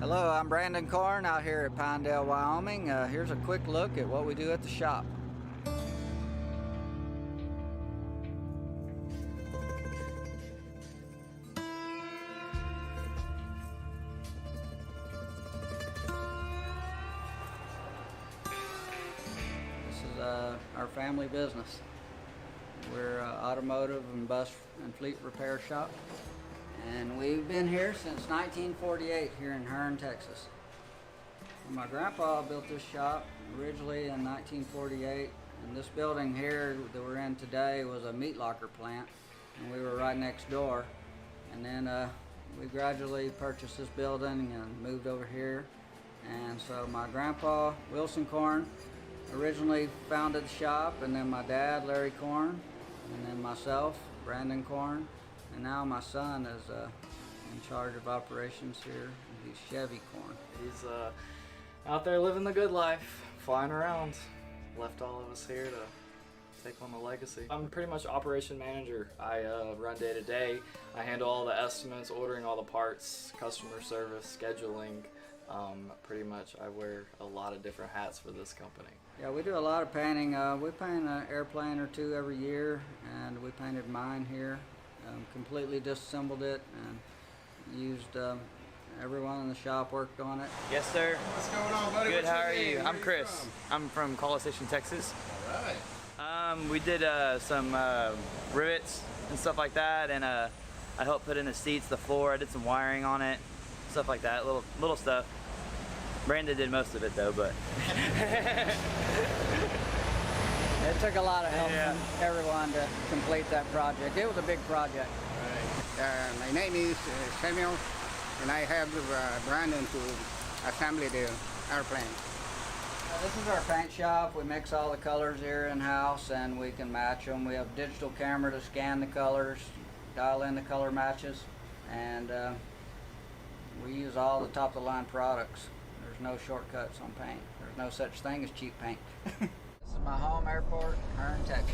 Hello, I'm Brandon Corn out here at Pinedale, Wyoming. Here's a quick look at what we do at the shop. This is our family business. We're an automotive and bus and fleet repair shop. And we've been here since 1948 here in Hearne, Texas. My grandpa built this shop originally in 1948, and this building here that we're in today was a meat locker plant, and we were right next door. And then we gradually purchased this building and moved over here. And so my grandpa, Wilson Corn, originally founded the shop, and then my dad, Larry Corn, and then myself, Brandon Corn. And now my son is in charge of operations here. He's Chevy Corn. He's out there living the good life, flying around. Left all of us here to take on the legacy. I'm pretty much operation manager. I run day to day. I handle all the estimates, ordering all the parts, customer service, scheduling. Pretty much I wear a lot of different hats for this company. Yeah, we do a lot of painting. We paint an airplane or two every year, and we painted mine here. Completely disassembled it and used everyone in the shop worked on it. Yes, sir. What's going on, buddy? Good. What's How your are name? you? Where I'm you Chris. from? I'm from Colin Station, Texas. All right. We did some rivets and stuff like that, and I helped put in the seats, the floor. I did some wiring on it, stuff like that, little stuff. Brandon did most of it though, but It took a lot of help from everyone to complete that project. It was a big project. My name is Samuel, and I have Brandon to assemble the airplane. This is our paint shop. We mix all the colors here in-house and we can match them. We have a digital camera to scan the colors, dial in the color matches, and we use all the top-of-the-line products. There's no shortcuts on paint. There's no such thing as cheap paint. This is my home airport, Hearne, Texas.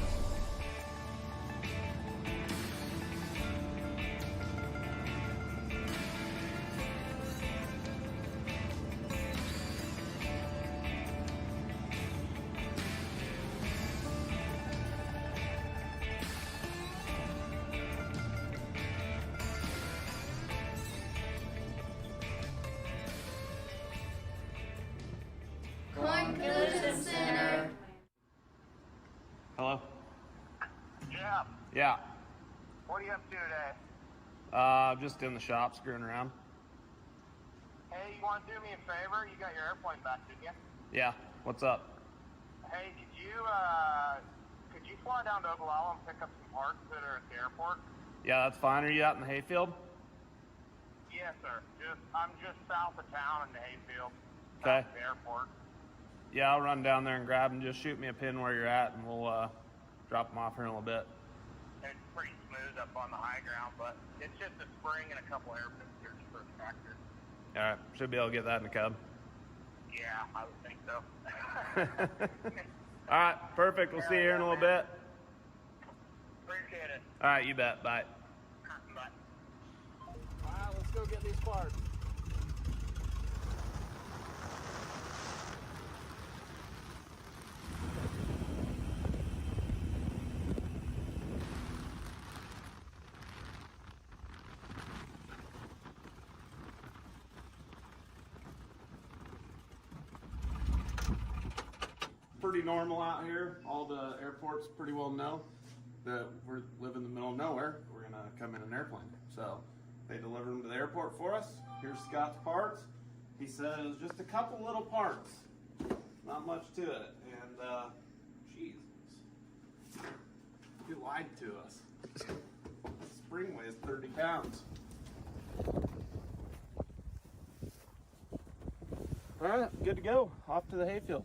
Collision Center. Hello? Yeah. Yeah. What are you up to today? Just in the shop screwing around. Hey, you want to do me a favor? You got your airplane back, didn't you? Yeah. What's up? Hey, could you fly down to Oglala and pick up some parts that are at the airport? Yeah, that's fine. Are you out in the hayfield? Yes, sir. I'm just south of town in the hayfield. Okay. South of the airport. Yeah, I'll run down there and grab them. Just shoot me a pin where you're at, and we'll drop them off here in a little bit. It's pretty smooth up on the high ground, but it's just a spring and a couple air filters for a tractor. All right. Should be able to get that in the cub. Yeah, I would think so. All right. Perfect. We'll see you here in a little bit. Appreciate it. All right. You bet. Bye. Bye. All right, let's go get these parts. Pretty normal out here. All the airports pretty well know that we live in the middle of nowhere. We're gonna come in an airplane. So they delivered them to the airport for us. Here's Scott's parts. He said it was just a couple little parts, not much to it. And Jesus, he lied to us. The spring weighs 30 pounds. All right, good to go. Off to the hayfield.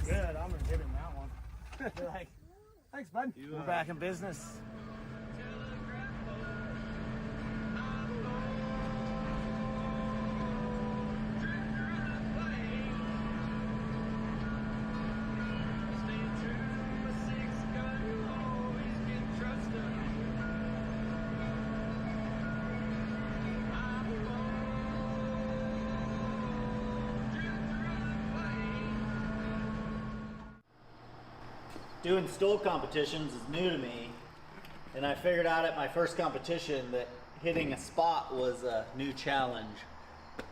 Good, I'm gonna give him that one. You're like, thanks, bud. We're back in business. Doing STOL competitions is new to me, and I figured out at my first competition that hitting a spot was a new challenge.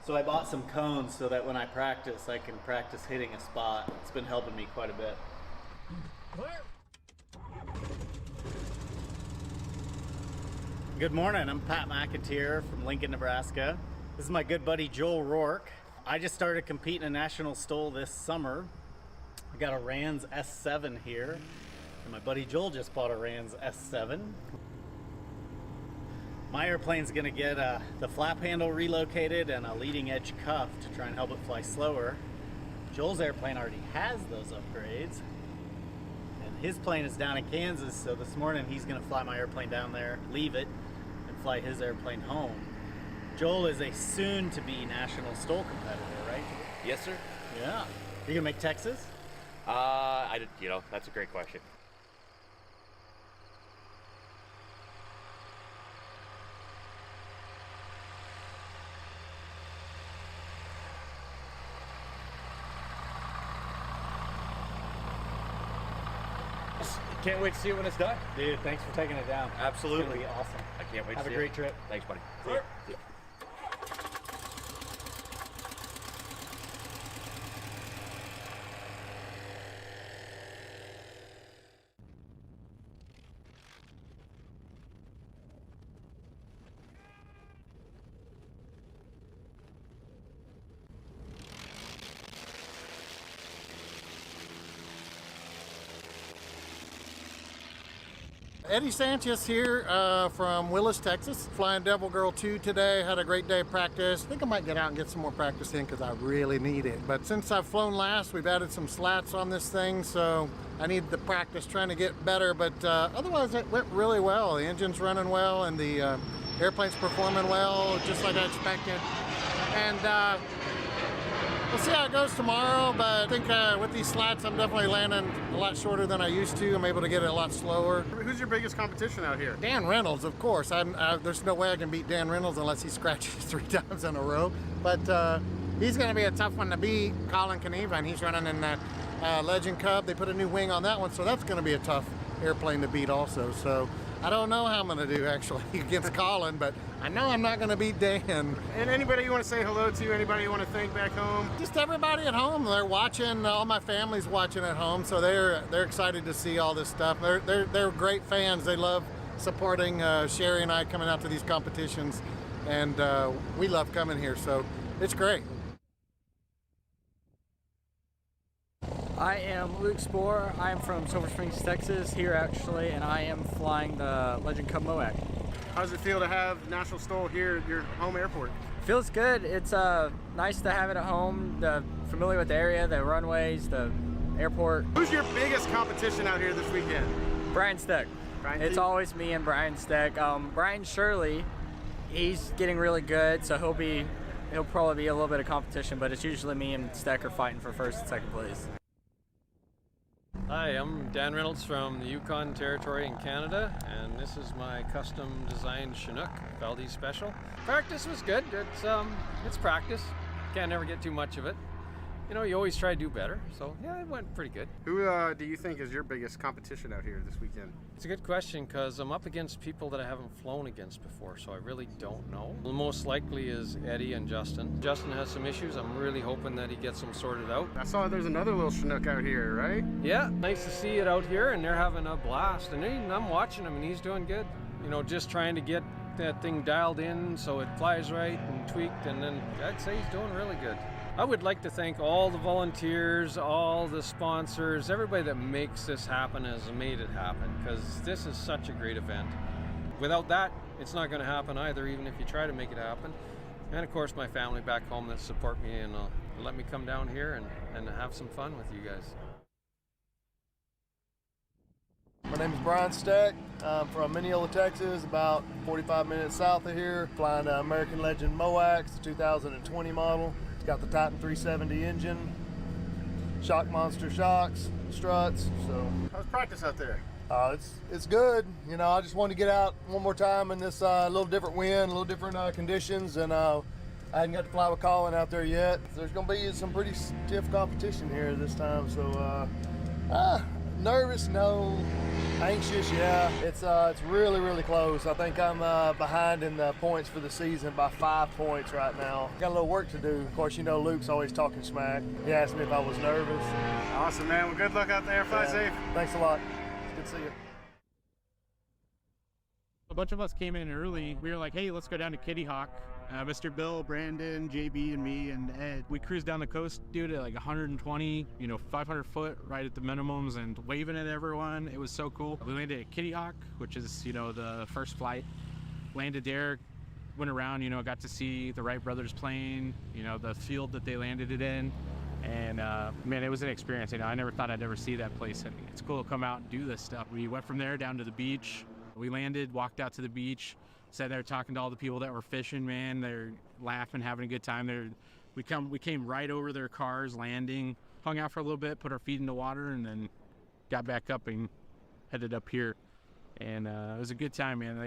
So I bought some cones so that when I practice, I can practice hitting a spot. It's been helping me quite a bit. Good morning, I'm Pat McAteer from Lincoln, Nebraska. This is my good buddy Joel Rourke. I just started competing in National STOL this summer. I got a Rans S7 here, and my buddy Joel just bought a Rans S7. My airplane's gonna get the flap handle relocated and a leading edge cuff to try and help it fly slower. Joel's airplane already has those upgrades, and his plane is down in Kansas, so this morning he's gonna fly my airplane down there, leave it, and fly his airplane home. Joel is a soon-to-be National STOL competitor, right? Yes, sir. Yeah. You gonna make Texas? That's a great question. Can't wait to see it when it's done. Dude, thanks for taking it down. Absolutely. It's gonna be awesome. I can't wait to Have see a great it. trip. Thanks, buddy. See ya. See ya. Eddie Sanchez here from Willis, Texas. Flying Devil Girl 2 today. Had a great day of practice. I think I might get out and get some more practice in because I really need it. But since I've flown last, we've added some slats on this thing, so I need the practice trying to get better. But otherwise, it went really well. The engine's running well and the airplane's performing well, just like I expected. And we'll see how it goes tomorrow, but I think with these slats, I'm definitely landing a lot shorter than I used to. I'm able to get it a lot slower. Who's your biggest competition out here? Dan Reynolds, of course. There's no way I can beat Dan Reynolds unless he scratches 3 times in a row. But he's going to be a tough one to beat. Colin and he's running in that Legend Cub. They put a new wing on that one, so that's going to be a tough airplane to beat also. So I don't know how I'm going to do actually against Colin, but I know I'm not going to beat Dan. And anybody you want to say hello to? Anybody you want to thank back home? Just everybody at home. They're watching. All my family's watching at home, so they're excited to see all this stuff. They're great fans. They love supporting Sherry and I coming out to these competitions, and we love coming here. So it's great. I am Luke Spohr. I am from Sulphur Springs, Texas, here actually, and I am flying the Legend Cub MOAC. How does it feel to have National STOL here at your home airport? Feels good. It's nice to have it at home, familiar with the area, the runways, the airport. Who's your biggest competition out here this weekend? Brian Steck. It's always me and Brian Steck. Brian Shirley, he's getting really good, so he'll probably be a little bit of competition, but it's usually me and Steck are fighting for first and second place. Hi, I'm Dan Reynolds from the Yukon Territory in Canada, and this is my custom designed Chinook Valdez Special. Practice was good. It's practice. Can't never get too much of it. You know, you always try to do better, so yeah, it went pretty good. Who do you think is your biggest competition out here this weekend? It's a good question because I'm up against people that I haven't flown against before, so I really don't know. The most likely is Eddie and Justin. Justin has some issues. I'm really hoping that he gets them sorted out. I saw there's another little Chinook out here, right? Yeah, nice to see it out here, and they're having a blast. And I'm watching him, and he's doing good. You know, just trying to get that thing dialed in so it flies right and tweaked, and then I'd say he's doing really good. I would like to thank all the volunteers, all the sponsors, everybody that makes this happen has made it happen, because this is such a great event. Without that, it's not going to happen either, even if you try to make it happen. And of course my family back home that support me and let me come down here and have some fun with you guys. My name is Brian Steck. I'm from Mineola, Texas, about 45 minutes south of here, flying the American Legend MOAC, the 2020 model. It's got the Titan 370 engine, shock monster shocks, struts. So how's practice out there? It's good. You know, I just wanted to get out one more time in this little different wind, a little different conditions, and I hadn't got to fly with Colin out there yet. There's going to be some pretty stiff competition here this time, so Nervous? No. Anxious? Yeah. It's really, really close. I think I'm behind in the points for the season by 5 points right now. Got a little work to do. Of course, you know Luke's always talking smack. He asked me if I was nervous. Awesome, man. Well, good luck out there. Fly safe. Thanks a lot. It's good to see you. A bunch of us came in early. We were like, hey, let's go down to Kitty Hawk. Mr. Bill, Brandon, JB, and me, and Ed. We cruised down the coast, dude, at like 120, 500 foot right at the minimums and waving at everyone. It was so cool. We landed at Kitty Hawk, which is, the first flight. Landed there, went around, got to see the Wright brothers plane, the field that they landed it in. And man, it was an experience. I never thought I'd ever see that place. And it's cool to come out and do this stuff. We went from there down to the beach. We landed, walked out to the beach, sat there talking to all the people that were fishing, man. They're laughing, having a good time. We came right over their cars, landing, hung out for a little bit, put our feet in the water, and then got back up and headed up here. And it was a good time, man.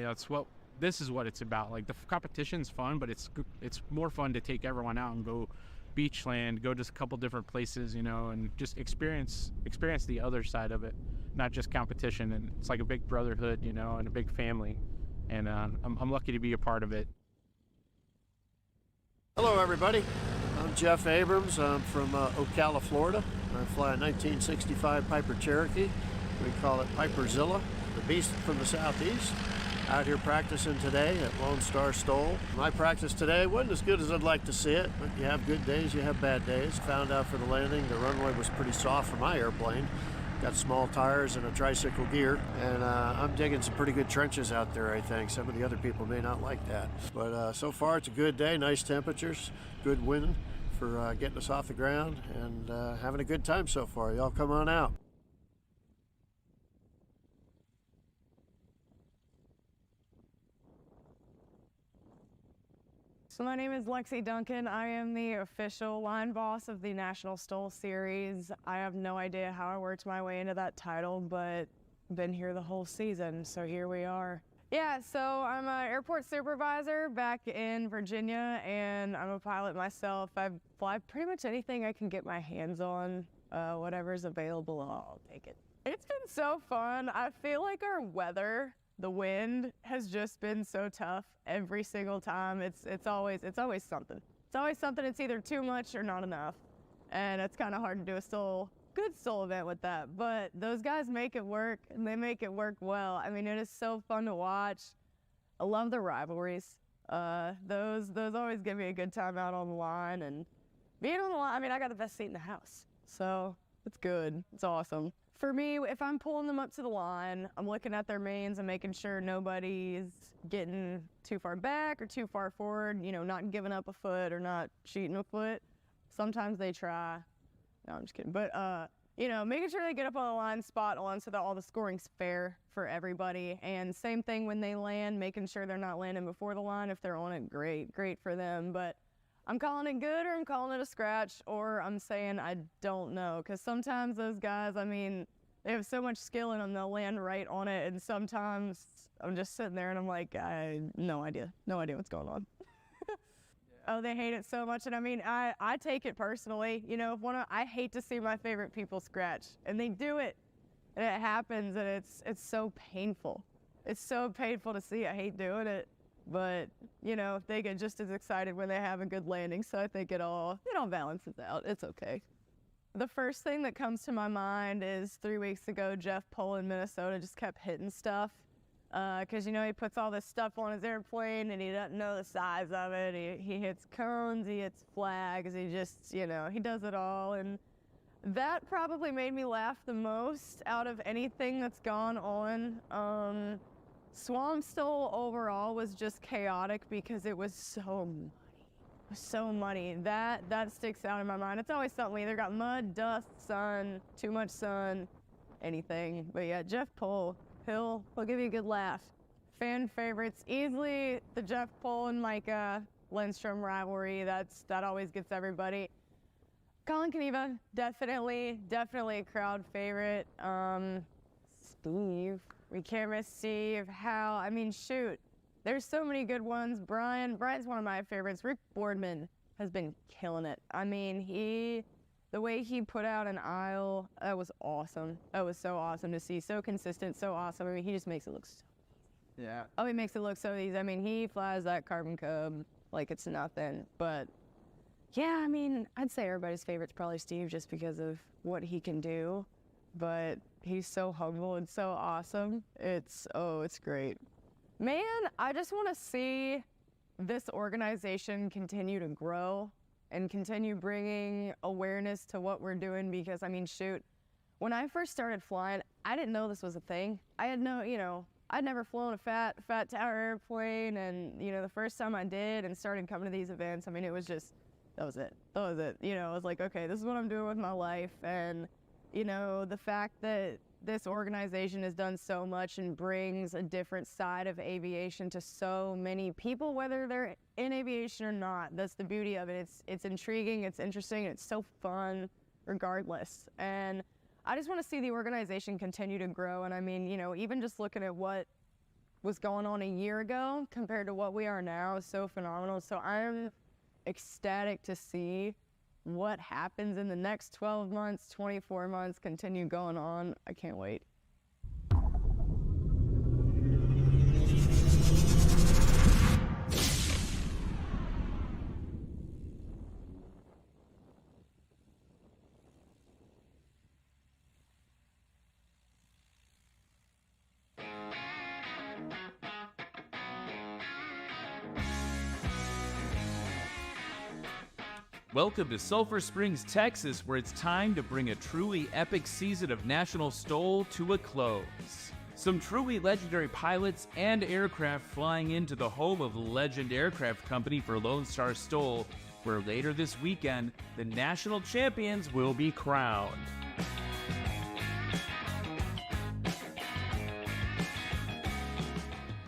This is what it's about. Like, the competition's fun, but it's more fun to take everyone out and go beach land, go to a couple different places, and just experience the other side of it, not just competition. And it's like a big brotherhood, and a big family. And I'm lucky to be a part of it. Hello, everybody. I'm Jeff Abrams. I'm from Ocala, Florida. I fly a 1965 Piper Cherokee. We call it Piperzilla, the beast from the southeast. Out here practicing today at Lonestar STOL. My practice today wasn't as good as I'd like to see it, but you have good days, you have bad days. Found out for the landing, the runway was pretty soft for my airplane. Got small tires and a tricycle gear, and I'm digging some pretty good trenches out there, I think. Some of the other people may not like that. But so far, it's a good day, nice temperatures, good wind for getting us off the ground, and having a good time so far. Y'all come on out. So my name is Lexi Duncan. I am the official line boss of the National STOL Series. I have no idea how I worked my way into that title, but been here the whole season, so here we are. Yeah, so I'm an airport supervisor back in Virginia, and I'm a pilot myself. I fly pretty much anything I can get my hands on. Whatever's available, I'll take it. It's been so fun. I feel like our weather, the wind, has just been so tough every single time. It's always something. It's always something. It's either too much or not enough, and it's kind of hard to do a good STOL event with that. But those guys make it work, and they make it work well. I mean, it is so fun to watch. I love the rivalries. Those always give me a good time out on the line, and being on the line. I mean, I got the best seat in the house, so it's good. It's awesome. For me, if I'm pulling them up to the line, I'm looking at their mains and making sure nobody's getting too far back or too far forward, not giving up a foot or not cheating a foot. Sometimes they try. No, I'm just kidding. But, making sure they get up on the line spot on so that all the scoring's fair for everybody. And same thing when they land, making sure they're not landing before the line. If they're on it, great for them. But I'm calling it good, or I'm calling it a scratch, or I'm saying I don't know. Because sometimes those guys, I mean, they have so much skill in them, they'll land right on it. And sometimes I'm just sitting there and I'm like, I have no idea what's going on. Oh, they hate it so much. And I mean, I take it personally. I hate to see my favorite people scratch, and they do it, and it happens, and it's so painful. It's so painful to see. I hate doing it. But, they get just as excited when they have a good landing, so I think it all balances out. It's okay. The first thing that comes to my mind is 3 weeks ago, Jeff Pohl in Minnesota just kept hitting stuff. Because, he puts all this stuff on his airplane, and he doesn't know the size of it. He hits cones, he hits flags, he just, he does it all. And that probably made me laugh the most out of anything that's gone on. Swamp STOL overall was just chaotic because it was so muddy. It was so muddy. That sticks out in my mind. It's always something. We either got mud, dust, sun, too much sun, anything. But yeah, Jeff Pohl, he'll give you a good laugh. Fan favorites, easily the Jeff Pohl and Micah Lindstrom rivalry. That always gets everybody. Colin Kaniva, definitely a crowd favorite. Steve. We can't miss Steve. Hal. I mean, shoot. There's so many good ones. Brian's one of my favorites. Rick Boardman has been killing it. I mean, the the way he put out an aisle, that was awesome. That was so awesome to see. So consistent, so awesome. I mean, he just makes it look so Yeah. Oh, he makes it look so easy. I mean, he flies that Carbon Cub like it's nothing. But, yeah, I mean, I'd say everybody's favorite's probably Steve just because of what he can do. But he's so humble and so awesome. It's great. Man, I just want to see this organization continue to grow and continue bringing awareness to what we're doing because, I mean, shoot, when I first started flying, I didn't know this was a thing. I had no, I'd never flown a fat tower airplane, and, the first time I did and started coming to these events, I mean, it was just, that was it. I was like, okay, this is what I'm doing with my life, and, the fact that this organization has done so much and brings a different side of aviation to so many people, whether they're in aviation or not. That's the beauty of it. It's intriguing, it's interesting, it's so fun regardless. And I just want to see the organization continue to grow. And I mean, even just looking at what was going on a year ago compared to what we are now is so phenomenal. So I'm ecstatic to see what happens in the next 12 months, 24 months, continue going on. I can't wait. Welcome to Sulphur Springs, Texas, where it's time to bring a truly epic season of National STOL to a close. Some truly legendary pilots and aircraft flying into the home of Legend Aircraft Company for Lonestar STOL, where later this weekend, the national champions will be crowned.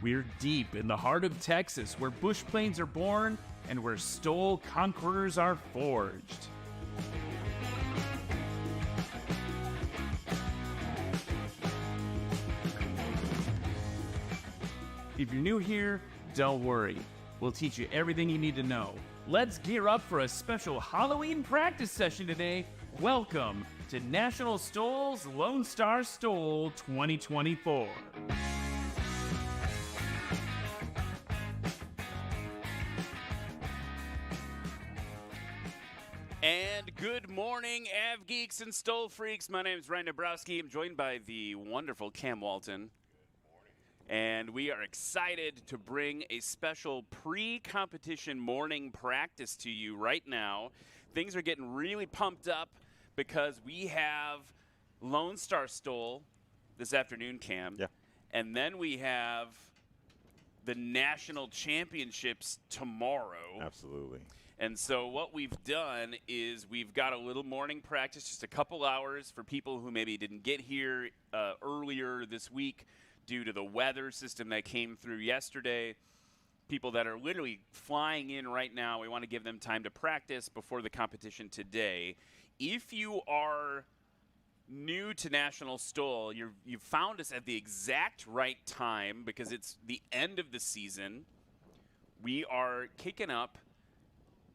We're deep in the heart of Texas, where bush planes are born and where STOL conquerors are forged. If you're new here, don't worry. We'll teach you everything you need to know. Let's gear up for a special Halloween practice session today. Welcome to National STOL's Lonestar STOL 2024. And good morning, Av Geeks and Stol Freaks. My name is Ryan Dabrowski. I'm joined by the wonderful Cam Walton. And we are excited to bring a special pre-competition morning practice to you right now. Things are getting really pumped up because we have Lonestar STOL this afternoon, Cam. Yeah. And then we have the national championships tomorrow. Absolutely. And so what we've done is we've got a little morning practice, just a couple hours for people who maybe didn't get here earlier this week due to the weather system that came through yesterday. People that are literally flying in right now, we want to give them time to practice before the competition today. If you are new to National STOL, you've found us at the exact right time because it's the end of the season. We are kicking up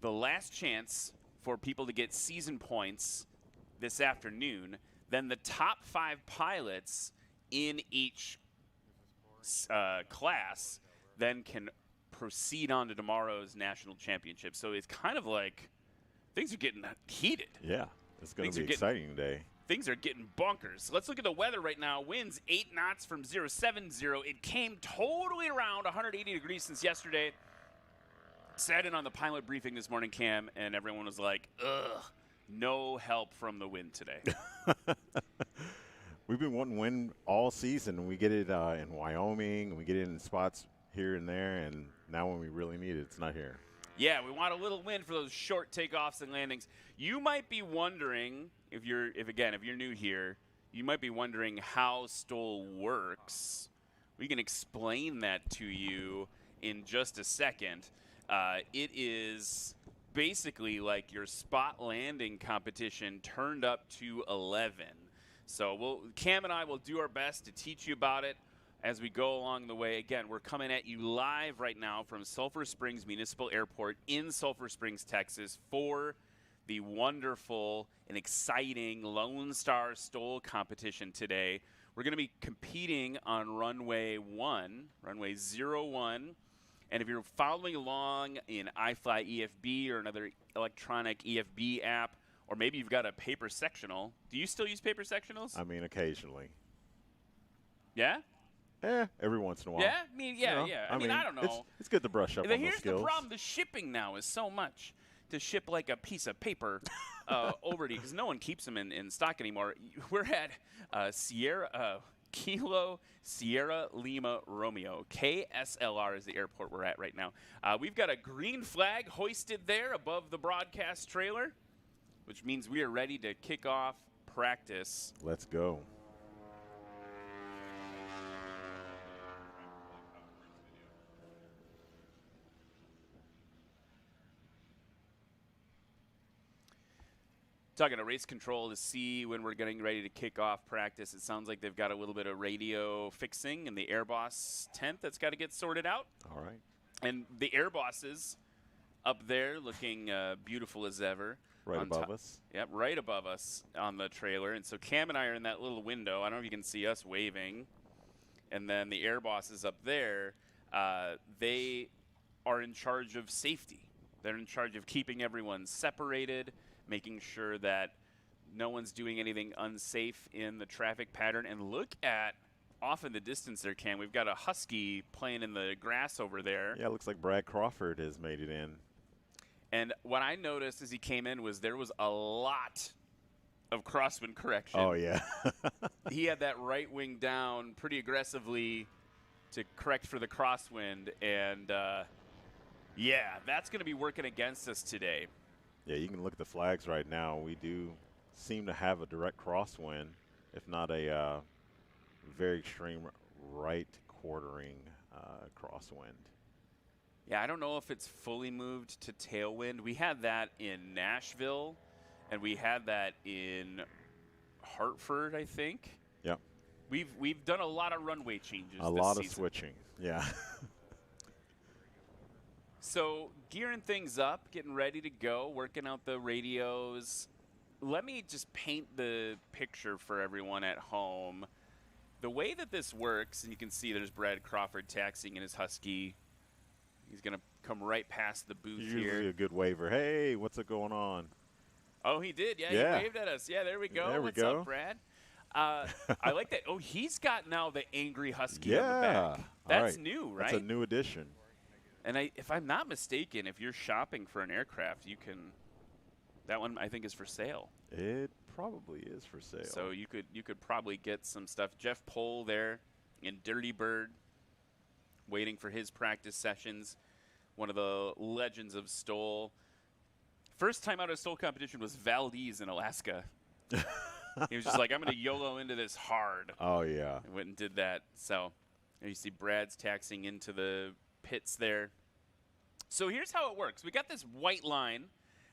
the last chance for people to get season points this afternoon. Then the top 5 pilots in each class then can proceed on to tomorrow's national championship. So it's kind of like things are getting heated. Yeah, it's going to be exciting today. Things are getting bonkers. Let's look at the weather right now. Winds 8 knots from 070. It came totally around 180 degrees since yesterday. Sat in on the pilot briefing this morning, Cam, and everyone was like, ugh, no help from the wind today. We've been wanting wind all season. We get it in Wyoming, and we get it in spots here and there, and now when we really need it, it's not here. Yeah, we want a little wind for those short takeoffs and landings. You might be wondering, if you're new here, you might be wondering how STOL works. We can explain that to you in just a second. It is basically like your spot landing competition turned up to 11. So Cam and I will do our best to teach you about it as we go along the way. Again, we're coming at you live right now from Sulphur Springs Municipal Airport in Sulphur Springs, Texas for the wonderful and exciting Lonestar STOL Competition today. We're going to be competing on runway 01. And if you're following along in iFly EFB or another electronic EFB app, or maybe you've got a paper sectional. Do you still use paper sectionals? I mean, occasionally. Yeah? Every once in a while. Yeah? I mean, yeah. I mean, I don't know. It's good to brush up on those skills. Here's the problem. The shipping now is so much to ship like a piece of paper over to you because no one keeps them in stock anymore. We're at Kilo Sierra Lima Romeo. KSLR is the airport we're at right now. We've got a green flag hoisted there above the broadcast trailer, which means we are ready to kick off practice. Let's go. Talking to race control to see when we're getting ready to kick off practice. It sounds like they've got a little bit of radio fixing in the Airboss tent that's got to get sorted out. All right. And the Airbosses up there looking beautiful as ever. Right above us. Yep, right above us on the trailer. And so Cam and I are in that little window. I don't know if you can see us waving. And then the Airbosses up there, they are in charge of safety. They're in charge of keeping everyone separated, making sure that no one's doing anything unsafe in the traffic pattern. And look at off in the distance there, Cam. We've got a husky playing in the grass over there. Yeah, it looks like Brad Crawford has made it in. And what I noticed as he came in was there was a lot of crosswind correction. Oh, yeah. He had that right wing down pretty aggressively to correct for the crosswind. And, yeah, that's going to be working against us today. Yeah, you can look at the flags right now. We do seem to have a direct crosswind, if not a very extreme right quartering crosswind. Yeah, I don't know if it's fully moved to tailwind. We had that in Nashville, and we had that in Hartford, I think. Yep. We've done a lot of runway changes. A lot of switching, yeah. So gearing things up, getting ready to go, working out the radios. Let me just paint the picture for everyone at home. The way that this works, and you can see there's Brad Crawford taxiing in his Husky. He's going to come right past the booth here. Usually a good waiver. Hey, what's going on? Oh, he did. Yeah, he waved at us. Yeah, there we go. There we what's go. up, Brad? I like that. Oh, he's got now the angry Husky on the back. That's new, right? That's a new addition. And if I'm not mistaken, if you're shopping for an aircraft, you can. That one I think is for sale. It probably is for sale. So you could probably get some stuff. Jeff Pohl there in Dirty Bird, waiting for his practice sessions. One of the legends of STOL. First time out of STOL competition was Valdez in Alaska. He was just like, I'm going to YOLO into this hard. Oh yeah. I went and did that. So there you see Brad's taxiing into the pits there. So here's how it works. We got this white line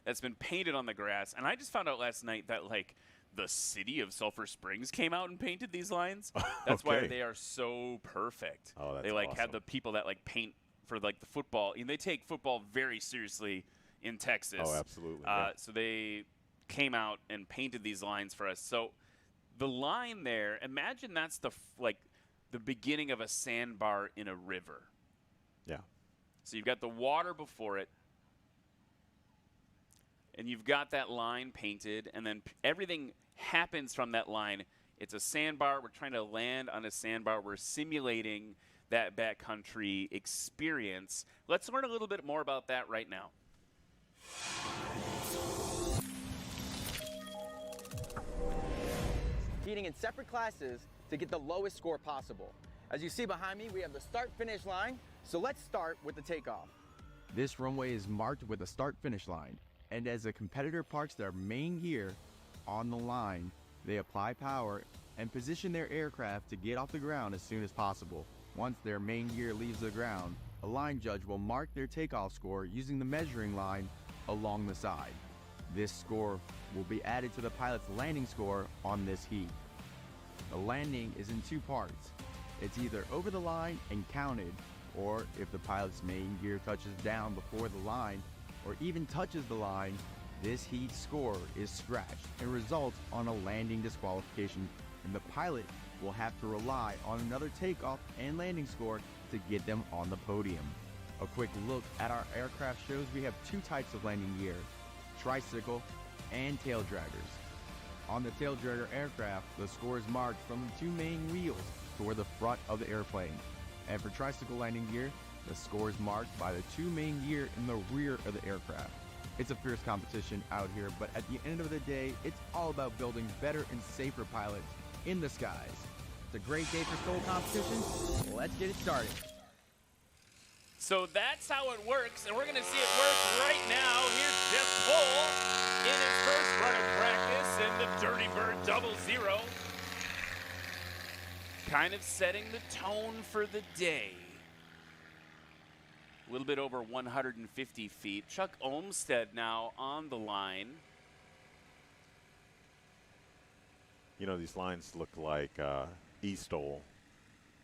that's been painted on the grass, and I just found out last night that like the city of Sulphur Springs came out and painted these lines. That's why they are so perfect. Oh, that's they like awesome. have the people that like paint for like the football, and they take football very seriously in Texas. Oh, absolutely. So they came out and painted these lines for us. So the line there, imagine that's the the beginning of a sandbar in a river. Yeah. So you've got the water before it, and you've got that line painted, and then everything happens from that line. It's a sandbar. We're trying to land on a sandbar. We're simulating that backcountry experience. Let's learn a little bit more about that right now. Competing in separate classes to get the lowest score possible. As you see behind me, we have the start-finish line, so let's start with the takeoff. This runway is marked with a start-finish line, and as a competitor parks their main gear on the line, they apply power and position their aircraft to get off the ground as soon as possible. Once their main gear leaves the ground, a line judge will mark their takeoff score using the measuring line along the side. This score will be added to the pilot's landing score on this heat. The landing is in two parts. It's either over the line and counted, or if the pilot's main gear touches down before the line, or even touches the line, this heat score is scratched and results on a landing disqualification, and the pilot will have to rely on another takeoff and landing score to get them on the podium. A quick look at our aircraft shows we have two types of landing gear, tricycle and tail draggers. On the tail dragger aircraft, the score is marked from the two main wheels toward the front of the airplane. And for tricycle landing gear, the score is marked by the two main gear in the rear of the aircraft. It's a fierce competition out here, but at the end of the day, it's all about building better and safer pilots in the skies. It's a great day for STOL competition. Let's get it started. So that's how it works, and we're going to see it work right now. Here's Jeff Pohl in his first run of practice in the Dirty Bird 00. Kind of setting the tone for the day. A little bit over 150 feet. Chuck Olmsted now on the line. You know, these lines look like e-STOL,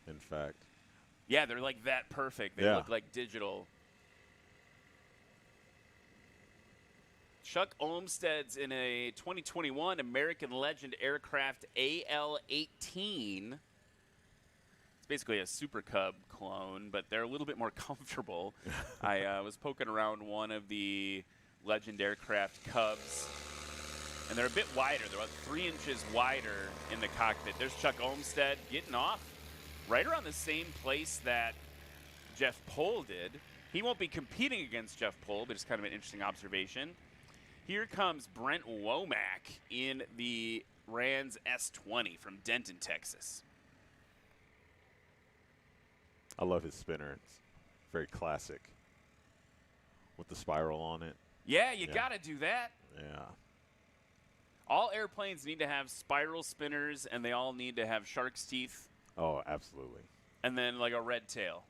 in fact. Yeah, they're like that perfect. They look like digital. Chuck Olmsted's in a 2021 American Legend aircraft AL-18. It's basically a Super Cub clone, but they're a little bit more comfortable. I was poking around one of the Legend aircraft Cubs, and they're a bit wider. They're about 3 inches wider in the cockpit. There's Chuck Olmsted getting off right around the same place that Jeff Pohl did. He won't be competing against Jeff Pohl, but it's kind of an interesting observation. Here comes Brent Womack in the Rands S20 from Denton, Texas. I love his spinner. It's very classic with the spiral on it. Yeah, you got to do that. Yeah. All airplanes need to have spiral spinners, and they all need to have shark's teeth. Oh, absolutely. And then like a red tail.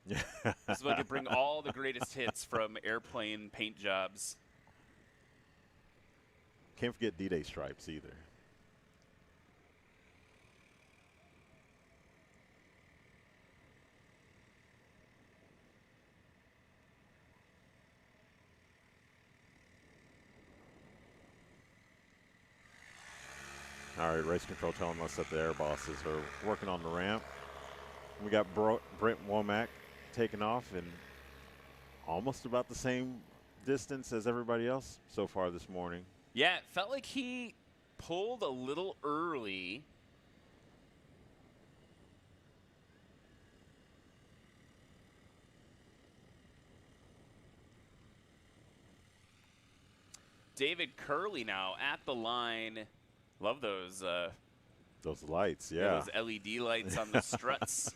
Yeah. So I could bring all the greatest hits from airplane paint jobs. Can't forget D-Day stripes either. All right, race control telling us that the air bosses are working on the ramp. We got Brent Womack taking off in almost about the same distance as everybody else so far this morning. Yeah, it felt like he pulled a little early. David Curley now at the line. Love those lights, yeah. Those LED lights on the struts.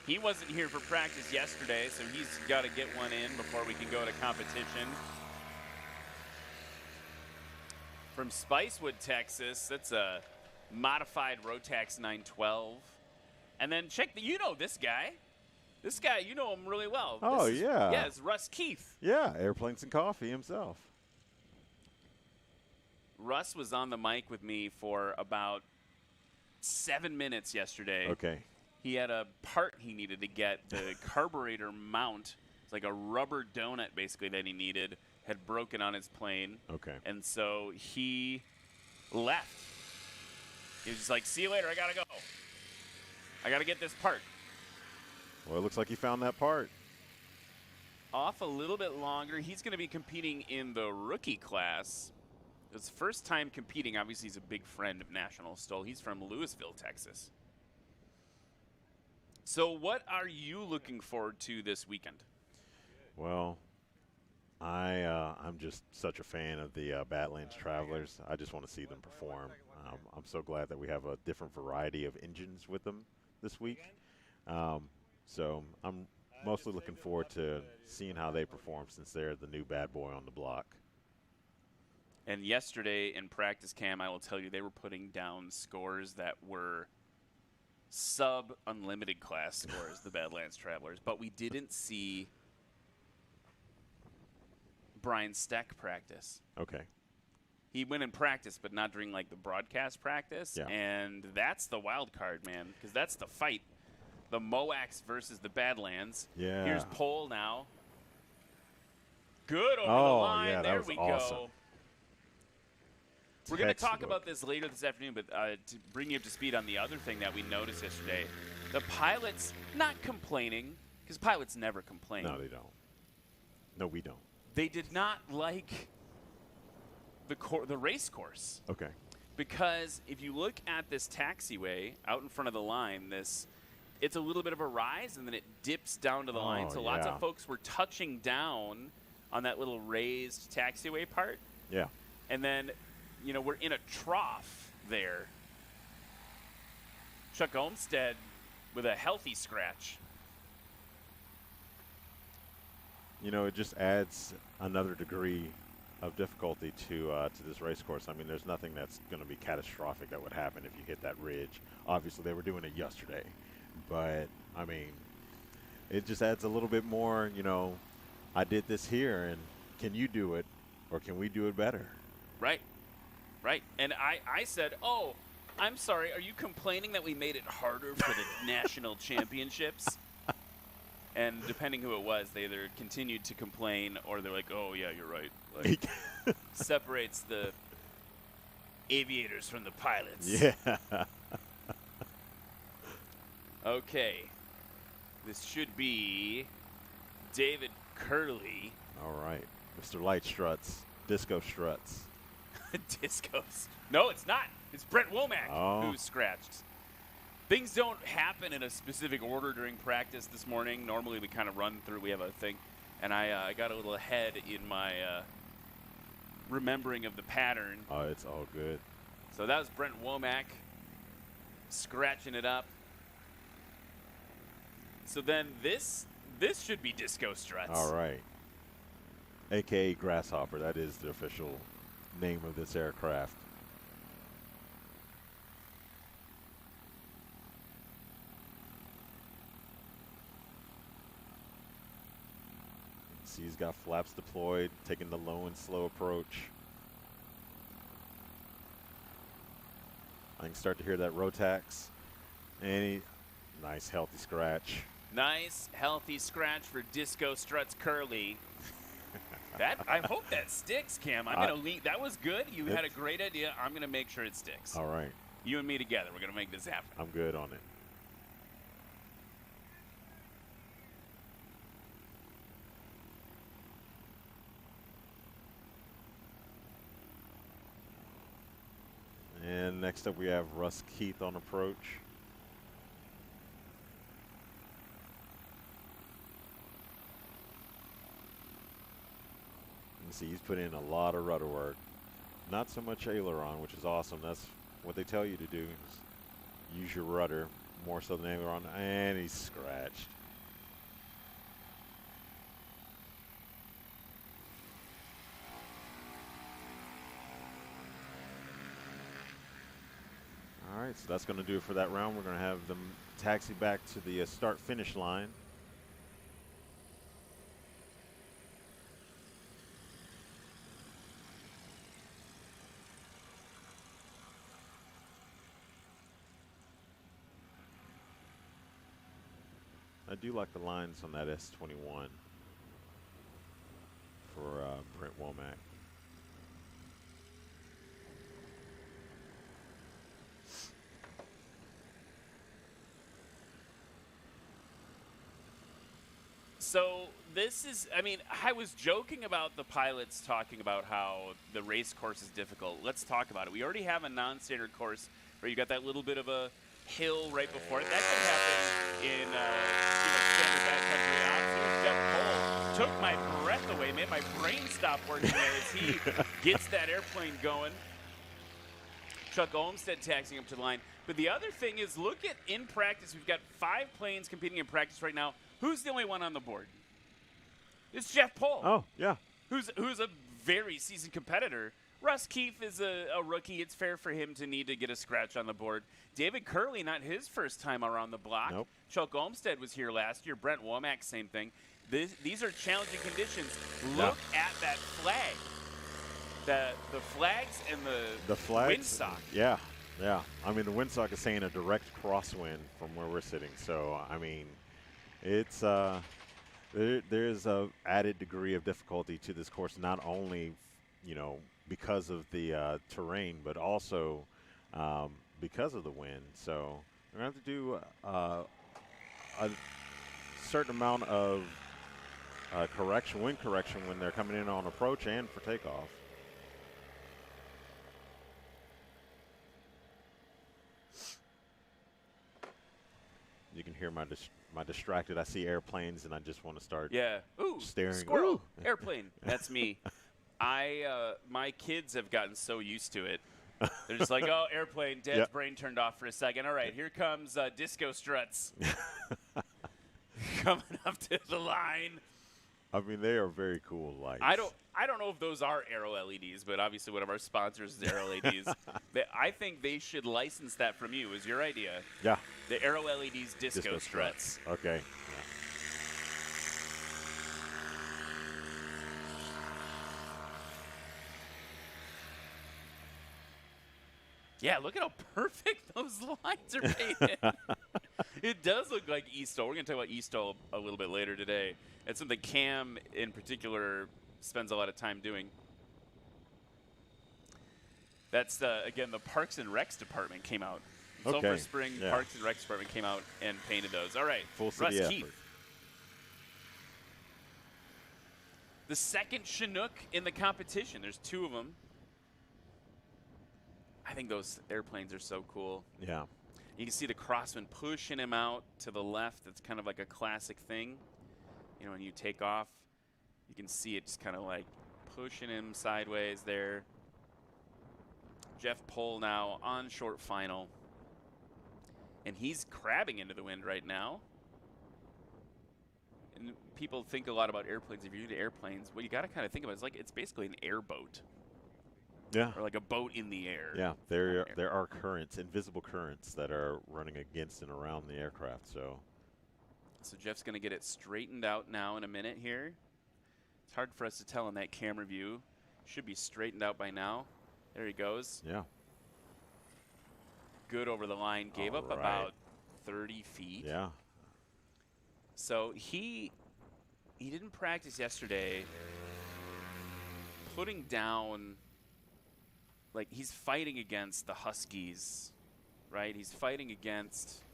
He wasn't here for practice yesterday, so he's got to get one in before we can go to competition. From Spicewood, Texas, that's a modified Rotax 912. And then check you know this guy. This guy, you know him really well. Oh, yeah. Yeah, it's Russ Keith. Yeah, Airplanes and Coffee himself. Russ was on the mic with me for about 7 minutes yesterday. Okay. He had a part he needed to get, the carburetor mount. It's like a rubber donut, basically, that he needed, had broken on his plane. Okay. And so he left. He was just like, see you later, I got to go. I got to get this part. Well, it looks like he found that part. Off a little bit longer. He's going to be competing in the rookie class. His first time competing. Obviously, he's a big friend of National STOL. He's from Louisville, Texas. So what are you looking forward to this weekend? Well, I'm just such a fan of the Badlands Travelers. I just want to see them perform. I'm so glad that we have a different variety of engines with them this week. So I'm mostly looking forward to seeing how they perform since they're the new bad boy on the block. And yesterday in practice cam, I will tell you, they were putting down scores that were sub-unlimited class scores, the Badlands Travelers. But we didn't see Brian Steck practice. Okay. He went in practice, but not during, like, the broadcast practice. Yeah. And that's the wild card, man, because that's the fight. The MOAX versus the Badlands. Yeah. Here's Pohl now. good over the line. Yeah, there that was we awesome. go. We're going to talk about this later this afternoon, but to bring you up to speed on the other thing that we noticed yesterday, the pilots not complaining, because pilots never complain. No, they don't. No, we don't. They did not like the race course. Okay. Because if you look at this taxiway out in front of the line, it's a little bit of a rise, and then it dips down to the line. So lots of folks were touching down on that little raised taxiway part. Yeah. And then, we're in a trough there. Chuck Olmsted with a healthy scratch. It just adds another degree of difficulty to this race course. I mean, there's nothing that's going to be catastrophic that would happen if you hit that ridge. Obviously, they were doing it yesterday. But, I mean, it just adds a little bit more, I did this here, and can you do it, or can we do it better? Right. And I said, oh, I'm sorry, are you complaining that we made it harder for the national championships? And depending who it was, they either continued to complain or they're like, oh, yeah, you're right. Like, separates the aviators from the pilots. Yeah. Okay. This should be David Curley. All right. Mr. Light Struts. Disco Struts. Discos. No, it's not. It's Brent Womack who's scratched. Things don't happen in a specific order during practice this morning. Normally we kind of run through. We have a thing. And I got a little ahead in my remembering of the pattern. Oh, it's all good. So that was Brent Womack scratching it up. So then this should be Disco Struts. All right. AKA Grasshopper. That is the official name of this aircraft. See, he's got flaps deployed, taking the low and slow approach. I can start to hear that Rotax. And nice, healthy scratch. Nice, healthy scratch for Disco Struts Curly. I hope that sticks, Cam. I'm going to lead. That was good. You had a great idea. I'm going to make sure it sticks. All right. You and me together. We're going to make this happen. I'm good on it. And next up we have Russ Keith on approach. You see he's put in a lot of rudder work. Not so much aileron, which is awesome. That's what they tell you to do. Is use your rudder more so than aileron. And he's scratched. All right, so that's going to do it for that round. We're going to have them taxi back to the start-finish line. I do like the lines on that S21 for Brent Womack. So this is, I mean, I was joking about the pilots talking about how the race course is difficult. Let's talk about it. We already have a non-standard course where you got that little bit of a hill right before it. That can happen in standard backcountry. Jeff Cole took my breath away, made my brain stop working there as he gets that airplane going. Chuck Olmsted taxiing up to the line. But the other thing is, look at in practice, we've got 5 planes competing in practice right now. Who's the only one on the board? It's Jeff Pohl. Oh, yeah. Who's a very seasoned competitor. Russ Keefe is a rookie. It's fair for him to need to get a scratch on the board. David Curley, not his first time around the block. Nope. Chuck Olmsted was here last year. Brent Womack, same thing. These are challenging conditions. Look at that flag. The flags and the flags, windsock. Yeah. I mean, the windsock is saying a direct crosswind from where we're sitting. So, I mean, it's There's a added degree of difficulty to this course, not only, because of the terrain, but also because of the wind. So we're going to have to do a certain amount of wind correction when they're coming in on approach and for takeoff. You can hear my distracted. I see airplanes and I just want to start staring. Squirrel. Ooh. Airplane. That's me. My kids have gotten so used to it. They're just like, oh, airplane. Dad's brain turned off for a second. All right, here comes disco struts coming up to the line. I mean, they are very cool lights. I don't know if those are Aero LEDs, but obviously one of our sponsors is Aero LEDs. I think they should license that from you. Is your idea? Yeah. The Aero LEDs disco struts. Okay. Yeah, look at how perfect those lines are painted. It does look like E-Stol. We're going to talk about E-Stol a little bit later today. It's something Cam, in particular, spends a lot of time doing. That's, again, the Parks and Recs department came out. Sulphur Springs Parks and Recs department came out and painted those. All right, full city Russ effort. Keith. The second Chinook in the competition. There's 2 of them. I think those airplanes are so cool. Yeah. You can see the crossman pushing him out to the left. That's kind of like a classic thing. When you take off, you can see it just kind of like pushing him sideways there. Jeff Pohl now on short final. And he's crabbing into the wind right now. And people think a lot about airplanes. If you're into airplanes, what you got to kind of think about is it's basically an airboat. Yeah. Or like a boat in the air. Yeah, there are currents, invisible currents that are running against and around the aircraft. So Jeff's going to get it straightened out now in a minute here. It's hard for us to tell in that camera view. Should be straightened out by now. There he goes. Yeah. Good over the line. Gave up about 30 feet. Yeah. So he didn't practice yesterday. Putting down. He's fighting against the Huskies, right? He's fighting against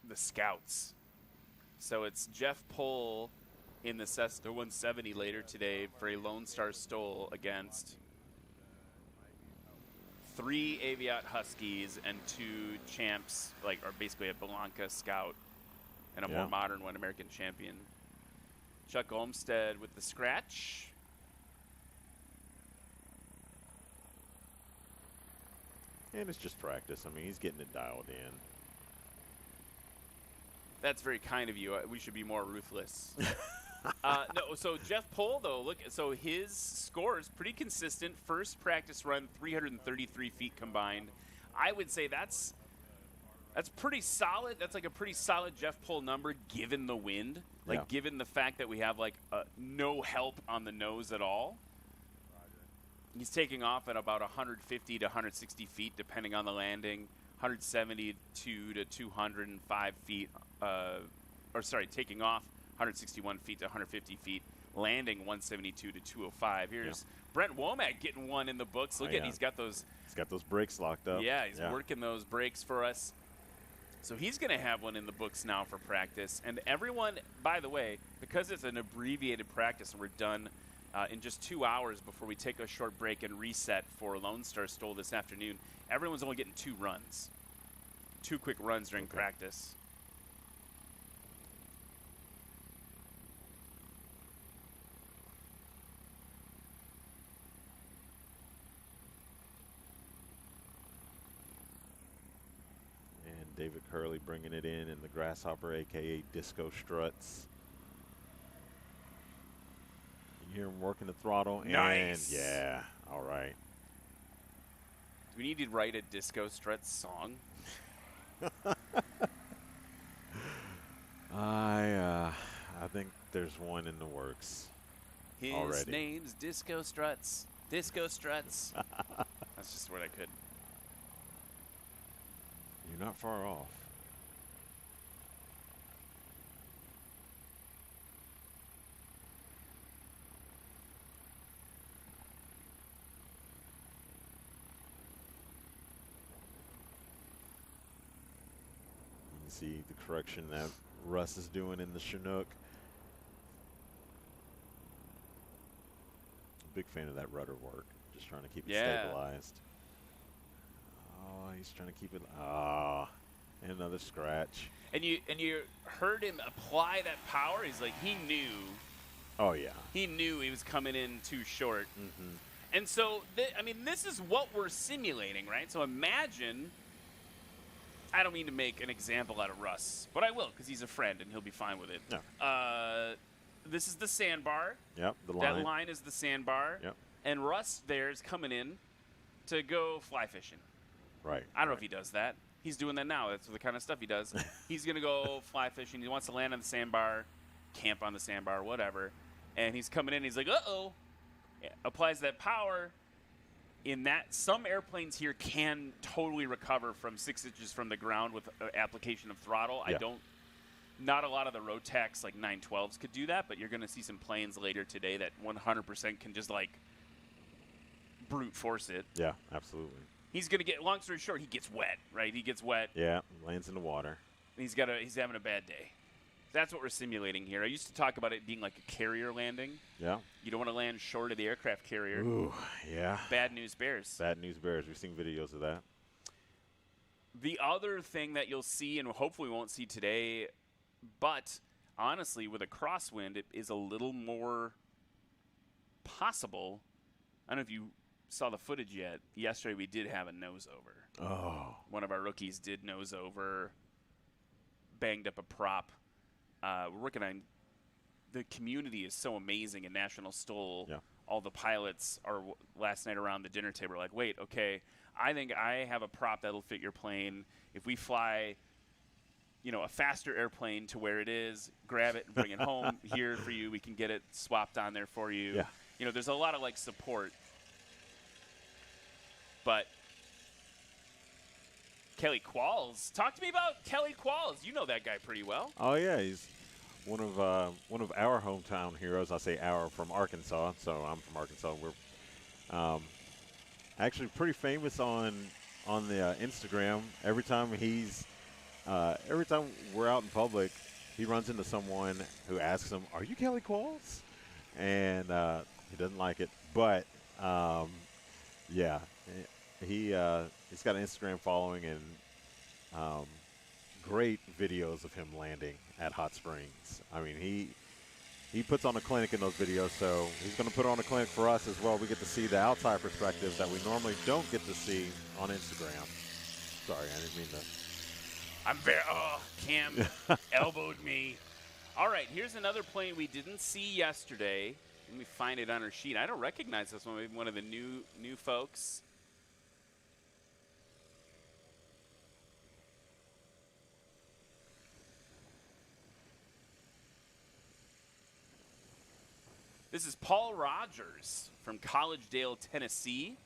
the Scouts. So it's Jeff Pohl in the Cessna 170 later today for a Lonestar STOL against 3 Aviat Huskies and 2 champs, or basically a Blanca Scout and a more modern one, American Champion. Chuck Olmstead with the scratch. And it's just practice. I mean, he's getting it dialed in. That's very kind of you. We should be more ruthless. No, so Jeff Pohl, though, look, so his score is pretty consistent. First practice run, 333 feet combined. I would say that's pretty solid. That's a pretty solid Jeff Pohl number given the wind. Given the fact that we have no help on the nose at all. He's taking off at about 150 to 160 feet, depending on the landing. 172 to 205 feet. Taking off 161 feet to 150 feet. Landing 172 to 205. Here's Brent Womack getting one in the books. Look at he's got those brakes locked up. Yeah, he's working those brakes for us. So he's going to have one in the books now for practice. And everyone, by the way, because it's an abbreviated practice and we're done in just 2 hours before we take a short break and reset for Lonestar STOL this afternoon, everyone's only getting 2 runs. 2 quick runs during practice. David Curley bringing it in the Grasshopper, a.k.a. Disco Struts. You hear him working the throttle. Nice. And, yeah, all right. Do we need to write a Disco Struts song? I think there's one in the works already. His name's Disco Struts. Disco Struts. That's just what I could. You're not far off. see the correction that Russ is doing in the Chinook. Big fan of that rudder work. Just trying to keep it stabilized. Oh, he's trying to keep it. Ah, and another scratch. And you heard him apply that power. He's like, he knew. Oh yeah. He knew he was coming in too short. Mm-hmm. And so, I mean, this is what we're simulating, right? So imagine. I don't mean to make an example out of Russ, but I will because he's a friend and he'll be fine with it. No. This is the sandbar. Yep, the line. That line is the sandbar. Yep. And Russ there is coming in to go fly fishing. Right. I don't know if he does that. He's doing that now. That's the kind of stuff he does. He's going to go fly fishing. He wants to land on the sandbar, camp on the sandbar, whatever. And he's coming in. He's like, uh-oh. Applies that power. In that, some airplanes here can totally recover from 6 inches from the ground with application of throttle. Yeah. Not a lot of the Rotax, like 912s, could do that, but you're going to see some planes later today that 100% can just, like, brute force it. Yeah, absolutely. He's going to get, long story short, he gets wet, right? He gets wet. Yeah, lands in the water. He's having a bad day. That's what we're simulating here. I used to talk about it being like a carrier landing. Yeah. You don't want to land short of the aircraft carrier. Ooh, yeah. Bad news bears. Bad news bears. We've seen videos of that. The other thing that you'll see, and hopefully won't see today, but honestly, with a crosswind, it is a little more possible. I don't know if you saw the footage yet. Yesterday, we did have a nose over. Oh. One of our rookies did nose over, banged up a prop. We're working on the community is so amazing in National STOL. Yeah. All the pilots are last night around the dinner table were like, wait, okay, I think I have a prop that'll fit your plane. If we fly, a faster airplane to where it is, grab it and bring it home here for you. We can get it swapped on there for you. Yeah. There's a lot of support. But Kelly Qualls, talk to me about Kelly Qualls. You know that guy pretty well. Oh yeah, he's one of our hometown heroes. I say our from Arkansas, so I'm from Arkansas. We're actually pretty famous on the Instagram. Every time we're out in public, he runs into someone who asks him, "Are you Kelly Qualls?" And he doesn't like it, but yeah, he's got an Instagram following and great videos of him landing at hot springs. I mean, he puts on a clinic in those videos, so he's going to put on a clinic for us as well. We get to see the outside perspectives that we normally don't get to see on Instagram. Sorry, I didn't mean to. Cam elbowed me. All right, here's another plane we didn't see yesterday. Let me find it on her sheet. I don't recognize this one. Maybe one of the new folks. This is Paul Rogers from Collegedale, Tennessee.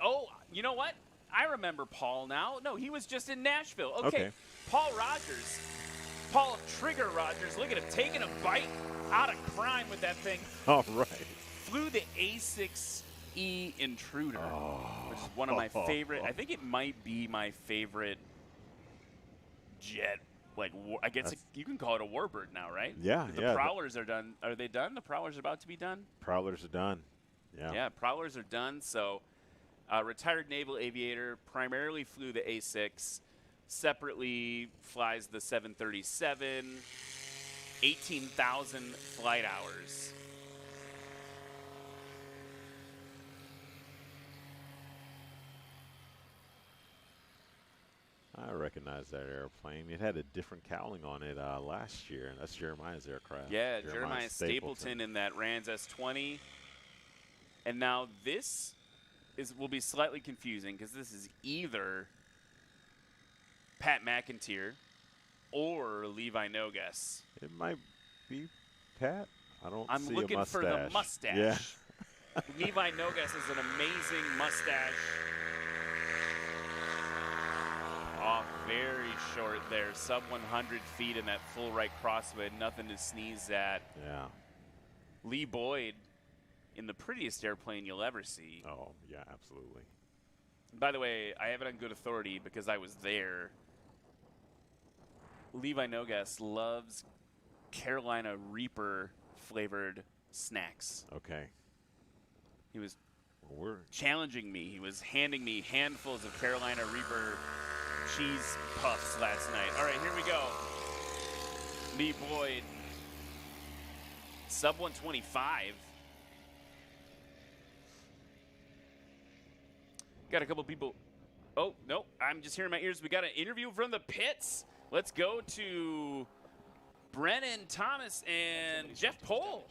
Oh, you know what? I remember Paul now. No, he was just in Nashville. Okay. Paul Rogers, Paul Trigger Rogers, look at him taking a bite out of crime with that thing. All right. Flew the A6E Intruder, which is one of my favorite. I think it might be my favorite jet. I guess you can call it a warbird now, right? Yeah, The Prowlers are done. Are they done? The Prowlers are about to be done? Prowlers are done. Yeah. Yeah, Prowlers are done. So, retired naval aviator, primarily flew the A6, separately flies the 737, 18,000 flight hours. I recognize that airplane. It had a different cowling on it last year. That's Jeremiah's aircraft. Yeah, Jeremiah Stapleton in that Rans S20. And now this will be slightly confusing because this is either Pat McIntyre or Levi Nogas. It might be Pat. I'm I'm looking for the mustache. Yeah. Levi Nogas is an amazing mustache. Off very short there, sub 100 feet in that full right crosswind, nothing to sneeze at. Yeah. Lee Boyd in the prettiest airplane you'll ever see. Oh, yeah, absolutely. By the way, I have it on good authority because I was there. Levi Nogas loves Carolina Reaper flavored snacks. Okay. He was challenging me. He was handing me handfuls of Carolina Reaper cheese puffs last night. All right, here we go. Lee Boyd, sub 125. Got a couple people. Oh, no, I'm just hearing my ears. We got an interview from the pits. Let's go to Brennan Thomas and Jeff Pohl.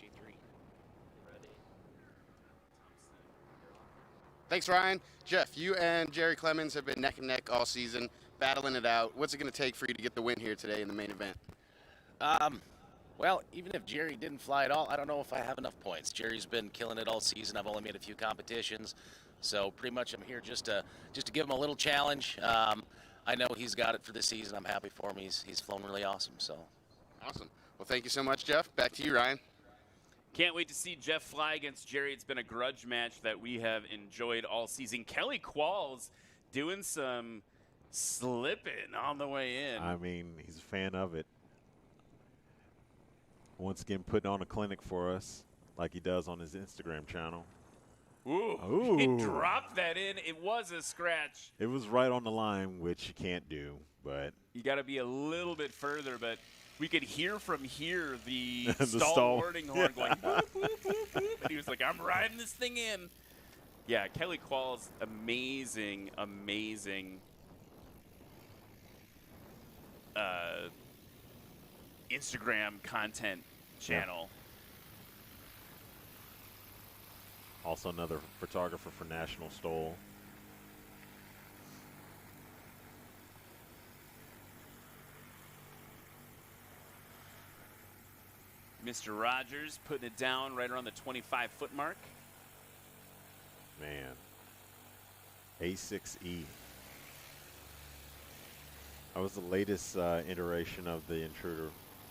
Thanks, Ryan. Jeff, you and Jerry Clemens have been neck and neck all season, battling it out. What's it going to take for you to get the win here today in the main event? Well, even if Jerry didn't fly at all, I don't know if I have enough points. Jerry's been killing it all season. I've only made a few competitions, so pretty much I'm here just to give him a little challenge. I know he's got it for this season. I'm happy for him. He's flown really awesome. So awesome. Well, thank you so much, Jeff. Back to you, Ryan. Can't wait to see Jeff fly against Jerry. It's been a grudge match that we have enjoyed all season. Kelly Qualls doing some slipping on the way in. I mean, he's a fan of it. Once again, putting on a clinic for us like he does on his Instagram channel. Ooh. He dropped that in. It was a scratch. It was right on the line, which you can't do, but You got to be a little bit further, but we could hear from here the, The stall stall. warning horn going boop, boop, boop, boop. And he was like, I'm riding this thing in. Yeah, Kelly Qualls, amazing Instagram content channel. also another photographer for National STOL. Mr. Rogers putting it down right around the 25-foot mark. Man. A6E. That was the latest iteration of the Intruder,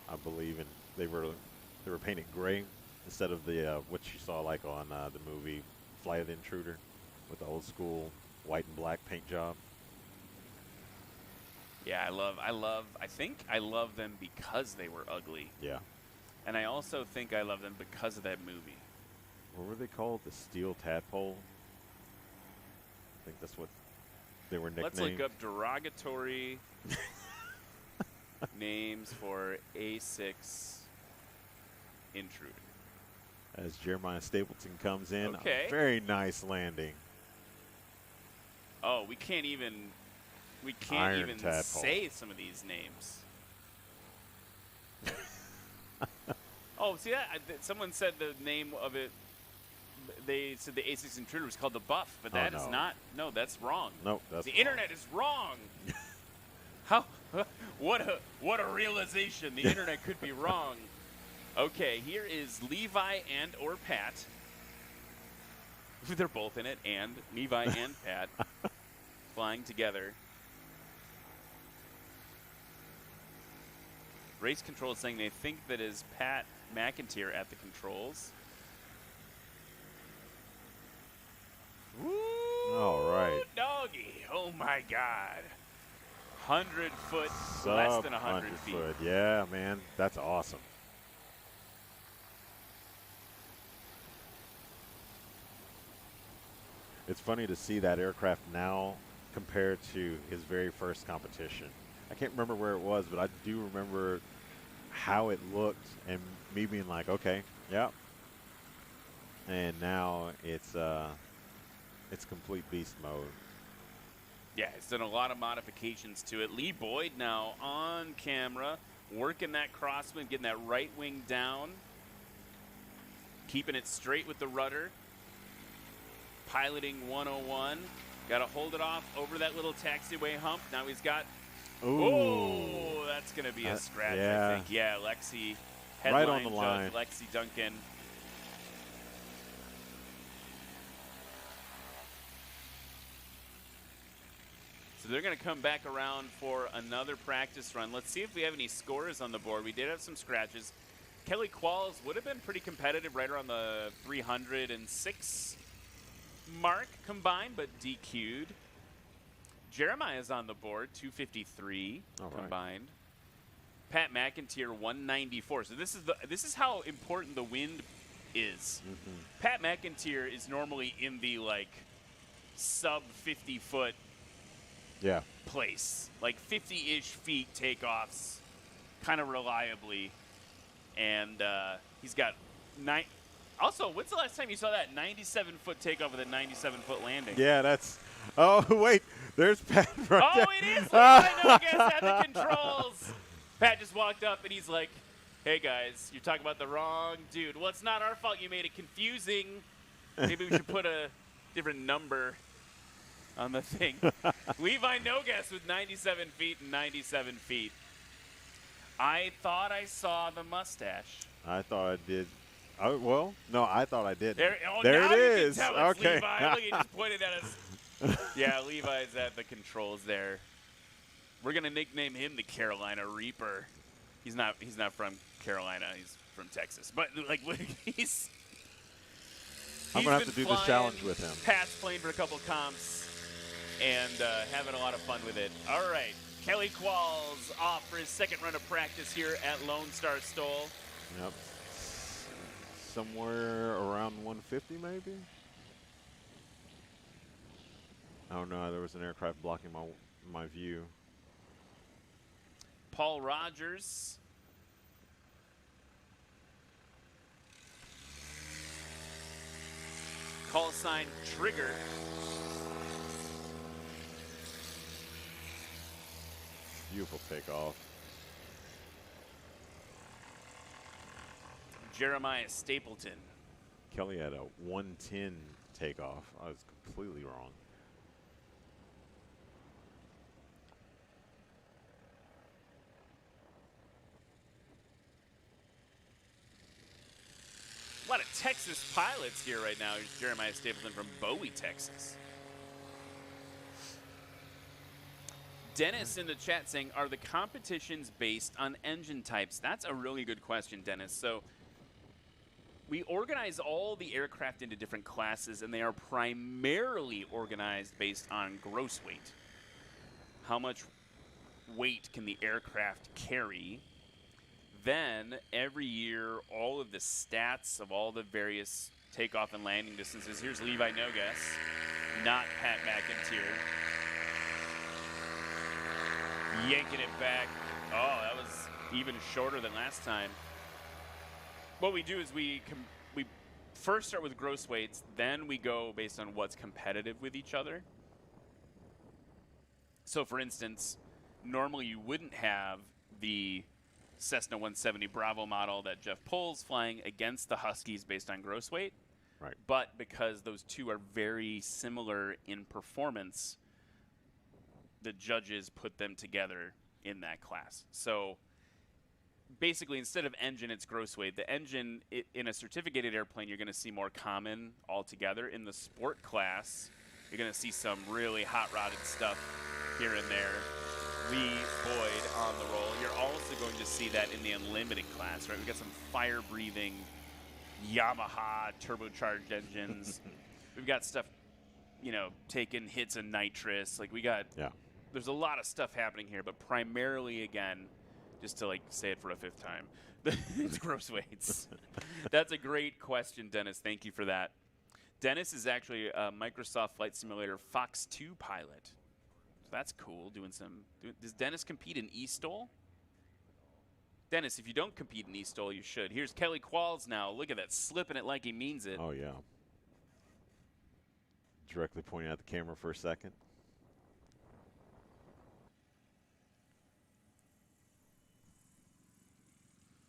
I believe, and they were painted gray instead of the what you saw like on the movie Flight of the Intruder with the old school white and black paint job. Yeah, I think I love them because they were ugly. Yeah. And I also think I love them because of that movie. What were they called? The Steel Tadpole? I think that's what they were nicknamed. Let's look up derogatory names for A6 Intruder. As Jeremiah Stapleton comes in, Okay. a very nice landing. Oh, we can't even Iron Tadpole. say some of these names. Oh, see that? Someone said the name of it. They said the A6 Intruder was called the Buff, but that is not. No, that's wrong. Nope, that's the wrong. internet is wrong. How? What a realization! The internet could be wrong. Okay, here is Levi and or Pat. They're both in it, and Levi and Pat flying together. Race Control is saying they think that is Pat McIntyre at the controls. Woo! All right. Doggy. Oh, my God. 100 foot, Sub less than 100 feet. foot. Yeah, man. That's awesome. It's funny to see that aircraft now compared to his very first competition. I can't remember where it was, but I do remember how it looked and me being like, okay, yeah. And now it's complete beast mode. Yeah, it's done a lot of modifications to it. Lee Boyd now on camera, working that crosswind, getting that right wing down, keeping it straight with the rudder, piloting 101. Got to hold it off over that little taxiway hump. Now he's got. Ooh. Oh, that's going to be a scratch, yeah. I think. Yeah, Lexi. Right on headline the judge, line. Lexi Duncan. So they're going to come back around for another practice run. Let's see if we have any scores on the board. We did have some scratches. Kelly Qualls would have been pretty competitive right around the 306 mark combined, but DQ'd. Jeremiah's on the board, 253 All right. combined. Pat McIntyre 194. So this is how important the wind is. Pat McIntyre is normally in the like sub 50 foot place, like 50-ish feet takeoffs, kind of reliably, and he's got nine. Also, when's the last time you saw that 97-foot takeoff with a 97-foot landing? Yeah, that's. Oh wait, there's Pat. Right Oh, it is. I know, guys, at the controls. Pat just walked up and he's like, "Hey guys, you're talking about the wrong dude. Well, it's not our fault. You made it confusing. Maybe we should put a different number on the thing." Levi Nogas with 97 feet and 97 feet. I thought I saw the mustache. I thought I did. Oh, well, no, I thought I did. There it is. You can tell it's Okay. Levi. Look, he just pointed at us. Yeah, Levi's at the controls there. We're gonna nickname him the Carolina Reaper. He's not from Carolina. He's from Texas. But like, he's. I'm gonna have to do this challenge with him. Pat's playing for a couple comps and having a lot of fun with it. All right, Kelly Qualls off for his second run of practice here at Lonestar STOL. Yep. Somewhere around 150, maybe. Oh no, there was an aircraft blocking my view. Paul Rogers. Call sign Trigger. Beautiful takeoff. Jeremiah Stapleton. Kelly had a 110 takeoff. I was completely wrong. A lot of Texas pilots here right now. Here's Jeremiah Stapleton from Bowie, Texas. Dennis in the chat saying, are the competitions based on engine types? That's a really good question, Dennis. So we organize all the aircraft into different classes, and they are primarily organized based on gross weight. How much weight can the aircraft carry? Then, every year, all of the stats of all the various takeoff and landing distances. Here's Levi Nogas, not Pat McIntyre. Yanking it back. Oh, that was even shorter than last time. What we do is we first start with gross weights, then we go based on what's competitive with each other. So, for instance, normally you wouldn't have the Cessna 170 Bravo model that Jeff Pohl's flying against the Huskies based on gross weight. Right. But because those two are very similar in performance, the judges put them together in that class. So basically, instead of engine, it's gross weight. The engine, in a certificated airplane, you're going to see more common altogether. In the sport class, you're going to see some really hot-rodded stuff here and there. Lee Boyd on the roll. You're also going to see that in the unlimited class, right? We've got some fire-breathing Yamaha turbocharged engines. We've got stuff, you know, taking hits of nitrous. Like, we got, there's a lot of stuff happening here, but primarily, again, just to, like, say it for a fifth time, it's gross weights. That's a great question, Dennis. Thank you for that. Dennis is actually a Microsoft Flight Simulator Fox 2 pilot. That's cool. Does Dennis compete in E-STOL? Dennis, if you don't compete in E-STOL, you should. Here's Kelly Qualls now. Look at that, slipping it like he means it. Oh, yeah. Directly pointing at the camera for a second.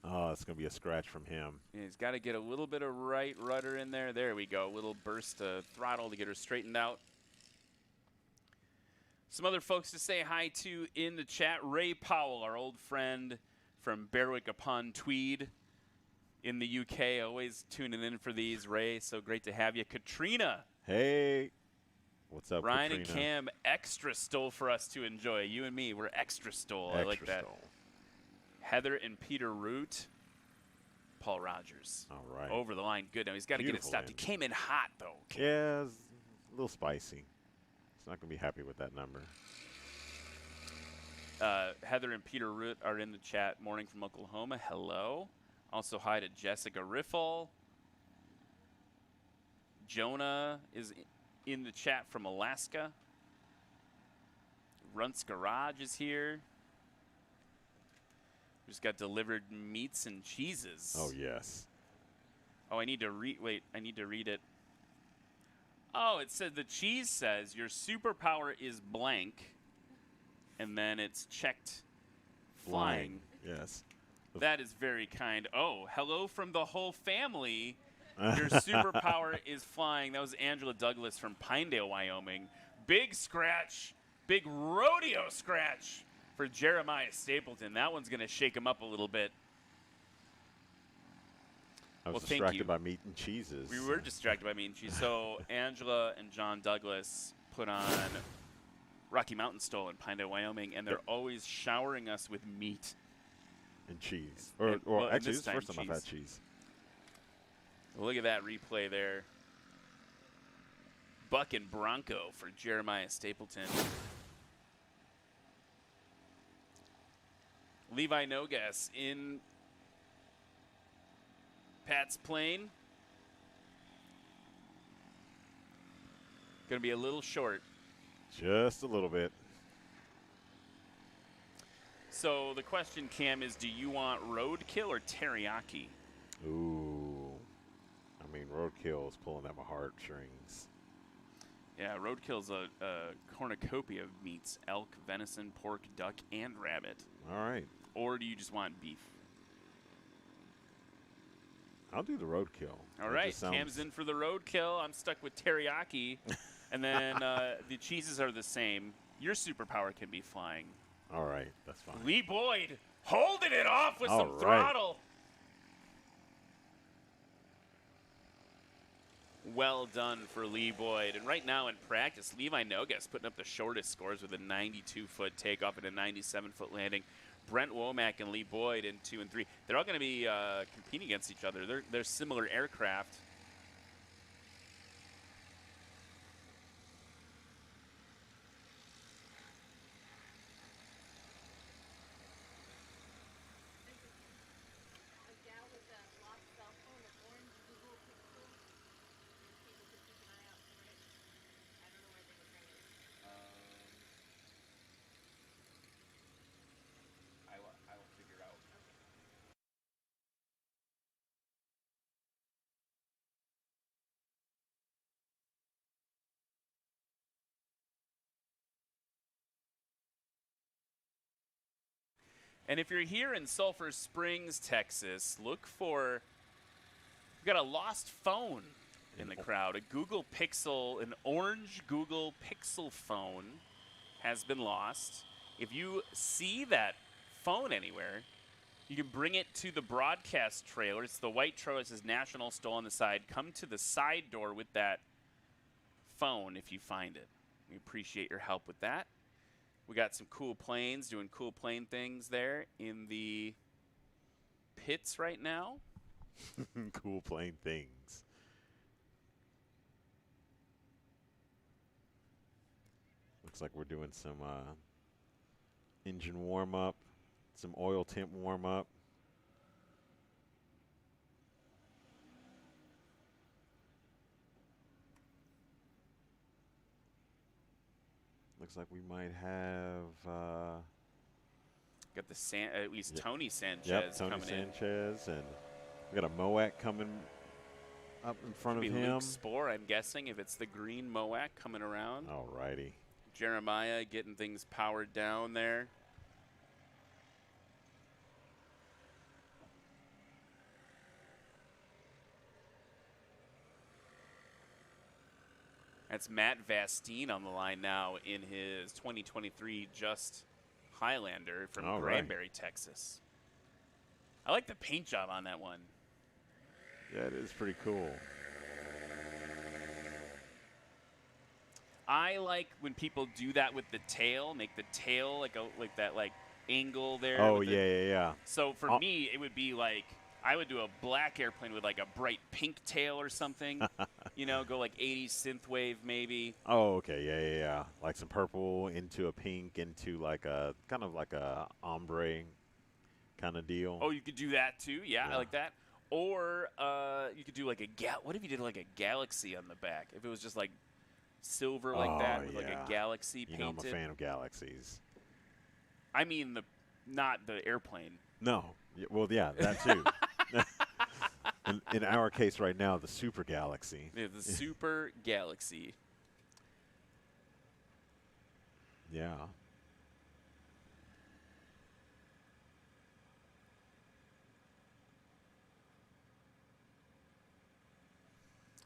Oh, it's going to be a scratch from him. Yeah, he's got to get a little bit of right rudder in there. There we go. A little burst of throttle to get her straightened out. Some other folks to say hi to in the chat. Ray Powell, our old friend from Berwick upon Tweed in the UK, always tuning in for these. Ray, so great to have you. Katrina. Hey. What's up, Ryan Katrina? and Cam extra stole for us to enjoy. You and me, we're extra stole. I like that. Stole. Heather and Peter Root. Paul Rogers. All right. Over the line. Good. Now he's got to get it stopped. He came in hot, though. Yeah, it's a little spicy. He's not going to be happy with that number. Heather and Peter Root are in the chat. Morning from Oklahoma. Hello. Also hi to Jessica Riffle. Jonah is in the chat from Alaska. Runt's Garage is here. Just got delivered meats and cheeses. Oh, yes. Oh, I need to read it. Oh, it said the cheese says your superpower is blank, and then it's checked flying. Yes. That is very kind. Oh, hello from the whole family. Your superpower is flying. That was Angela Douglas from Pinedale, Wyoming. Big scratch, big rodeo scratch for Jeremiah Stapleton. That one's going to shake him up a little bit. I was Well, thank distracted you. by meat and cheeses. We were distracted by meat and cheese. So Angela and John Douglas put on Rocky Mountain Stole in Pinedale, Wyoming, and they're always showering us with meat. And cheese. And- Or well, and actually, this this is the first time time I've had cheese. Well, look at that replay there. Buck and Bronco for Jeremiah Stapleton. Levi Nogas in Pat's plane. Going to be a little short. Just a little bit. So the question, Cam, is do you want roadkill or teriyaki? Ooh. I mean, roadkill is pulling at my heartstrings. Yeah, roadkill's a cornucopia of meats: elk, venison, pork, duck, and rabbit. All right. Or do you just want beef? I'll do the roadkill. All That right, just sounds- Cam's in for the roadkill. I'm stuck with teriyaki. And then the cheeses are the same. Your superpower can be flying. All right, that's fine. Lee Boyd holding it off with All some right. throttle. Well done for Lee Boyd. And right now in practice, Levi Nogas putting up the shortest scores with a 92-foot takeoff and a 97-foot landing. Brent Womack and Lee Boyd in 2 and 3. They're all going to be competing against each other. They're similar aircraft. I will figure out. And if you're here in Sulphur Springs, Texas, look for, we've got a lost phone in the crowd. A Google Pixel, an orange Google Pixel phone has been lost. If you see that phone anywhere, you can bring it to the broadcast trailer. It's the white trailer that says National Stole on the side. Come to the side door with that phone if you find it. We appreciate your help with that. We got some cool planes doing cool plane things there in the pits right now. Cool plane things. Looks like we're doing some engine warm-up, some oil temp warm-up. Looks like we might have Got the at least Tony Sanchez yep, Tony coming Sanchez, and we got a MOAC coming up in front of in. him. Luke Spohr, I'm guessing, if it's the green MOAC coming around. Alrighty. Jeremiah getting things powered down there. That's Matt Vastine on the line now in his 2023 Just Highlander from All right. Granbury, Texas. I like the paint job on that one. Yeah, it is pretty cool. I like when people do that with the tail, make the tail like that angle there. Oh, with yeah. So for Oh. me, it would be like I would do a black airplane with like a bright pink tail or something. You know, go like 80s synthwave maybe. Oh, okay, yeah. Like some purple into a pink into like a kind of like a ombre kind of deal. Oh, you could do that too. Yeah, I like that. Or you could do like what if you did like a galaxy on the back? If it was just like silver like that with like a galaxy painted. You know, I'm a fan of galaxies. I mean not the airplane. No. Well, yeah, that too. in our case right now, the super galaxy. Yeah, the super galaxy. Yeah.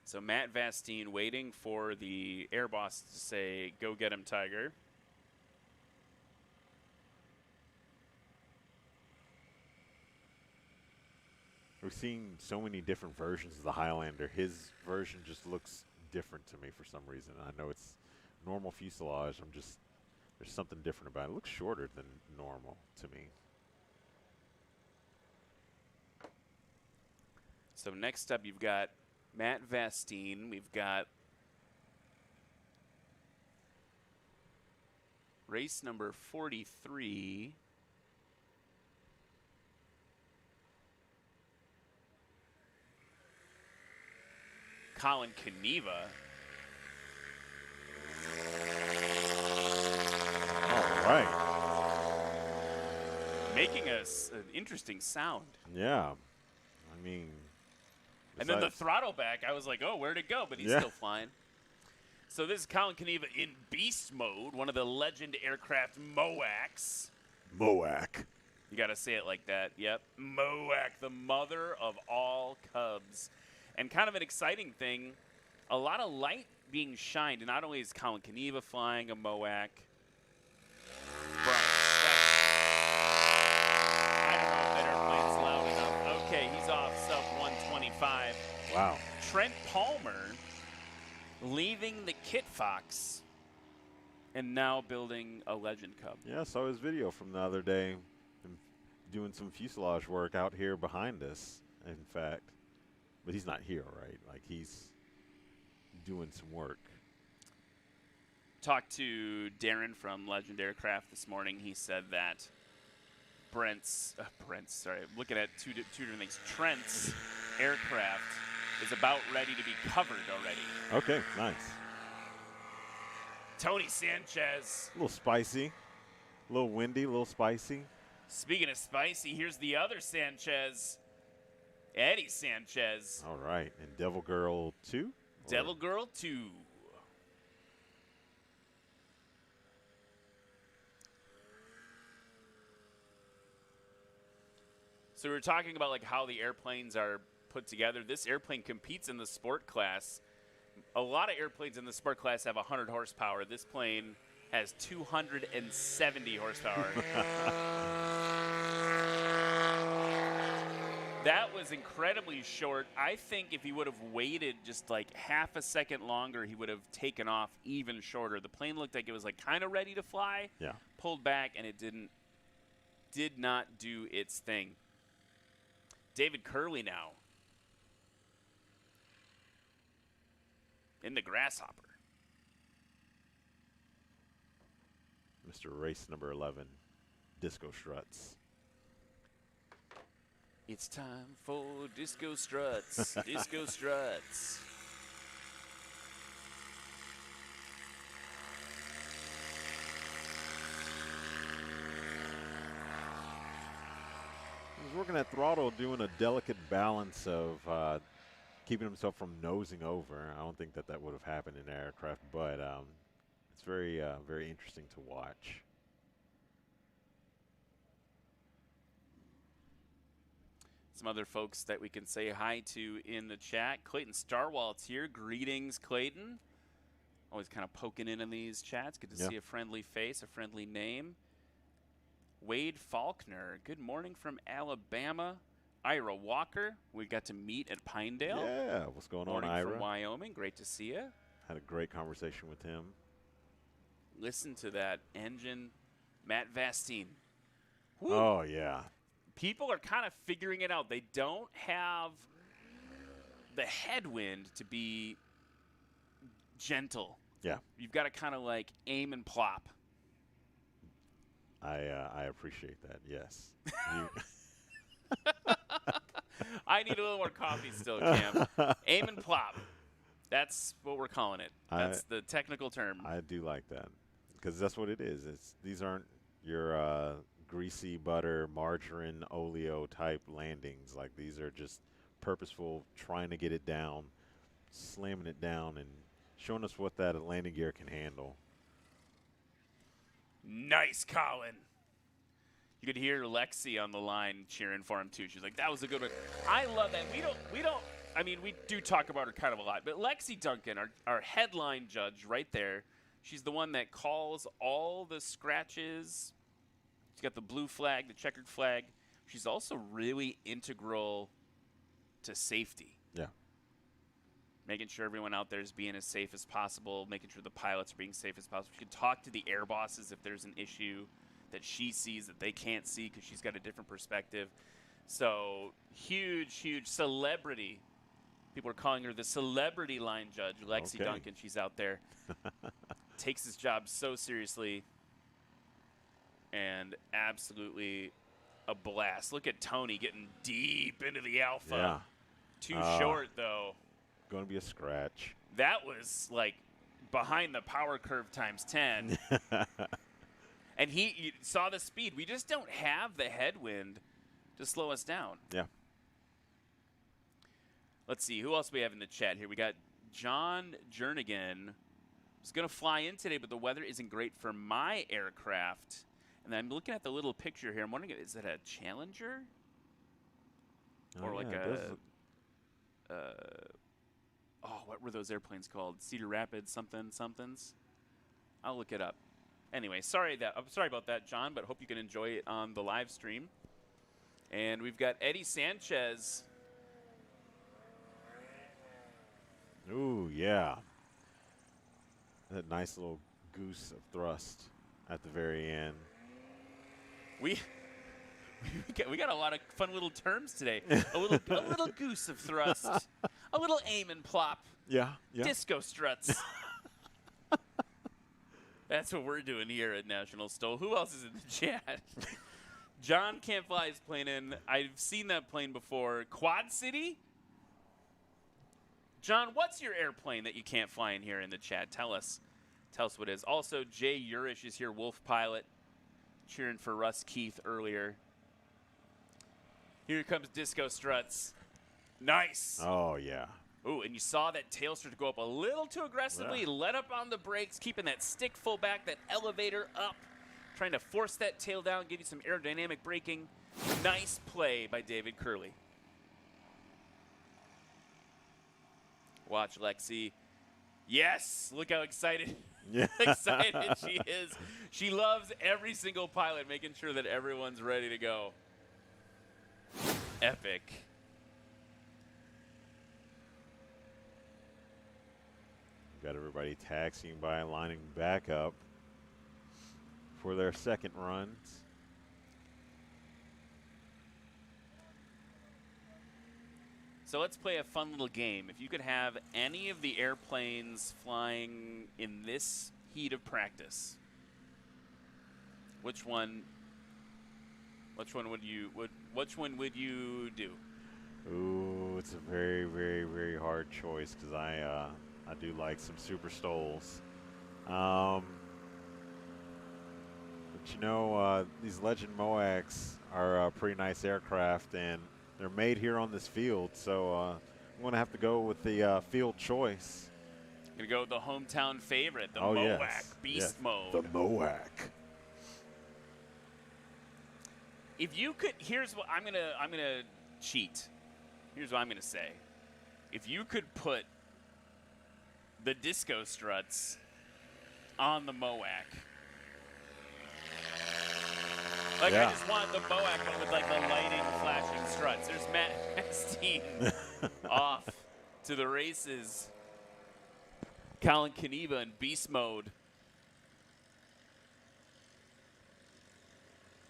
So Matt Vastine waiting for the air boss to say, "Go get him, Tiger." We've seen so many different versions of the Highlander. His version just looks different to me for some reason. I know it's normal fuselage. There's something different about it. It looks shorter than normal to me. So next up, you've got Matt Vastine. We've got race number 43. Colin Kaniva. All right. Making us an interesting sound. Yeah. I mean. And then the throttle back, I was like, oh, where'd it go? But he's still flying. So this is Colin Kaniva in beast mode, one of the legend aircraft MOACs. MOAC. You got to say it like that. Yep. MOAC, the mother of all Cubs. And kind of an exciting thing, a lot of light being shined. And not only is Colin Kaniva flying a MOAC, but I don't know if that airplane's loud enough. Okay, he's off sub 125. Wow. Trent Palmer leaving the Kit Fox and now building a Legend Cub. Yeah, I saw his video from the other day, him doing some fuselage work out here behind us, in fact. But he's not here, right? Like, he's doing some work. Talked to Darren from Legend Aircraft this morning. He said that looking at two different things. Trent's aircraft is about ready to be covered already. Okay, nice. Tony Sanchez. A little spicy, a little windy, a little spicy. Speaking of spicy, here's the other Sanchez, Eddie Sanchez. All right, and Devil Girl 2? Devil Girl 2. So we were talking about like how the airplanes are put together. This airplane competes in the sport class. A lot of airplanes in the sport class have 100 horsepower. This plane has 270 horsepower. That was incredibly short. I think if he would have waited just like half a second longer, he would have taken off even shorter. The plane looked like it was like kind of ready to fly. Yeah. Pulled back, and it did not do its thing. David Curley now in the Grasshopper. Mr. Race number 11, Disco Struts. It's time for Disco Struts. Disco Struts. He's working that throttle, doing a delicate balance of keeping himself from nosing over. I don't think that would have happened in aircraft, but it's very, very interesting to watch. Some other folks that we can say hi to in the chat. Clayton Starwalt's here. Greetings, Clayton. Always kind of poking in these chats. Good to see a friendly face, a friendly name. Wade Faulkner, good morning from Alabama. Ira Walker, we got to meet at Pinedale. Yeah, what's going on, Ira? Morning from Wyoming, great to see you. Had a great conversation with him. Listen to that engine, Matt Vastine. Woo. Oh, yeah. people are kind of figuring it out. They don't have the headwind to be gentle. Yeah. You've got to kind of like aim and plop. I appreciate that. Yes. I need a little more coffee still, Cam. Aim and plop. That's what we're calling it. That's the technical term. I do like that because that's what it is. These aren't your greasy butter, margarine, oleo type landings. Like these are just purposeful, trying to get it down, slamming it down, and showing us what that landing gear can handle. Nice, Colin. You could hear Lexi on the line cheering for him too. She's like, "That was a good one." I love that. We don't. I mean, we do talk about her kind of a lot, but Lexi Duncan, our headline judge, right there. She's the one that calls all the scratches. She's got the blue flag, the checkered flag. She's also really integral to safety. Yeah. Making sure everyone out there is being as safe as possible, making sure the pilots are being safe as possible. She can talk to the air bosses if there's an issue that she sees that they can't see because she's got a different perspective. So huge, huge celebrity. People are calling her the celebrity line judge, Lexi Duncan. She's out there. Takes his job so seriously and absolutely a blast. Look at Tony getting deep into the alpha. Yeah. Too short, though. Going to be a scratch. That was like behind the power curve times 10. And you saw the speed. We just don't have the headwind to slow us down. Yeah. Let's see. Who else we have in the chat here? We got John Jernigan. He's going to fly in today, but the weather isn't great for my aircraft. And I'm looking at the little picture here. I'm wondering, is that a Challenger? Or like what were those airplanes called? Cedar Rapids somethings? I'll look it up. Anyway, sorry about that, John, but hope you can enjoy it on the live stream. And we've got Eddie Sanchez. Ooh, yeah. That nice little goose of thrust at the very end. We got a lot of fun little terms today. A little goose of thrust. A little aim and plop. Yeah. Disco struts. That's what we're doing here at National STOL. Who else is in the chat? John Can't Fly is playing in. I've seen that plane before. Quad City? John, what's your airplane that you can't fly in here in the chat? Tell us what it is. Also, Jay Urish is here, Wolf Pilot, cheering for Russ Keith earlier. Here comes Disco Struts. Nice. Oh, yeah. Ooh, and you saw that tail start to go up a little too aggressively. Yeah. Let up on the brakes, keeping that stick full back, that elevator up, trying to force that tail down, give you some aerodynamic braking. Nice play by David Curley. Watch Lexi. Yes, look how excited she is. She loves every single pilot, making sure that everyone's ready to go. Epic. Got everybody taxiing by, lining back up for their second runs. So let's play a fun little game. If you could have any of the airplanes flying in this heat of practice, which one would you do? Ooh, it's a very, very, very hard choice because I do like some Super Stols. But you know, these Legend MOACs are a pretty nice aircraft, and they're made here on this field, so I'm going to have to go with the field choice. Going to go with the hometown favorite, the MOAC Beast Mode. The MOAC. If you could, here's what I'm gonna cheat. Here's what I'm gonna say. If you could put the disco struts on the MOAC. Like, I just want the MOAC one with, like, the lighting, flashing struts. There's Matt Epstein off to the races. Colin Kaniva in beast mode.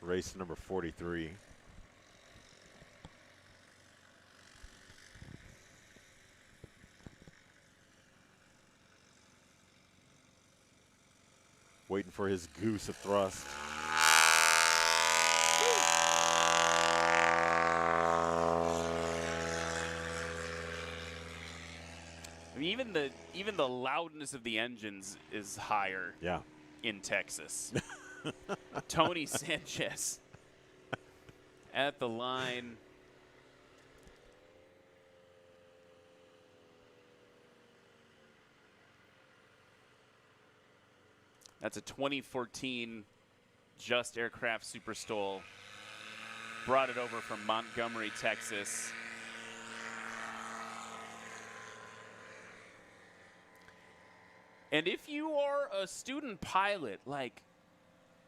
Race number 43. waiting for his goose of thrust. I mean, even the loudness of the engines is higher. Yeah. In Texas. Tony Sanchez at the line. That's a 2014 Just Aircraft Super STOL. Brought it over from Montgomery, Texas. And if you are a student pilot, like,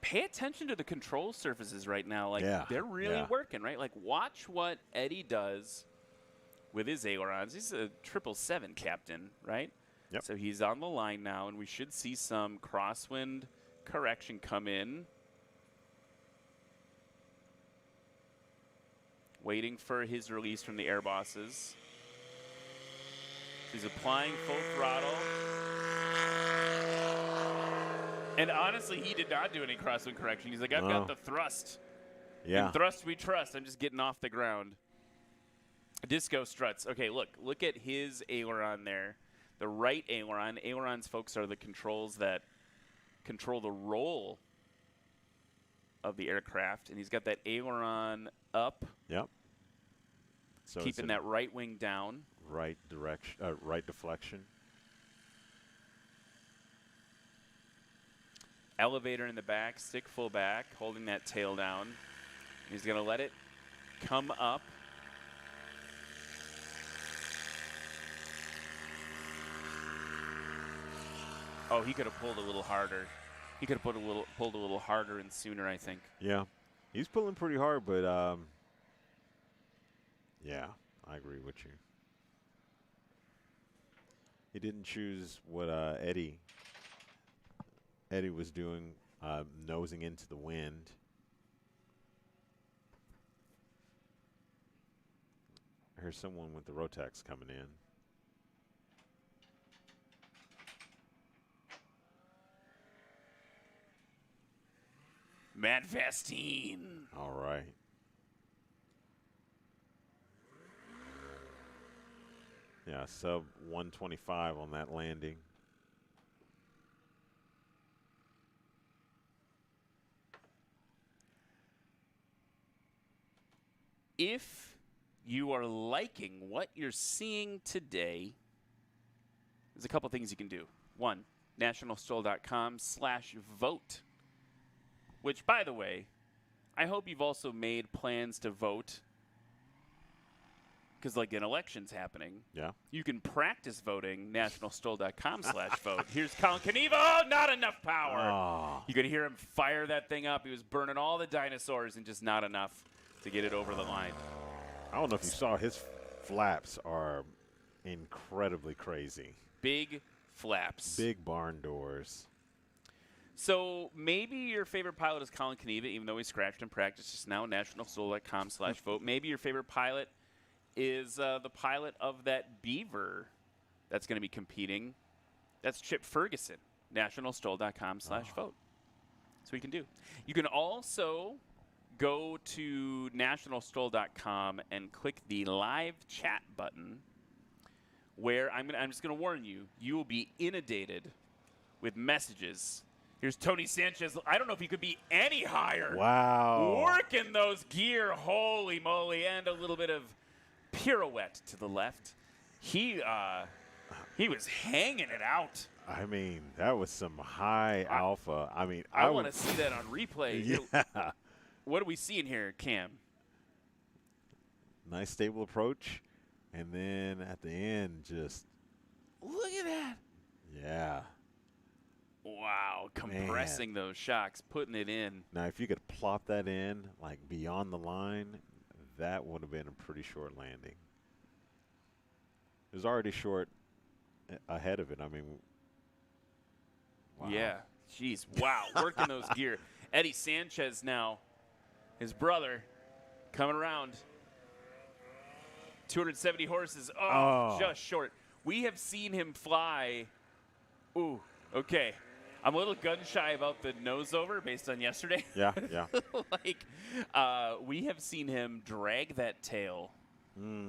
pay attention to the control surfaces right now. Like, they're really working, right? Like, watch what Eddie does with his ailerons. He's a 777 captain, right? Yep. So he's on the line now, and we should see some crosswind correction come in. Waiting for his release from the air bosses. He's applying full throttle. And honestly, he did not do any crosswind correction. He's like, I've got the thrust. Yeah. And thrust we trust. I'm just getting off the ground. Disco struts. Okay, look at his aileron there. The right aileron. Ailerons, folks, are the controls that control the roll of the aircraft. And he's got that aileron up. Yep. So keeping that right wing down. Right direction, right deflection. Elevator in the back, stick full back, holding that tail down. He's going to let it come up. Oh, he could have pulled a little harder. He could have pulled a little harder and sooner, I think. Yeah, he's pulling pretty hard, but yeah, I agree with you. He didn't choose what Eddie was doing, nosing into the wind. Here's someone with the Rotax coming in. Matt Vastine. All right. Yeah, sub 125 on that landing. If you are liking what you're seeing today, there's a couple things you can do. One, nationalstol.com/vote. Which, by the way, I hope you've also made plans to vote. Because, like, an election's happening. Yeah. You can practice voting, nationalstol.com/vote. Here's Colin Knievel. Oh, not enough power. Oh. You could hear him fire that thing up. He was burning all the dinosaurs and just not enough to get it over the line. I don't know if you saw, his flaps are incredibly crazy. Big flaps. Big barn doors. So maybe your favorite pilot is Colin Knievel, even though he scratched in practice just now, nationalstol.com/vote. Maybe your favorite pilot is the pilot of that Beaver that's going to be competing. That's Chip Ferguson, nationalstol.com/vote. That's what you can do. You can also go to nationalstol.com and click the live chat button, where I'm just going to warn you, you will be inundated with messages. Here's Tony Sanchez. I don't know if he could be any higher. Wow. Working those gear, holy moly, and a little bit of pirouette to the left. He was hanging it out. I mean, that was some high alpha. I mean, I want to see that on replay. Yeah. What are we seeing here, Cam? Nice stable approach. And then at the end, just. Look at that. Yeah. Wow. Compressing those shocks, putting it in. Now, if you could plop that in, like, beyond the line, that would have been a pretty short landing. It was already short ahead of it. I mean, wow. Yeah. Jeez. Wow. Working those gear. Eddie Sanchez now, his brother, coming around. 270 horses. Oh, just short. We have seen him fly. Ooh, okay. I'm a little gun shy about the nose over based on yesterday. Yeah, yeah. Like, we have seen him drag that tail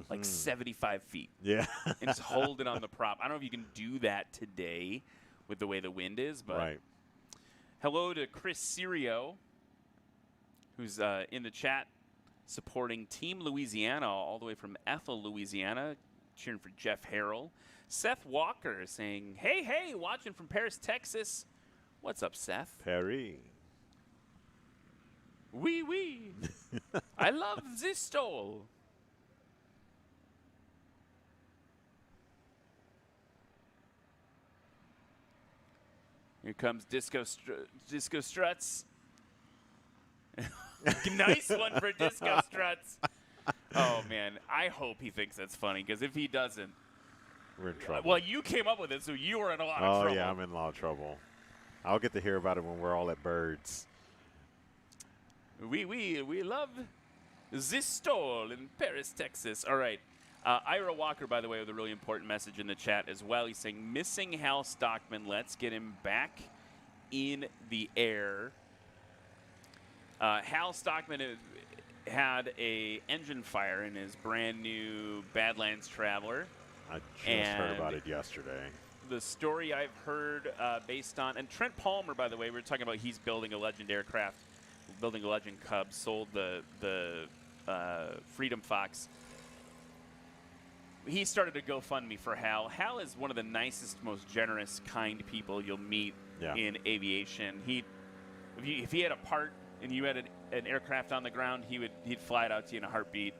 like 75 feet. Yeah. And just hold it on the prop. I don't know if you can do that today with the way the wind is, but Right. hello to Chris Serio, who's in the chat supporting Team Louisiana all the way from Ethel, Louisiana, cheering for Jeff Harrell. Seth Walker saying, hey, watching from Paris, Texas. What's up, Seth? Paris. Oui. I love this stole. Here comes Disco Struts. Nice one for Disco Struts. Oh, man. I hope he thinks that's funny, because if he doesn't, we're in trouble. Well, you came up with it, so you were in a lot of trouble. Oh, yeah, I'm in a lot of trouble. I'll get to hear about it when we're all at Birds. We love this stole in Paris, Texas. All right. Ira Walker, by the way, with a really important message in the chat as well. He's saying, missing Hal Stockman. Let's get him back in the air. Hal Stockman had a engine fire in his brand new Badlands Traveler. I just heard about it yesterday. The story I've heard based on, and Trent Palmer, by the way, we were talking about he's building a Legend aircraft, building a Legend Cub, sold the Freedom Fox. He started a GoFundMe for Hal. Hal is one of the nicest, most generous, kind people you'll meet in aviation. If he had a part and you had an aircraft on the ground, he'd fly it out to you in a heartbeat.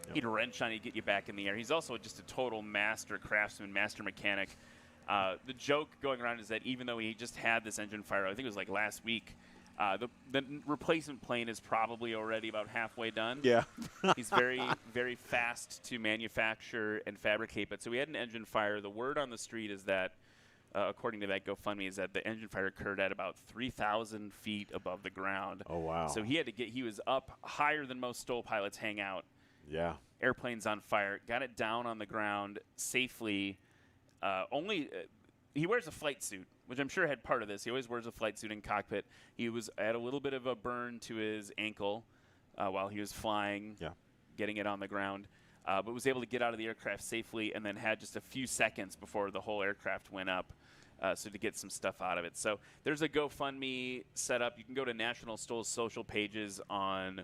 Yep. He'd wrench on you, get you back in the air. He's also just a total master craftsman, master mechanic. The joke going around is that even though he just had this engine fire, I think it was like last week, the replacement plane is probably already about halfway done. Yeah. He's very, very fast to manufacture and fabricate. But so we had an engine fire. The word on the street is that, according to that GoFundMe, is that the engine fire occurred at about 3,000 feet above the ground. Oh, wow. So he was up higher than most STOL pilots hang out. Yeah. Airplane's on fire. Got it down on the ground safely. He wears a flight suit, which I'm sure had part of this. He always wears a flight suit in cockpit. He had a little bit of a burn to his ankle while he was flying, getting it on the ground, but was able to get out of the aircraft safely and then had just a few seconds before the whole aircraft went up, so to get some stuff out of it. So there's a GoFundMe set up. You can go to National STOL's social pages on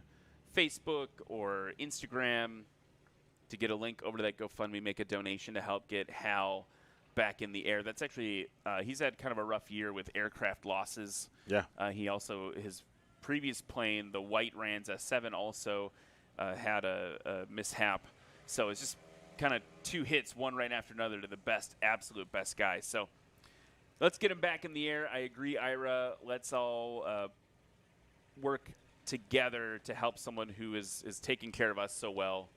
Facebook or Instagram to get a link over to that GoFundMe, make a donation to help get Hal back in the air. That's actually, he's had kind of a rough year with aircraft losses. Yeah. He also, his previous plane, the White Rans S7, also had a mishap. So it's just kind of two hits, one right after another, to the absolute best guy. So let's get him back in the air. I agree, Ira. Let's all work together to help someone who is taking care of us so well.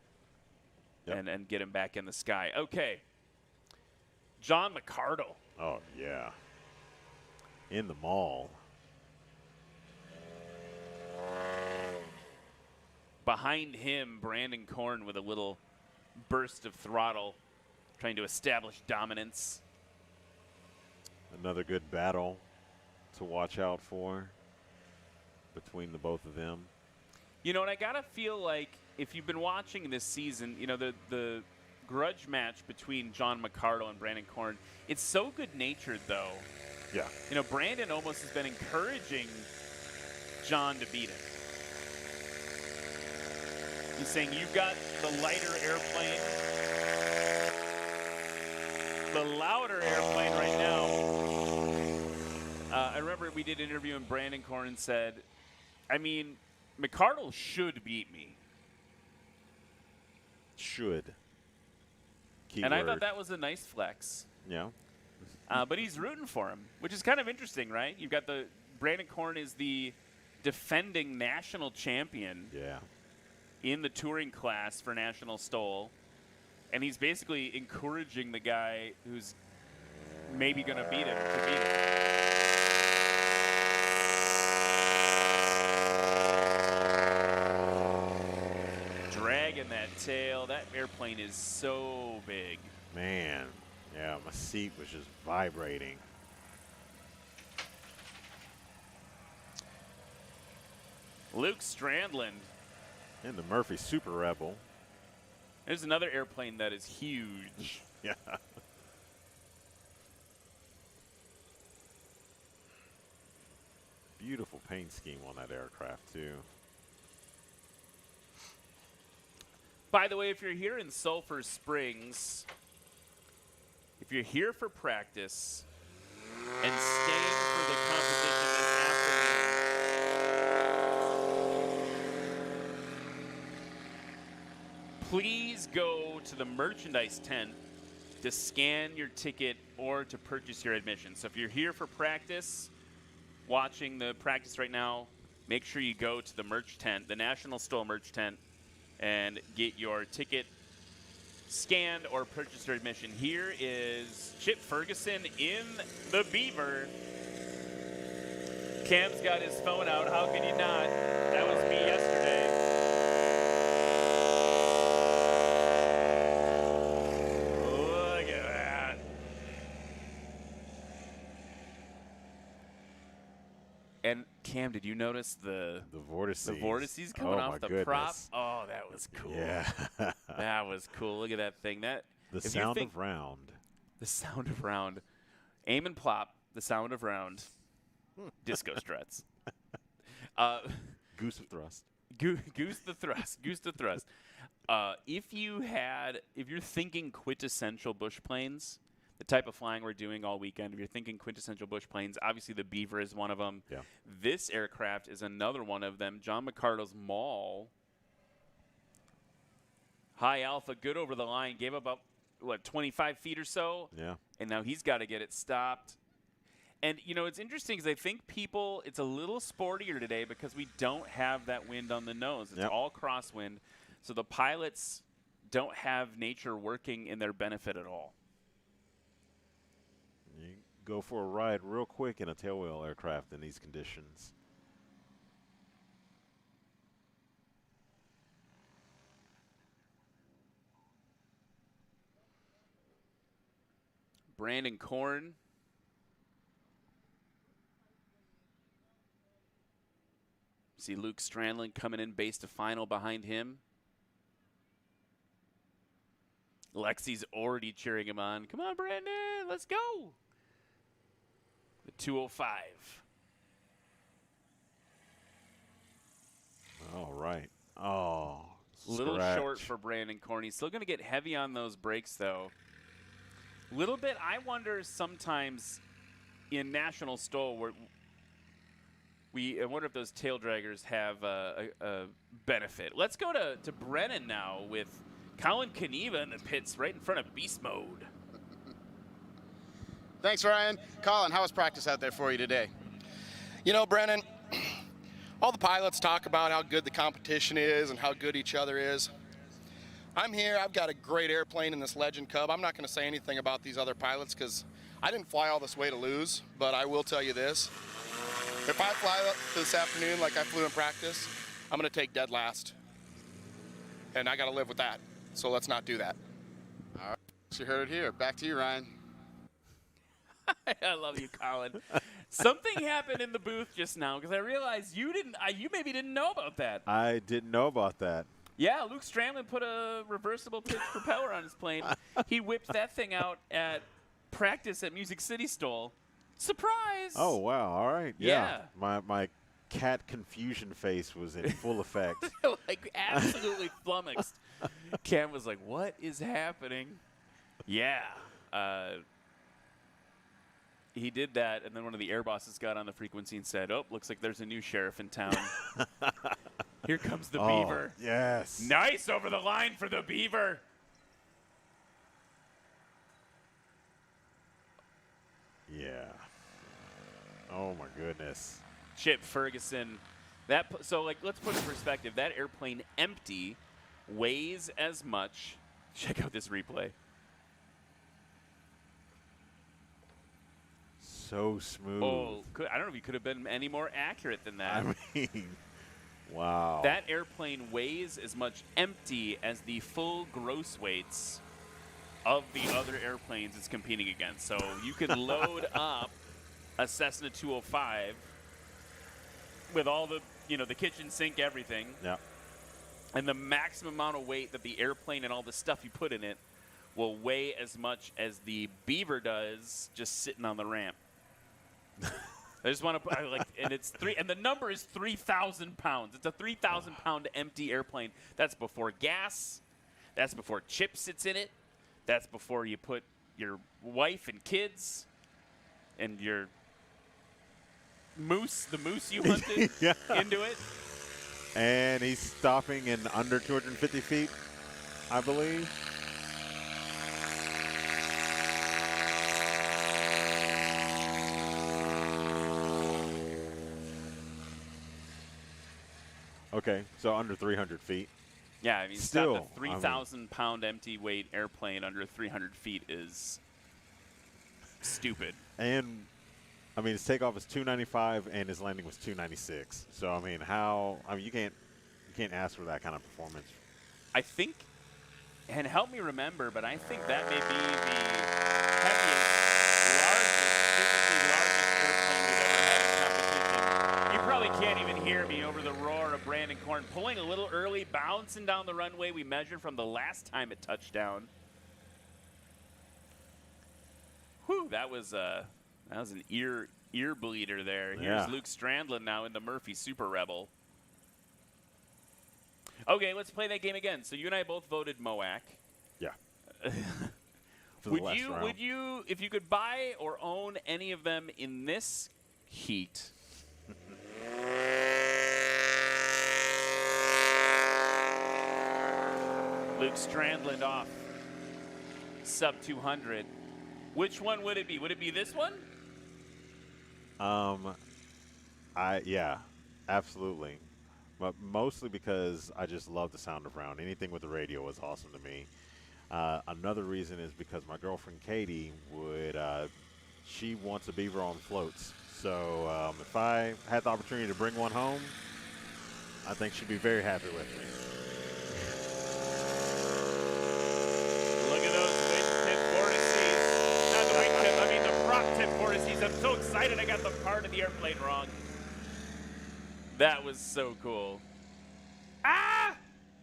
Yep. And get him back in the sky. Okay. John McCardle. Oh, yeah. In the mall. Behind him, Brandon Korn with a little burst of throttle, trying to establish dominance. Another good battle to watch out for between the both of them. You know, and I gotta feel like if you've been watching this season, you know, the grudge match between John McCardle and Brandon Korn, it's so good-natured, though. Yeah. You know, Brandon almost has been encouraging John to beat him. He's saying, you've got the lighter airplane, the louder airplane right now. I remember we did an interview and Brandon Korn said, I mean, McCardle should beat me. Should. Keyword. And I thought that was a nice flex. Yeah. But he's rooting for him, which is kind of interesting, right? You've got Brandon Korn is the defending national champion. Yeah. In the touring class for National STOL. And he's basically encouraging the guy who's maybe going to beat him to beat him. Dragging that tail. That airplane is so big. Man. Yeah, my seat was just vibrating. Luke Strandland. And the Murphy Super Rebel. There's another airplane that is huge. Yeah. Beautiful paint scheme on that aircraft, too. By the way, if you're here in Sulphur Springs, if you're here for practice and staying for the competition this afternoon, please go to the merchandise tent to scan your ticket or to purchase your admission. So if you're here for practice, watching the practice right now, make sure you go to the merch tent, the National STOL merch tent, and get your ticket scanned or purchase your admission. Here is Chip Ferguson in the Beaver. Cam's got his phone out. How could you not? That was me yesterday. Look at that. And Cam, did you notice the vortices? The vortices coming off the prop. Oh, that was cool. Yeah. That was cool. Look at that thing. The sound of round. The sound of round. Aim and plop. The sound of round. Disco struts. Goose of thrust. Goose the thrust. Goose the thrust. If you're thinking quintessential bush planes, the type of flying we're doing all weekend, if you're thinking quintessential bush planes, obviously the Beaver is one of them. Yeah. This aircraft is another one of them. John McCardle's Maul. High alpha, good over the line, gave up, 25 feet or so? Yeah. And now he's got to get it stopped. And, it's interesting because I think it's a little sportier today because we don't have that wind on the nose. It's all crosswind. So the pilots don't have nature working in their benefit at all. You go for a ride real quick in a tailwheel aircraft in these conditions. Brandon Korn. See Luke Strandland coming in base to final behind him. Lexi's already cheering him on. Come on, Brandon, let's go. The 205. All right. Oh, little scratch. short for Brandon Korn. He's still going to get heavy on those brakes, though. Little bit, I wonder sometimes in National STOL where I wonder if those tail draggers have a benefit. Let's go to Brennan now with Colin Kaniva in the pits right in front of Beast Mode. Thanks, Ryan. Colin, how was practice out there for you today? Brennan, all the pilots talk about how good the competition is and how good each other is. I'm here. I've got a great airplane in this Legend Cub. I'm not going to say anything about these other pilots because I didn't fly all this way to lose, but I will tell you this. If I fly this afternoon like I flew in practice, I'm going to take dead last. And I got to live with that. So let's not do that. All right. So you heard it here. Back to you, Ryan. I love you, Colin. Something happened in the booth just now because I realized you maybe didn't know about that. I didn't know about that. Yeah, Luke Strandland put a reversible pitch propeller on his plane. He whipped that thing out at practice at Music City STOL. Surprise! Oh, wow. All right. Yeah. My cat confusion face was in full effect. Like, absolutely flummoxed. Cam was like, what is happening? Yeah. He did that, and then one of the air bosses got on the frequency and said, oh, looks like there's a new sheriff in town. Here comes the Beaver. Yes. Nice over the line for the Beaver. Yeah. Oh, my goodness. Chip Ferguson. So, let's put it in perspective. That airplane empty weighs as much. Check out this replay. So smooth. Oh, I don't know if he could have been any more accurate than that. I mean, wow. That airplane weighs as much empty as the full gross weights of the other airplanes it's competing against. So you could load up a Cessna 205 with all the the kitchen sink, everything. Yeah. And the maximum amount of weight that the airplane and all the stuff you put in it will weigh as much as the Beaver does just sitting on the ramp. I just want to and it's and the number is 3,000 pounds. It's a 3,000 pound empty airplane. That's before gas. That's before chip sits in it. That's before you put your wife and kids and your the moose you hunted into it. And he's stopping in under 250 feet, I believe. Okay, so under 300 feet. Yeah, I mean, still, a 3,000 pound empty weight airplane under 300 feet is stupid. And I mean, his takeoff is 295 and his landing was 296. So I mean, you can't ask for that kind of performance. I think, and help me remember, but I think that may be the heaviest, physically largest airplane we've ever had in competition. You probably can't even hear me over the roar of Brandon Korn pulling a little early, bouncing down the runway we measured from the last time it touched down. Whew, that was an ear bleeder there. Here's Luke Strandland now in the Murphy Super Rebel. Okay, let's play that game again. So you and I both voted MOAC. Yeah. Would you, if you could buy or own any of them in this heat? Luke Strandland off. Sub 200. Which one would it be? Would it be this one? Yeah, absolutely. But mostly because I just love the sound of round. Anything with the radio was awesome to me. Another reason is because my girlfriend Katie she wants a Beaver on floats. So if I had the opportunity to bring one home, I think she'd be very happy with me. Look at those wingtip vortices. Not the wingtip, I mean the prop tip vortices. I'm so excited I got the part of the airplane wrong. That was so cool. Ah!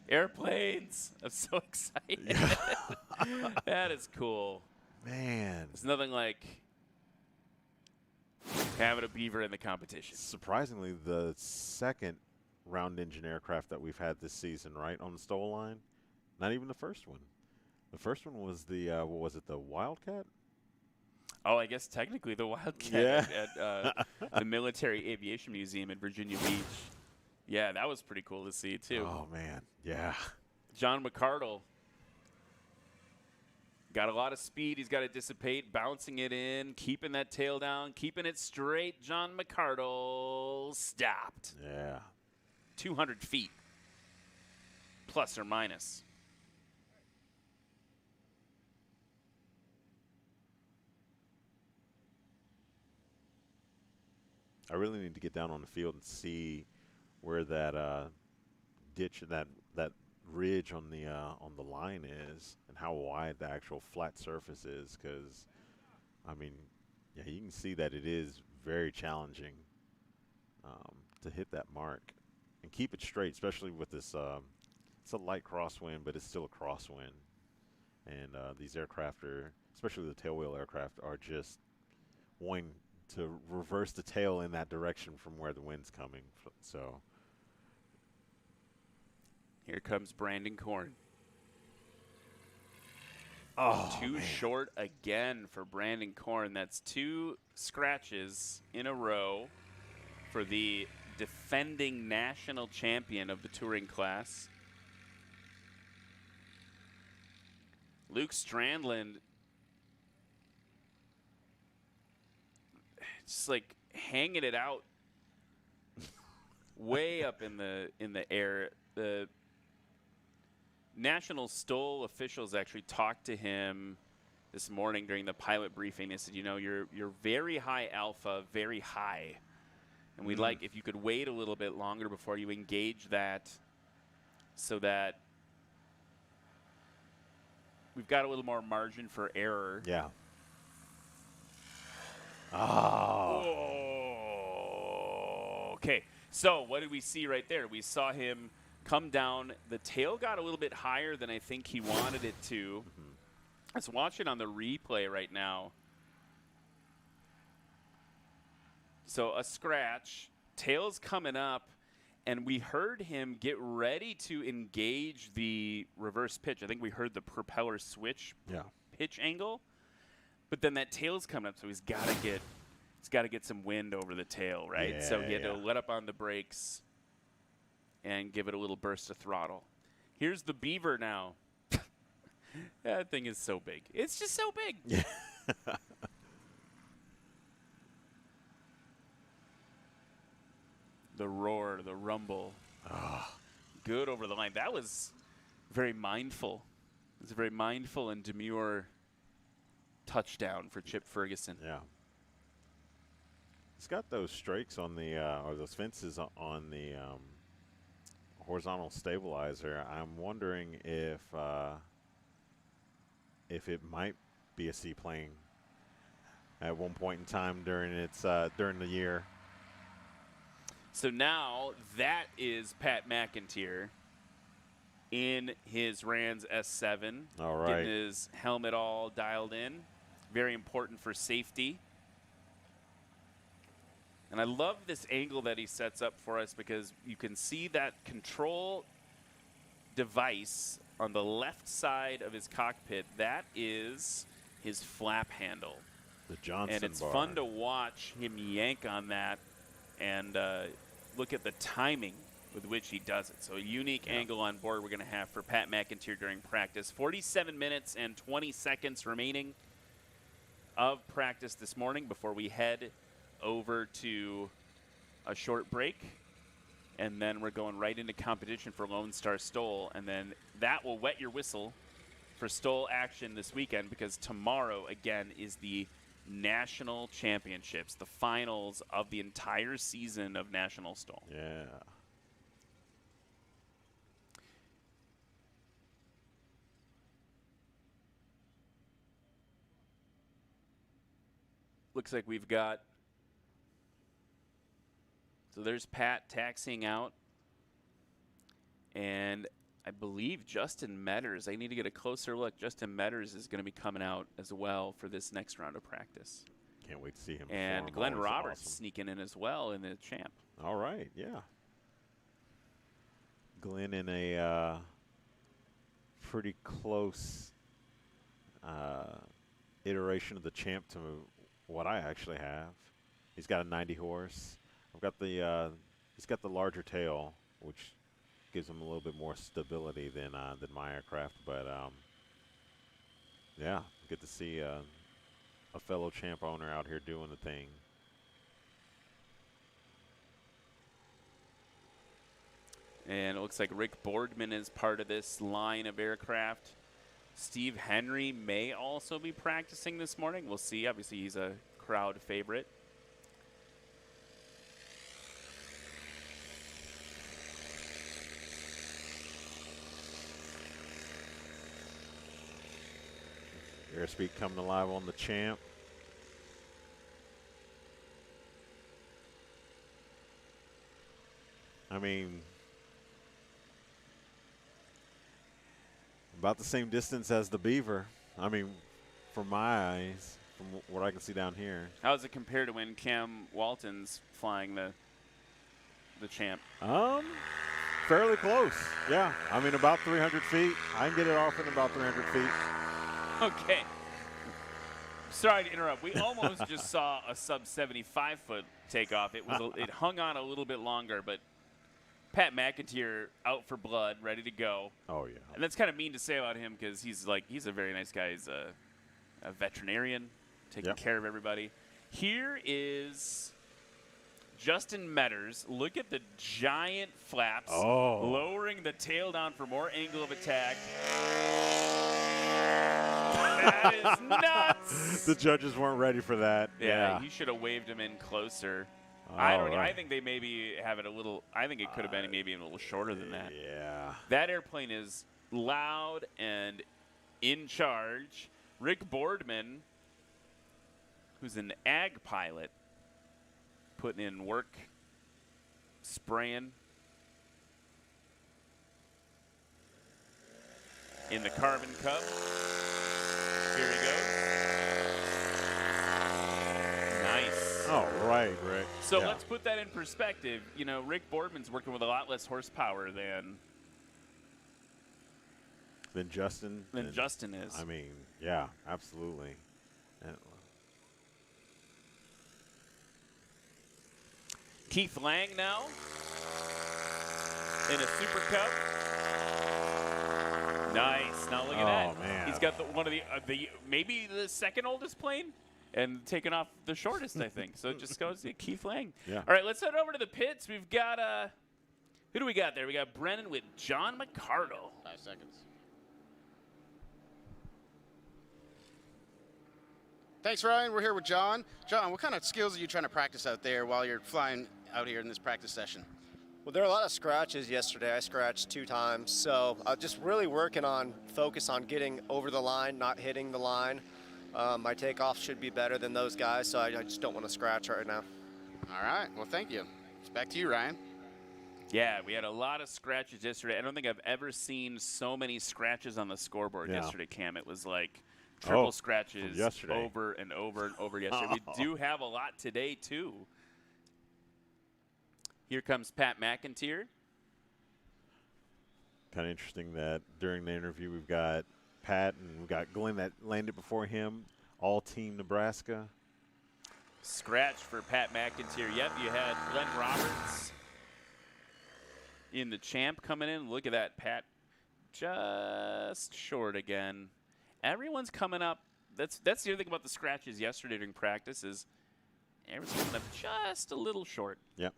Airplanes. I'm so excited. That is cool. Man. There's nothing like having a Beaver in the competition. Surprisingly, the second round engine aircraft that we've had this season, right, on the STOL line, not even the first one. The first one was the, what was it, the Wildcat? Oh, I guess technically the Wildcat at the Military Aviation Museum in Virginia Beach. Yeah, that was pretty cool to see, too. Oh, man. Yeah. John McCardle got a lot of speed. He's got to dissipate, bouncing it in, keeping that tail down, keeping it straight. John McCardle stopped. Yeah. 200 feet, plus or minus. I really need to get down on the field and see where that ditch, that ridge on the line is, and how wide the actual flat surface is. Because, I mean, yeah, you can see that it is very challenging to hit that mark and keep it straight, especially with this. It's a light crosswind, but it's still a crosswind, and these aircraft are, especially the tailwheel aircraft, are just wanting to reverse the tail in that direction from where the wind's coming. So here comes Brandon Korn. Oh, too short again for Brandon Korn. That's 2 scratches in a row for the defending national champion of the touring class. Luke Strandland just like hanging it out way up in the air. The National STOL officials actually talked to him this morning during the pilot briefing. They said, you know, you're very high alpha, very high, and we'd like if you could wait a little bit longer before you engage that, so that we've got a little more margin for error. Yeah. Oh. Okay. So what did we see right there? We saw him come down. The tail got a little bit higher than I think he wanted it to. Let's watch it on the replay right now. So a scratch, tail's coming up, and we heard him get ready to engage the reverse pitch. I think we heard the propeller switch pitch angle, but then that tail's coming up, so he's got to get some wind over the tail, right? Yeah, so he had to let up on the brakes and give it a little burst of throttle. Here's the Beaver now. That thing is so big. It's just so big. Yeah. The roar, the rumble. Oh, good over the line. That was very mindful. It was a very mindful and demure touchdown for Chip Ferguson. Yeah. It's got those strakes on the, or those fences on the horizontal stabilizer. I'm wondering if it might be a seaplane at one point in time during its during the year. So now that is Pat McIntyre in his Rans S7. All right. Getting his helmet all dialed in. Very important for safety. And I love this angle that he sets up for us because you can see that control device on the left side of his cockpit. That is his flap handle. The Johnson And it's bar. fun to watch him yank on that and look at the timing with which he does it. So a unique angle on board we're going to have for Pat McIntyre during practice. 47 minutes and 20 seconds remaining of practice this morning before we head over to a short break. And then we're going right into competition for Lonestar STOL. And then that will wet your whistle for STOL action this weekend because tomorrow, again, is the National Championships, the finals of the entire season of National STOL. Yeah. Looks like we've got, so there's Pat taxiing out, and I believe Justin Metters, I need to get a closer look. Justin Metters is going to be coming out as well for this next round of practice. Can't wait to see him. And perform. Glenn Always Roberts awesome. sneaking in as well in the champ. All right, yeah. Glenn in a pretty close iteration of the champ to what I actually have. He's got a 90 horse. I've got the he's got the larger tail, which gives him a little bit more stability than my aircraft. But yeah, good to see a fellow champ owner out here doing the thing. And it looks like Rick Boardman is part of this line of aircraft. Steve Henry may also be practicing this morning. We'll see. Obviously, he's a crowd favorite. Airspeed coming alive on the champ. I mean, about the same distance as the Beaver. I mean, from my eyes, from what I can see down here. How does it compare to when Cam Walton's flying the champ? Fairly close. Yeah, I mean about 300 feet. I can get it off in about 300 feet. Okay. Sorry to interrupt. We almost just saw a sub 75-foot takeoff. It was it hung on a little bit longer, but Pat McIntyre out for blood, ready to go. Oh yeah. And that's kind of mean to say about him because he's a very nice guy. He's a veterinarian, taking care of everybody. Here is Justin Metters. Look at the giant flaps, lowering the tail down for more angle of attack. That is nuts. The judges weren't ready for that. Yeah, he should have waved him in closer. I think they maybe have it a little. I think it could have been maybe a little shorter than that. Yeah. That airplane is loud and in charge. Rick Boardman, who's an ag pilot, putting in work spraying in the Carbon Cup. Here he goes. Nice. All right, Rick. So Yeah. let's put that in perspective. You know, Rick Boardman's working with a lot less horsepower than Justin. Justin is. I mean, yeah, absolutely. And Keith Lang now in a Super Cup. Nice. Now look at that. Oh, man. He's got one of the maybe the second oldest plane and taking off the shortest, I think. So it just goes to Keith Lang. Yeah. All right, let's head over to the pits. We've got who do we got there? We got Brennan with John McCardle. 5 seconds. Thanks, Ryan. We're here with John. John, what kind of skills are you trying to practice out there while you're flying out here in this practice session? Well, there are a lot of scratches yesterday. I scratched 2 times, so just really working on focus on getting over the line, not hitting the line. My takeoff should be better than those guys, so I just don't want to scratch right now. All right. Well, thank you. It's back to you, Ryan. Yeah, we had a lot of scratches yesterday. I don't think I've ever seen so many scratches on the scoreboard yesterday, Cam. It was like triple scratches yesterday. over and over and over yesterday. We do have a lot today, too. Here comes Pat McIntyre. kind of interesting that during the interview we've got Pat and we've got Glenn that landed before him, all team Nebraska. Scratch for Pat McIntyre. Yep, you had Glenn Roberts in the champ coming in. Look at that, Pat. Just short again. Everyone's coming up. That's the other thing about the scratches yesterday during practice is everyone's coming up just a little short. Yep.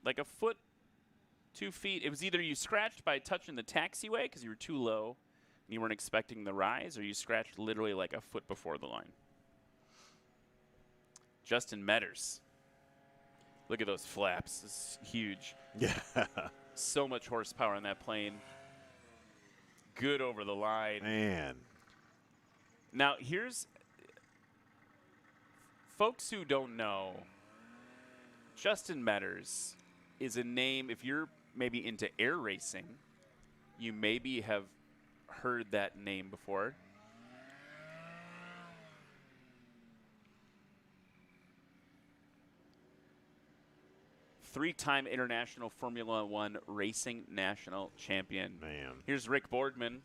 Like a foot, 2 feet. It was either you scratched by touching the taxiway because you were too low and you weren't expecting the rise, or you scratched literally like a foot before the line. Justin Metters. Look at those flaps. This is huge. Yeah. So much horsepower on that plane. Good over the line. Man. Now, here's folks who don't know. Justin Metters is a name, if you're maybe into air racing, you maybe have heard that name before. Three-time international Formula One racing national champion. Man. Here's Rick Boardman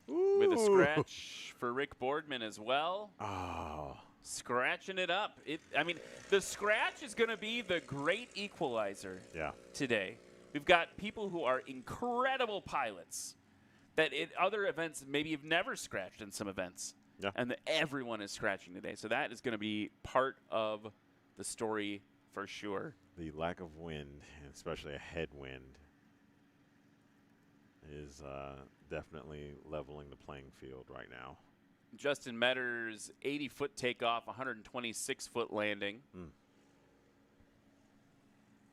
with a scratch for Rick Boardman as well. Oh. Scratching it up. I mean, the scratch is going to be the great equalizer today. We've got people who are incredible pilots that in other events maybe have never scratched in some events. Yeah. And everyone is scratching today. So that is going to be part of the story for sure. The lack of wind, and especially a headwind, is definitely leveling the playing field right now. Justin Metters, 80-foot takeoff, 126-foot landing.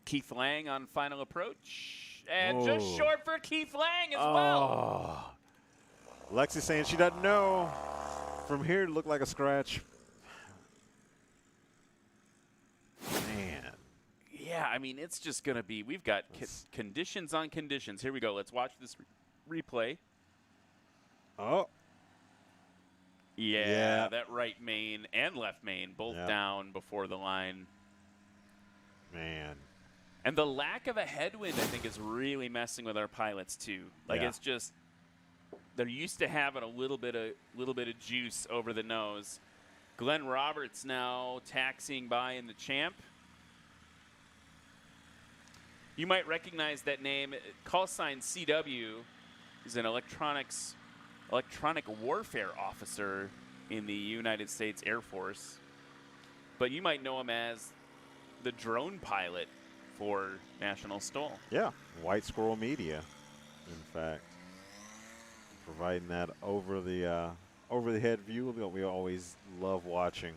Keith Lang on final approach. And just short for Keith Lang as well. Lexi saying she doesn't know. From here, it looked like a scratch. Man. Yeah, I mean, it's just going to be, we've got conditions on conditions. Here we go. Let's watch this replay. Oh. Yeah, that right main and left main, both down before the line. Man. And the lack of a headwind, I think, is really messing with our pilots, too. Like, it's just, they're used to having a little bit of juice over the nose. Glenn Roberts now taxiing by in the champ. You might recognize that name. Call sign CW is an electronic warfare officer in the United States Air Force. But you might know him as the drone pilot for National STOL. Yeah, White Squirrel Media, in fact. Providing that over the head view that we always love watching.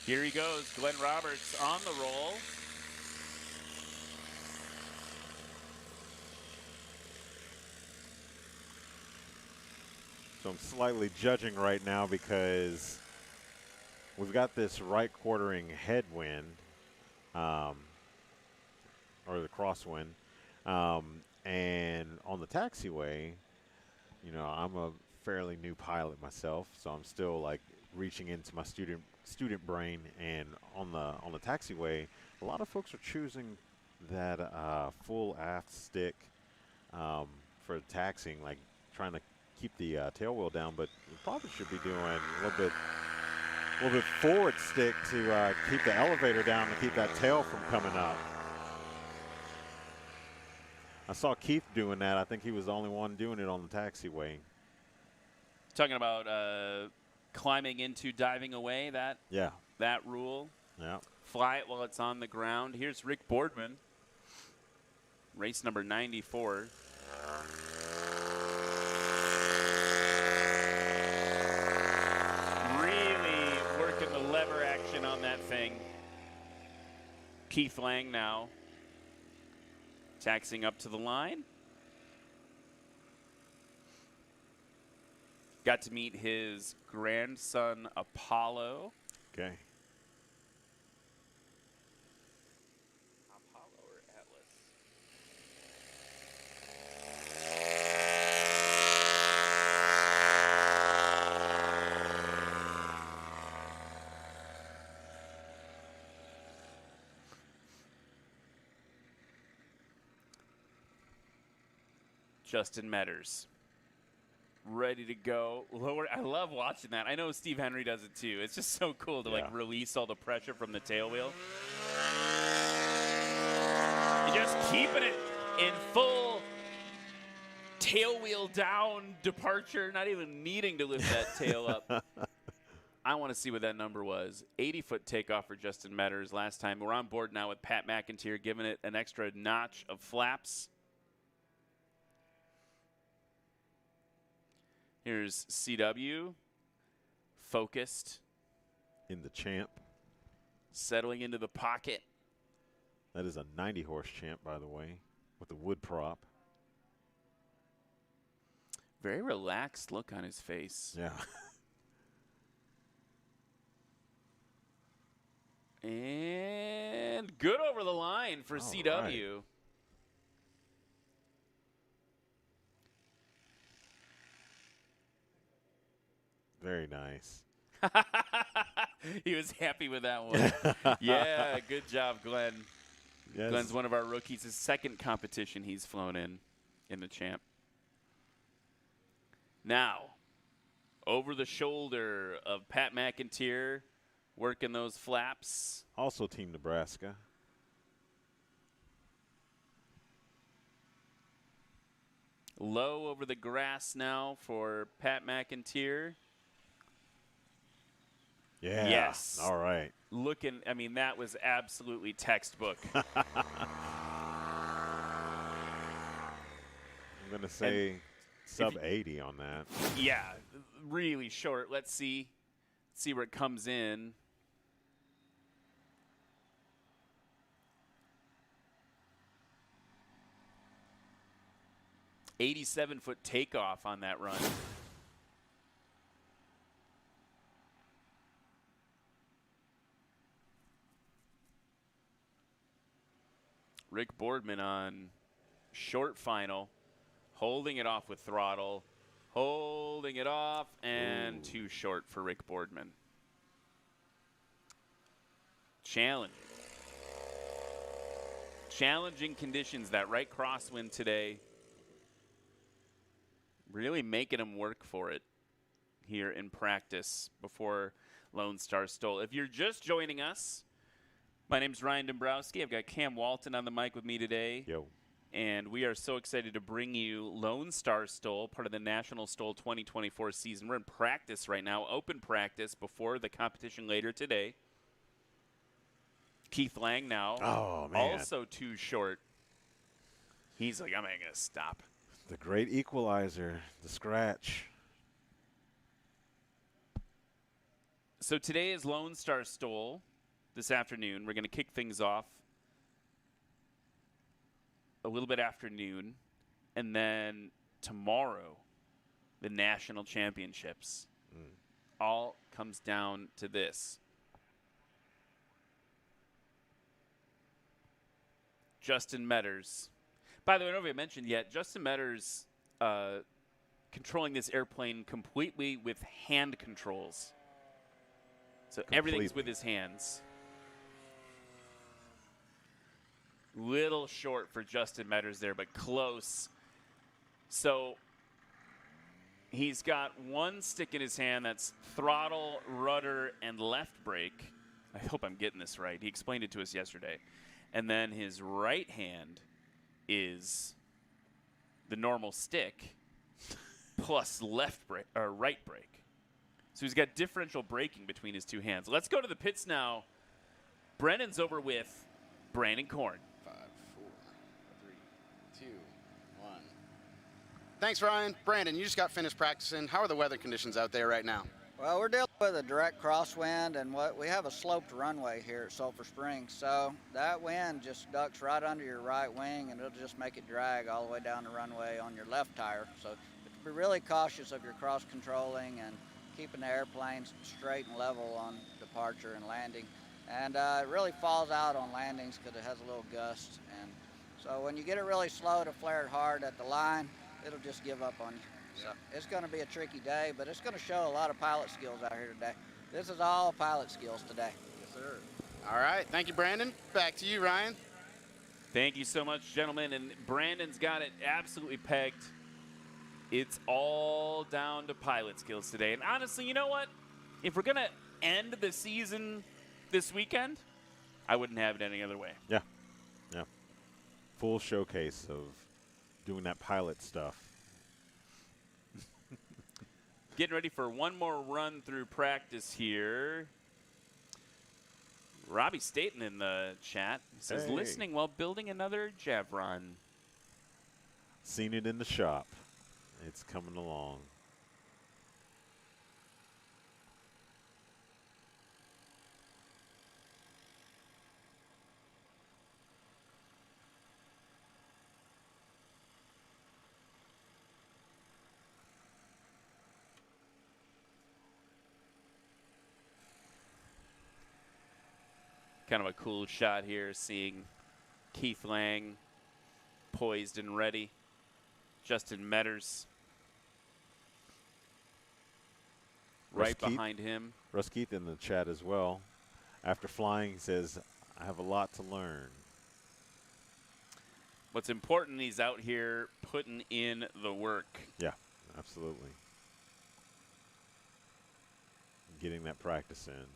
Here he goes, Glenn Roberts on the roll. So I'm slightly judging right now because we've got this right quartering headwind, or the crosswind, and on the taxiway, you know, I'm a fairly new pilot myself, so I'm still like reaching into my student brain. And on the taxiway, a lot of folks are choosing that full aft stick for taxiing, like trying to keep the tail wheel down, but we probably should be doing a little bit forward stick to keep the elevator down and keep that tail from coming up. I saw Keith doing that. I think he was the only one doing it on the taxiway. Talking about climbing into diving away, that rule. Yeah. Fly it while it's on the ground. Here's Rick Boardman, race number 94. Really working the lever action on that thing. Keith Lang now taxiing up to the line. Got to meet his grandson, Apollo. Okay. Apollo or Atlas? Justin Metters, ready to go. Lower. I love watching that. I know Steve Henry does it too. It's just so cool to like release all the pressure from the tail wheel. You're just keeping it in full tail wheel down departure, not even needing to lift that tail up. I want to see what that number was. 80-foot takeoff for Justin Metters last time. We're on board now with Pat McIntyre, giving it an extra notch of flaps. Here's CW, focused. In the Champ. Settling into the pocket. That is a 90-horse Champ, by the way, with the wood prop. Very relaxed look on his face. Yeah. And good over the line for CW. Right. Very nice. He was happy with that one. Yeah, good job, Glenn. Yes. Glenn's one of our rookies. His second competition he's flown in the Champ. Now, over the shoulder of Pat McIntyre, working those flaps. Also Team Nebraska. Low over the grass now for Pat McIntyre. Yeah. Yes. All right. Looking, I mean, that was absolutely textbook. I'm going to say sub 80 on that. Yeah, really short. Let's see where it comes in. $87-foot takeoff on that run. Rick Boardman on short final, holding it off with throttle, holding it off, and too short for Rick Boardman. Challenging conditions, that right crosswind today. Really making him work for it here in practice before Lone Star STOL. If you're just joining us, my name's Ryan Dombrowski. I've got Cam Walton on the mic with me today. Yo. And we are so excited to bring you Lone Star STOL, part of the National STOL 2024 season. We're in practice right now, open practice before the competition later today. Keith Lang now. Oh, man. Also too short. He's like, I'm not going to stop. The great equalizer, the scratch. So today is Lone Star STOL. This afternoon, we're going to kick things off a little bit after noon, and then tomorrow the national championships. All comes down to this. Justin Metters. By the way, I don't know if I mentioned yet, Justin Metters controlling this airplane completely with hand controls. So everything's with his hands. Little short for Justin Metters there, but close. So he's got one stick in his hand that's throttle, rudder, and left brake. I hope I'm getting this right. He explained it to us yesterday. And then his right hand is the normal stick plus left brake or right brake. So he's got differential braking between his two hands. Let's go to the pits now. Brennan's over with Brandon Korn. 5, 4, 3, 2, 1. Thanks, Ryan. Brandon, you just got finished practicing. How are the weather conditions out there right now? Well, we're dealing with a direct crosswind, and we have a sloped runway here at Sulphur Springs, so that wind just ducks right under your right wing, and it'll just make it drag all the way down the runway on your left tire. So be really cautious of your cross controlling and keeping the airplane straight and level on departure and landing. And it really falls out on landings because it has a little gust. And so when you get it really slow to flare it hard at the line, it'll just give up on you. So it's going to be a tricky day, but it's going to show a lot of pilot skills out here today. This is all pilot skills today. Yes, sir. All right. Thank you, Brandon. Back to you, Ryan. Thank you so much, gentlemen. And Brandon's got it absolutely pegged. It's all down to pilot skills today. And honestly, you know what? If we're going to end the season this weekend, I wouldn't have it any other way. Yeah. Yeah. Full showcase of doing that pilot stuff. Getting ready for one more run through practice here. Robbie Staten in the chat says, Hey. listening while building another Javron. Seen it in the shop. It's coming along. Kind of a cool shot here, seeing Keith Lang poised and ready. Justin Metters right behind him. Russ Keith in the chat as well. After flying, he says, I have a lot to learn. What's important, he's out here putting in the work. Yeah, absolutely. Getting that practice in.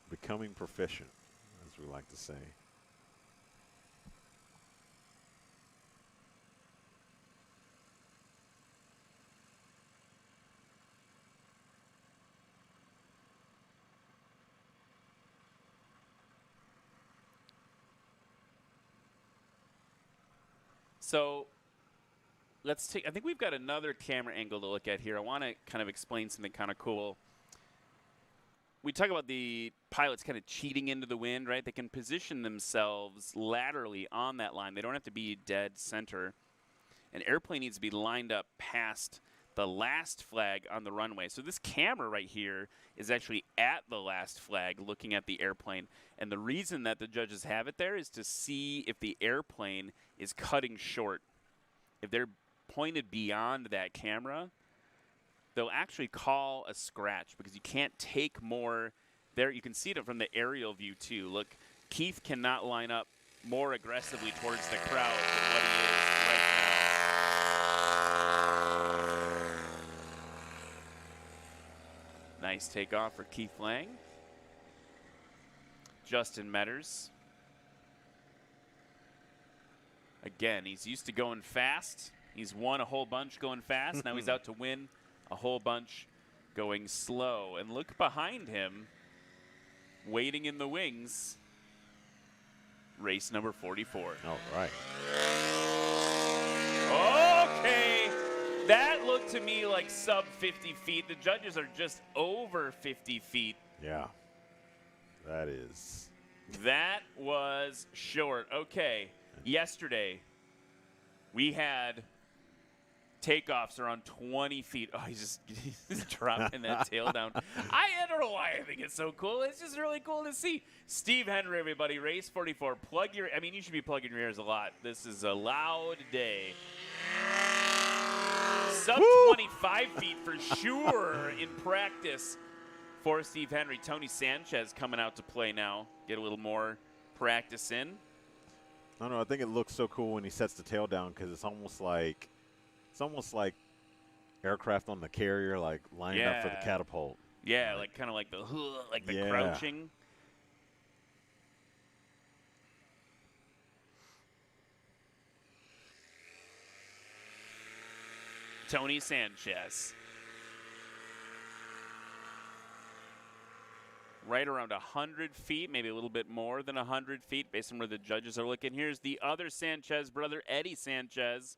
Becoming proficient, as we like to say. So let's take, I think we've got another camera angle to look at here. I want to kind of explain something kind of cool. We talk about the pilots kind of cheating into the wind, right? They can position themselves laterally on that line. They don't have to be dead center. An airplane needs to be lined up past the last flag on the runway. So this camera right here is actually at the last flag looking at the airplane. And the reason that the judges have it there is to see if the airplane is cutting short. If they're pointed beyond that camera, they'll actually call a scratch because you can't take more there. You can see it from the aerial view too. Look, Keith cannot line up more aggressively towards the crowd than what he is right now. Nice takeoff for Keith Lang. Justin Metters. Again, he's used to going fast. He's won a whole bunch going fast. Now he's out to win a whole bunch going slow. And look behind him, waiting in the wings, race number 44. All right. Okay. That looked to me like sub 50 feet. The judges are just over 50 feet. Yeah. That is That was short. Okay. Yesterday, we had takeoffs around 20 feet. Oh, he's just dropping that tail down. I don't know why I think it's so cool. It's just really cool to see. Steve Henry, everybody, race 44. You should be plugging your ears a lot. This is a loud day. Sub 25 feet for sure in practice for Steve Henry. Tony Sanchez coming out to play now. Get a little more practice in. I don't know. I think it looks so cool when he sets the tail down because it's almost like aircraft on the carrier, like lining up for the catapult. Yeah, like kind of like the crouching. Tony Sanchez. Right around 100 feet, maybe a little bit more than 100 feet based on where the judges are looking. Here's the other Sanchez brother, Eddie Sanchez.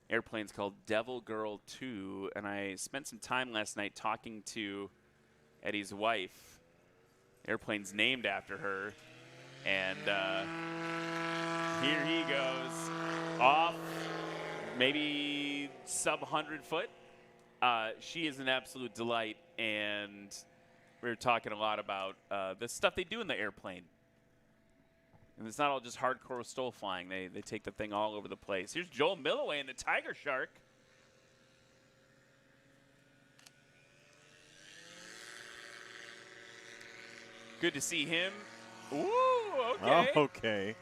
Airplane's called Devil Girl 2, and I spent some time last night talking to Eddie's wife. Airplane's named after her, and here he goes off, maybe sub 100 foot. She is an absolute delight, and we were talking a lot about the stuff they do in the airplane. And it's not all just hardcore STOL flying. They take the thing all over the place. Here's Joel Milloway in the Tiger Shark. Good to see him. Ooh, okay. Oh, okay.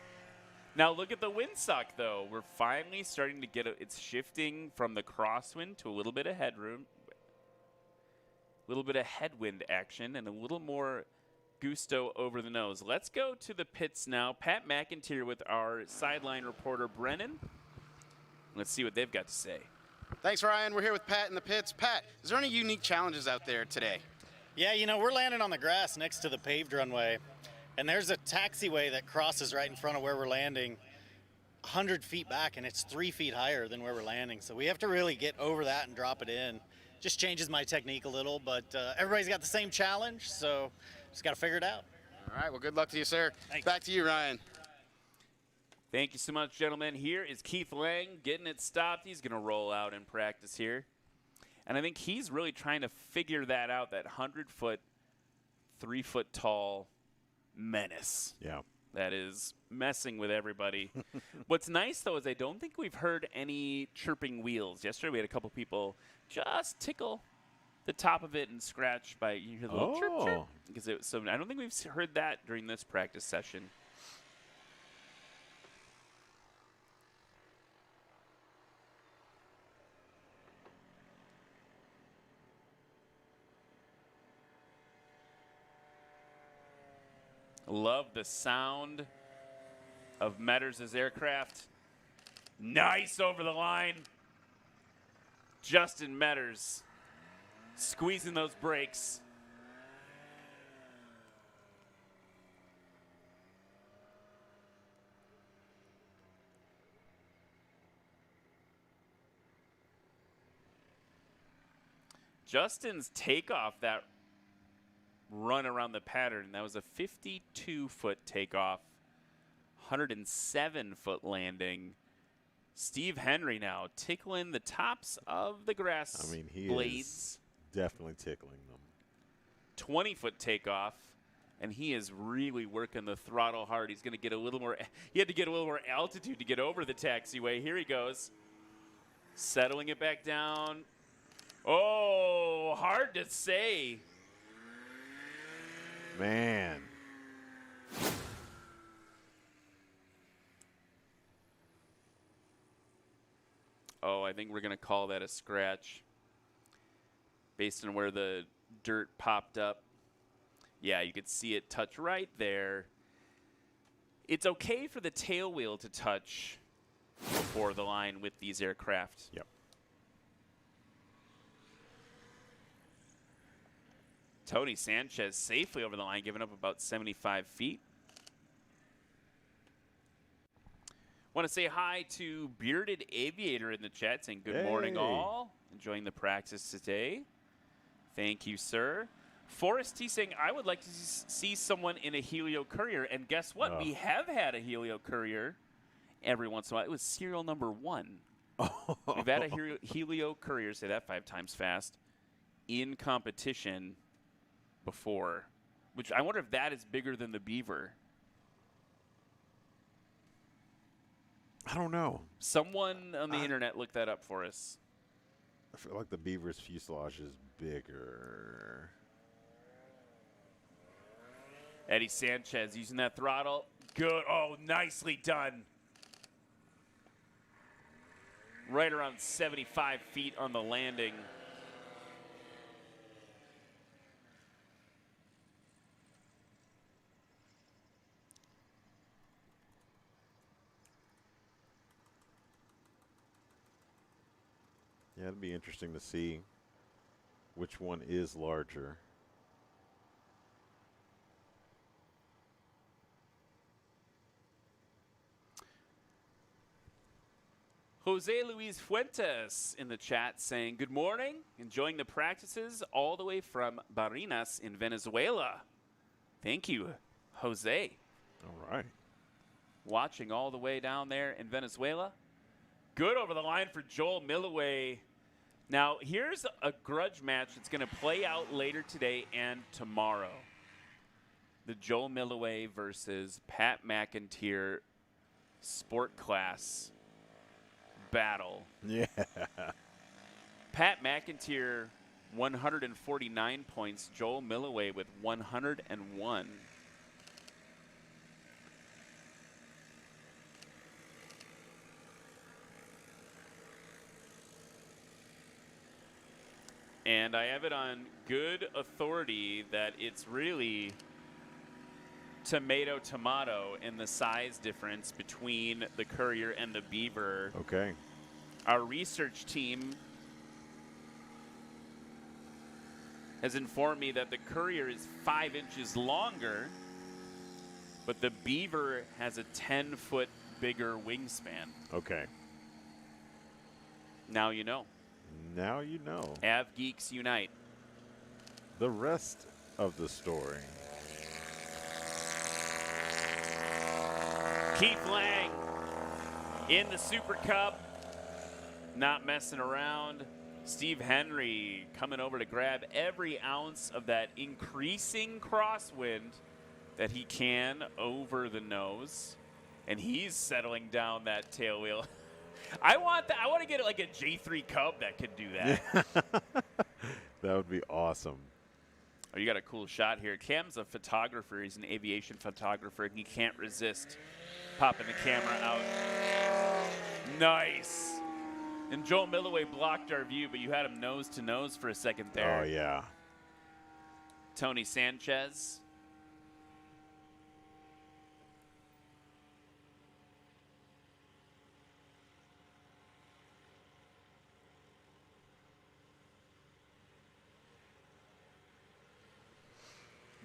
Now look at the windsock, though. We're finally starting to get it's shifting from the crosswind to a little bit of headroom, a little bit of headwind action, and a little more gusto over the nose. Let's go to the pits now. Pat McIntyre with our sideline reporter, Brennan. Let's see what they've got to say. Thanks, Ryan. We're here with Pat in the pits. Pat, is there any unique challenges out there today? Yeah, we're landing on the grass next to the paved runway, and there's a taxiway that crosses right in front of where we're landing 100 feet back, and it's 3 feet higher than where we're landing. So we have to really get over that and drop it in. Just changes my technique a little, but everybody's got the same challenge, so just got to figure it out. All right, well, good luck to you, sir. Thanks. Back to you, Ryan. Thank you so much, gentlemen. Here is Keith Lang getting it stopped. He's going to roll out in practice here. And I think he's really trying to figure that out, that 100-foot, 3-foot tall menace. Yeah. That is messing with everybody. What's nice, though, is I don't think we've heard any chirping wheels. Yesterday we had a couple people just tickle the top of it and scratch by, you hear the little chirp, chirp. Because so I don't think we've heard that during this practice session. Love the sound of Metters' aircraft. Nice over the line. Justin Metters squeezing those brakes. Justin's takeoff, that run around the pattern, that was a 52-foot takeoff, 107-foot landing. Steve Henry now tickling the tops of the grass blades. Is definitely tickling them. 20-foot takeoff, and he is really working the throttle hard. He's going to get a little more. He had to get a little more altitude to get over the taxiway. Here he goes, settling it back down. Oh, hard to say. Man. Oh, I think we're going to call that a scratch based on where the dirt popped up. Yeah, you could see it touch right there. It's okay for the tail wheel to touch before the line with these aircraft. Yep. Tony Sanchez safely over the line, giving up about 75 feet. Want to say hi to Bearded Aviator in the chat, saying good morning all. Enjoying the practice today. Thank you, sir. Forrest T saying, I would like to see someone in a Helio Courier. And guess what? We have had a Helio Courier every once in a while. It was serial number 1. We've had a Helio Courier, say that 5 times fast, in competition before. Which I wonder if that is bigger than the Beaver. I don't know. Someone on the internet look that up for us. I feel like the Beaver's fuselage is bigger. Eddie Sanchez using that throttle. Good. Oh, nicely done. Right around 75 feet on the landing. Yeah, it'd be interesting to see which one is larger. Jose Luis Fuentes in the chat saying, good morning, enjoying the practices all the way from Barinas in Venezuela. Thank you, Jose. All right. Watching all the way down there in Venezuela. Good over the line for Joel Milloway. Now, here's a grudge match that's going to play out later today and tomorrow. The Joel Milloway versus Pat McIntyre sport class battle. Yeah. Pat McIntyre, 149 points. Joel Milloway with 101. And I have it on good authority that it's really tomato in the size difference between the Courier and the Beaver. Okay. Our research team has informed me that the Courier is 5 inches longer, but the Beaver has a 10-foot bigger wingspan. Okay. Now you know. Now you know. Av Geeks Unite. The rest of the story. Keith Lang in the Super Cup, not messing around. Steve Henry coming over to grab every ounce of that increasing crosswind that he can over the nose, and he's settling down that tail wheel. I want to get like a J3 Cub that could do that. That would be awesome. Oh, you got a cool shot here. Cam's a photographer. He's an aviation photographer, and he can't resist popping the camera out. Nice. And Joel Milloway blocked our view, but you had him nose to nose for a second there. Oh, yeah. Tony Sanchez.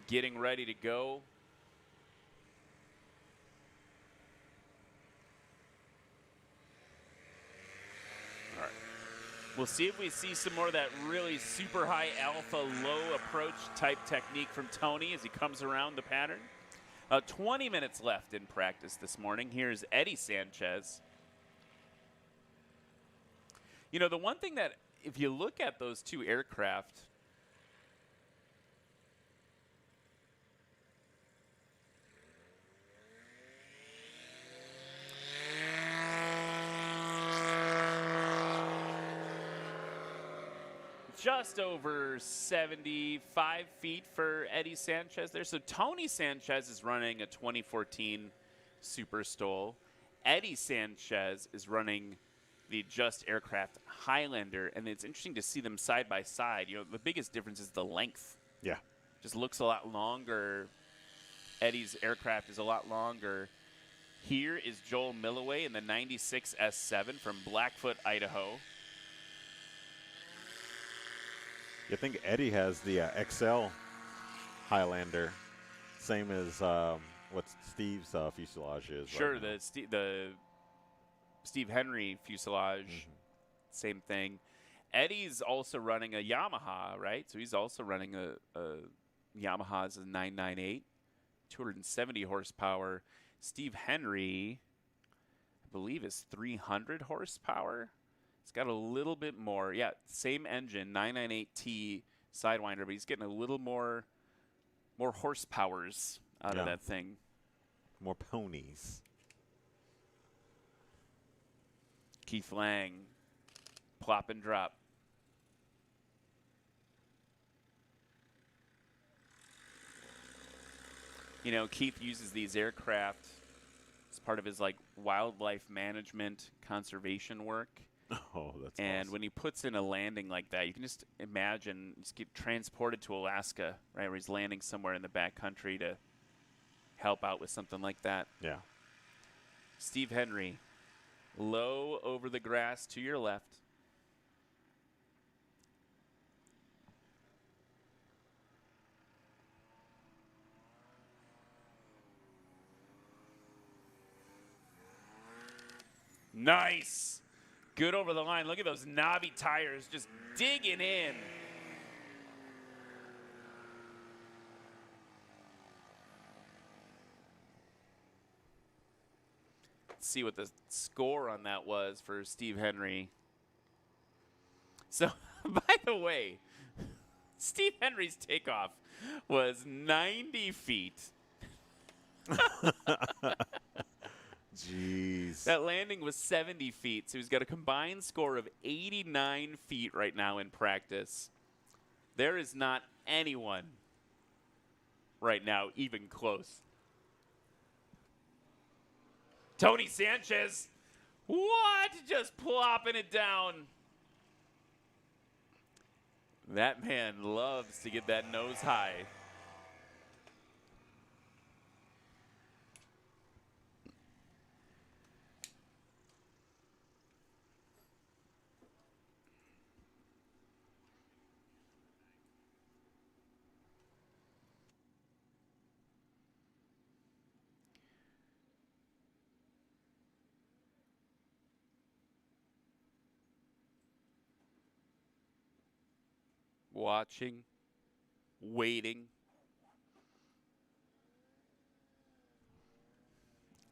Getting ready to go. All right. We'll see if we see some more of that really super high alpha, low approach type technique from Tony as he comes around the pattern. 20 minutes left in practice this morning. Here's Eddie Sanchez. You know, the one thing that, if you look at those two aircraft, just over 75 feet for Eddie Sanchez there. So Tony Sanchez is running a 2014 Super STOL. Eddie Sanchez is running the Just Aircraft Highlander, and it's interesting to see them side by side. You know, the biggest difference is the length. Yeah. Just looks a lot longer. Eddie's aircraft is a lot longer. Here is Joel Milloway in the 96 S7 from Blackfoot, Idaho. You think Eddie has the XL Highlander, same as what Steve's fuselage is. Sure, right now. the Steve Henry fuselage, same thing. Eddie's also running a Yamaha, right? So he's also running a Yamaha's 998, 270 horsepower. Steve Henry, I believe, is 300 horsepower. It's got a little bit more. Yeah, same engine, 998T Sidewinder, but he's getting a little more horsepowers out of that thing. More ponies. Keith Lang, plop and drop. You know, Keith uses these aircraft as part of his like wildlife management conservation work. Oh, that's And awesome. when he puts in a landing like that, you can just imagine, just get transported to Alaska, right, where he's landing somewhere in the backcountry to help out with something like that. Yeah. Steve Henry, low over the grass to your left. Nice. Good over the line. Look at those knobby tires just digging in. Let's see what the score on that was for Steve Henry. So, by the way, Steve Henry's takeoff was 90 feet. Jeez. That landing was 70 feet, so he's got a combined score of 89 feet right now in practice. There is not anyone right now even close. Tony Sanchez, what? Just plopping it down. That man loves to get that nose high. Watching, waiting.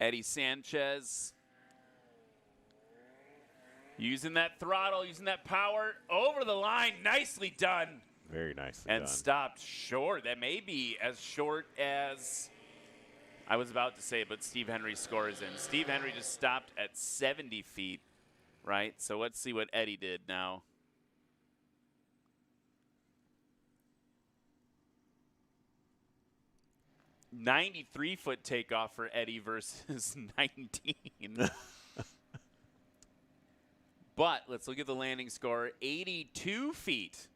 Eddie Sanchez using that throttle, using that power over the line. Nicely done. Very nicely and done. Stopped short. That may be as short as I was about to say, but Steve Henry scores in. Steve Henry just stopped at 70 feet, right? So let's see what Eddie did now. 93-foot takeoff for Eddie versus 19. But let's look at the landing score, 82 feet.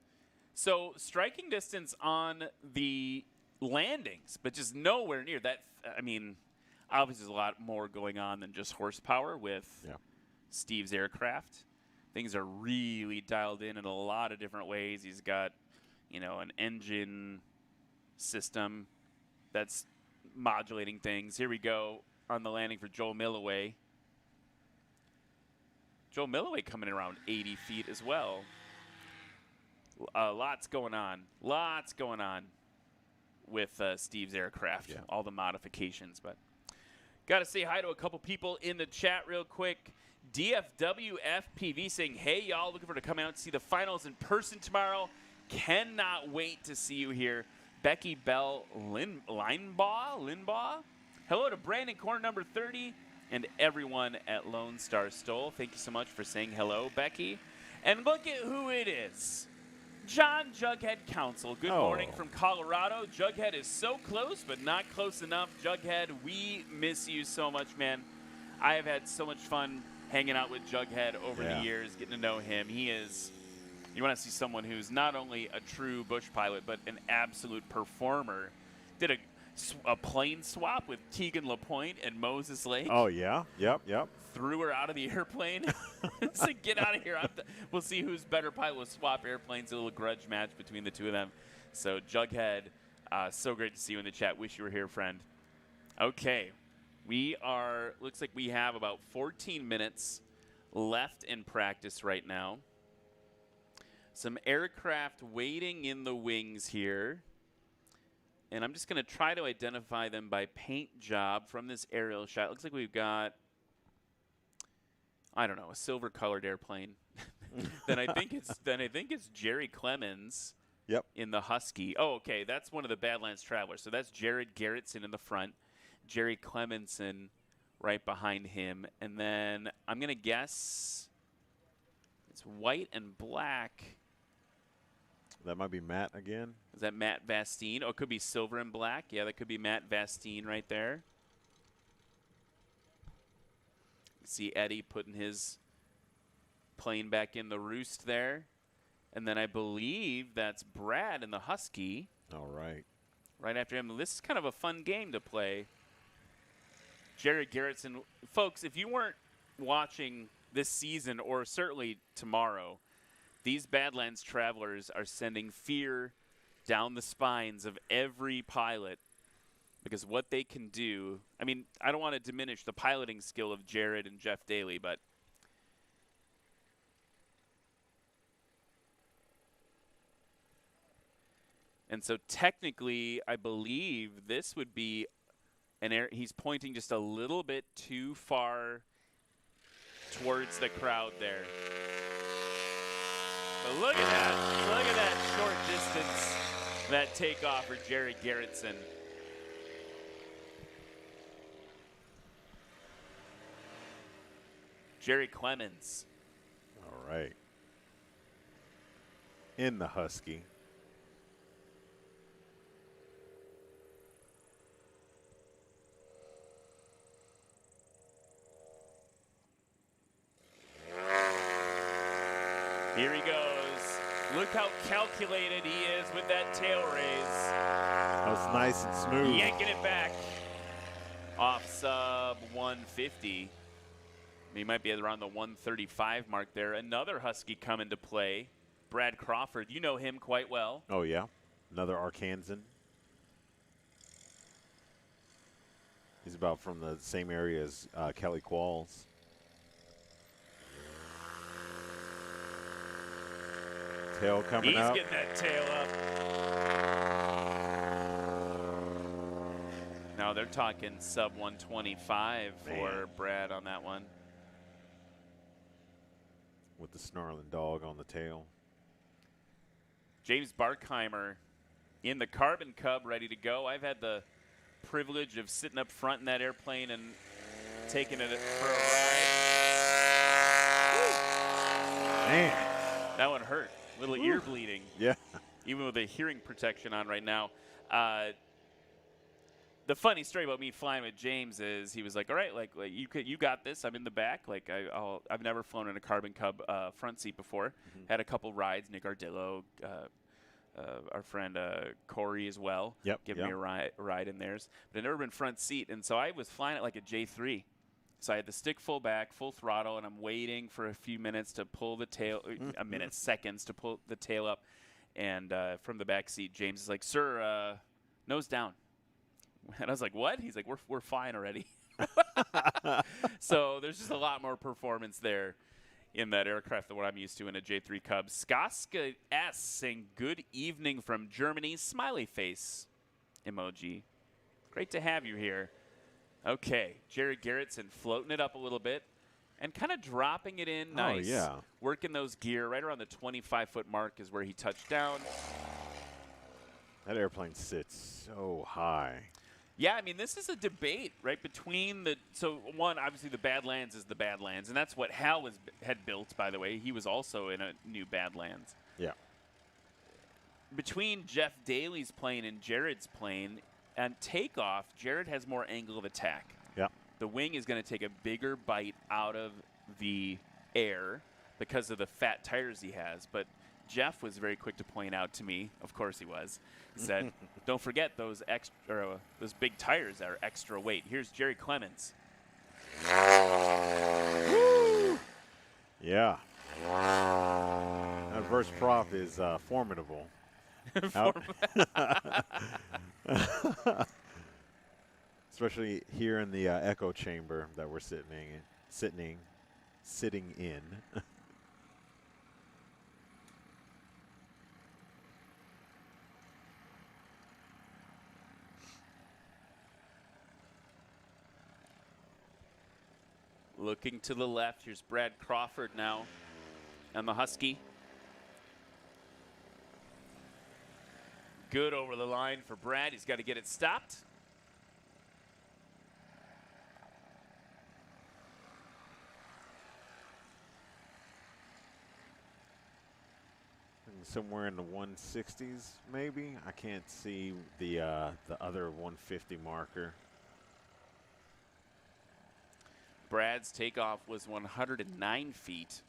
So striking distance on the landings, but just nowhere near that. I mean, obviously there's a lot more going on than just horsepower with Steve's aircraft. Things are really dialed in a lot of different ways. He's got, you know, an engine system that's modulating things. Here we go on the landing for Joel Milloway. Joel Milloway coming in around 80 feet as well. Lots going on. Lots going on with Steve's aircraft. All the modifications. But got to say hi to a couple people in the chat real quick. DFW FPV saying, hey, y'all, looking forward to coming out to see the finals in person tomorrow. Cannot wait to see you here. Becky Bell Linbaugh. Hello to Brandon, corner number 30, and everyone at Lone Star STOL. Thank you so much for saying hello, Becky. And look at who it is. John Jughead Council. Good morning from Colorado. Jughead is so close, but not close enough. Jughead, we miss you so much, man. I have had so much fun hanging out with Jughead over the years, getting to know him. He is... You want to see someone who's not only a true bush pilot, but an absolute performer. Did a plane swap with Tegan LaPointe and Moses Lake. Oh, yeah? Yep. Threw her out of the airplane. So get out of here. We'll see who's better pilot. We'll swap airplanes. A little grudge match between the two of them. So, Jughead, so great to see you in the chat. Wish you were here, friend. Okay. Looks like we have about 14 minutes left in practice right now. Some aircraft waiting in the wings here. And I'm just going to try to identify them by paint job from this aerial shot. Looks like we've got, I don't know, a silver-colored airplane. then I think it's Jerry Clemens. Yep. In the Husky. Oh, okay. That's one of the Badlands Travelers. So that's Jared Garrettson in the front, Jerry Clemenson right behind him, and then I'm gonna guess it's white and black. That might be Matt again. Is that Matt Vastine? Oh, it could be silver and black. Yeah, that could be Matt Vastine right there. See Eddie putting his plane back in the roost there. And then I believe that's Brad in the Husky. All right. Right after him. This is kind of a fun game to play. Jared Garrettson. Folks, if you weren't watching this season or certainly tomorrow, these Badlands Travelers are sending fear down the spines of every pilot because what they can do. I mean, I don't want to diminish the piloting skill of Jared and Jeff Daly, but and so technically, I believe this would be an air. He's pointing just a little bit too far towards the crowd there. But look at that. Look at that short distance, that takeoff for Jerry Garrettson. Jerry Clemens. All right. In the Husky. Here he goes. Look how calculated he is with that tail raise. That was nice and smooth. Yanking it back. Off sub 150. He might be around the 135 mark there. Another Husky come into play. Brad Crawford. You know him quite well. Oh, yeah. Another Arkansan. He's about from the same area as Kelly Qualls. Tail coming up. He's getting that tail up. Now they're talking sub 125 for Brad on that one. With the snarling dog on the tail. James Barkheimer in the Carbon Cub ready to go. I've had the privilege of sitting up front in that airplane and taking it for a ride. Man. That one hurt. Little ear bleeding. Yeah. Even with the hearing protection on right now. The funny story about me flying with James is he was like, all right, like you got this. I'm in the back. Like I've never flown in a Carbon Cub front seat before. Had a couple rides. Nick Ardillo, our friend Corey as well. Yep. Give me a ride in theirs. But I've never been front seat. And so I was flying it like a J3. So I had the stick full back, full throttle, and I'm waiting for a few minutes to pull the tail, seconds to pull the tail up. And from the back seat, James is like, sir, nose down. And I was like, what? He's like, we're fine already. So there's just a lot more performance there in that aircraft than what I'm used to in a J3 Cub. Skaska S saying good evening from Germany. Smiley face emoji. Great to have you here. Okay, Jared Garrettson floating it up a little bit and kind of dropping it in nice. Oh, yeah. Working those gear right around the 25-foot mark is where he touched down. That airplane sits so high. Yeah, I mean, this is a debate, right, between the – so, one, obviously the Badlands is the Badlands, and that's what Hal had built, by the way. He was also in a new Badlands. Yeah. Between Jeff Daly's plane and Jared's plane and takeoff, Jared has more angle of attack. Yeah. The wing is going to take a bigger bite out of the air because of the fat tires he has, but Jeff was very quick to point out to me, of course he was, he said, don't forget those those big tires are extra weight. Here's Jerry Clemens. Yeah. That verse prop is formidable. Especially here in the echo chamber that we're sitting in. Looking to the left, here's Brad Crawford now and the Husky. Good over the line for Brad. He's got to get it stopped. Somewhere in the 160s, maybe. I can't see the other 150 marker. Brad's takeoff was 109 feet.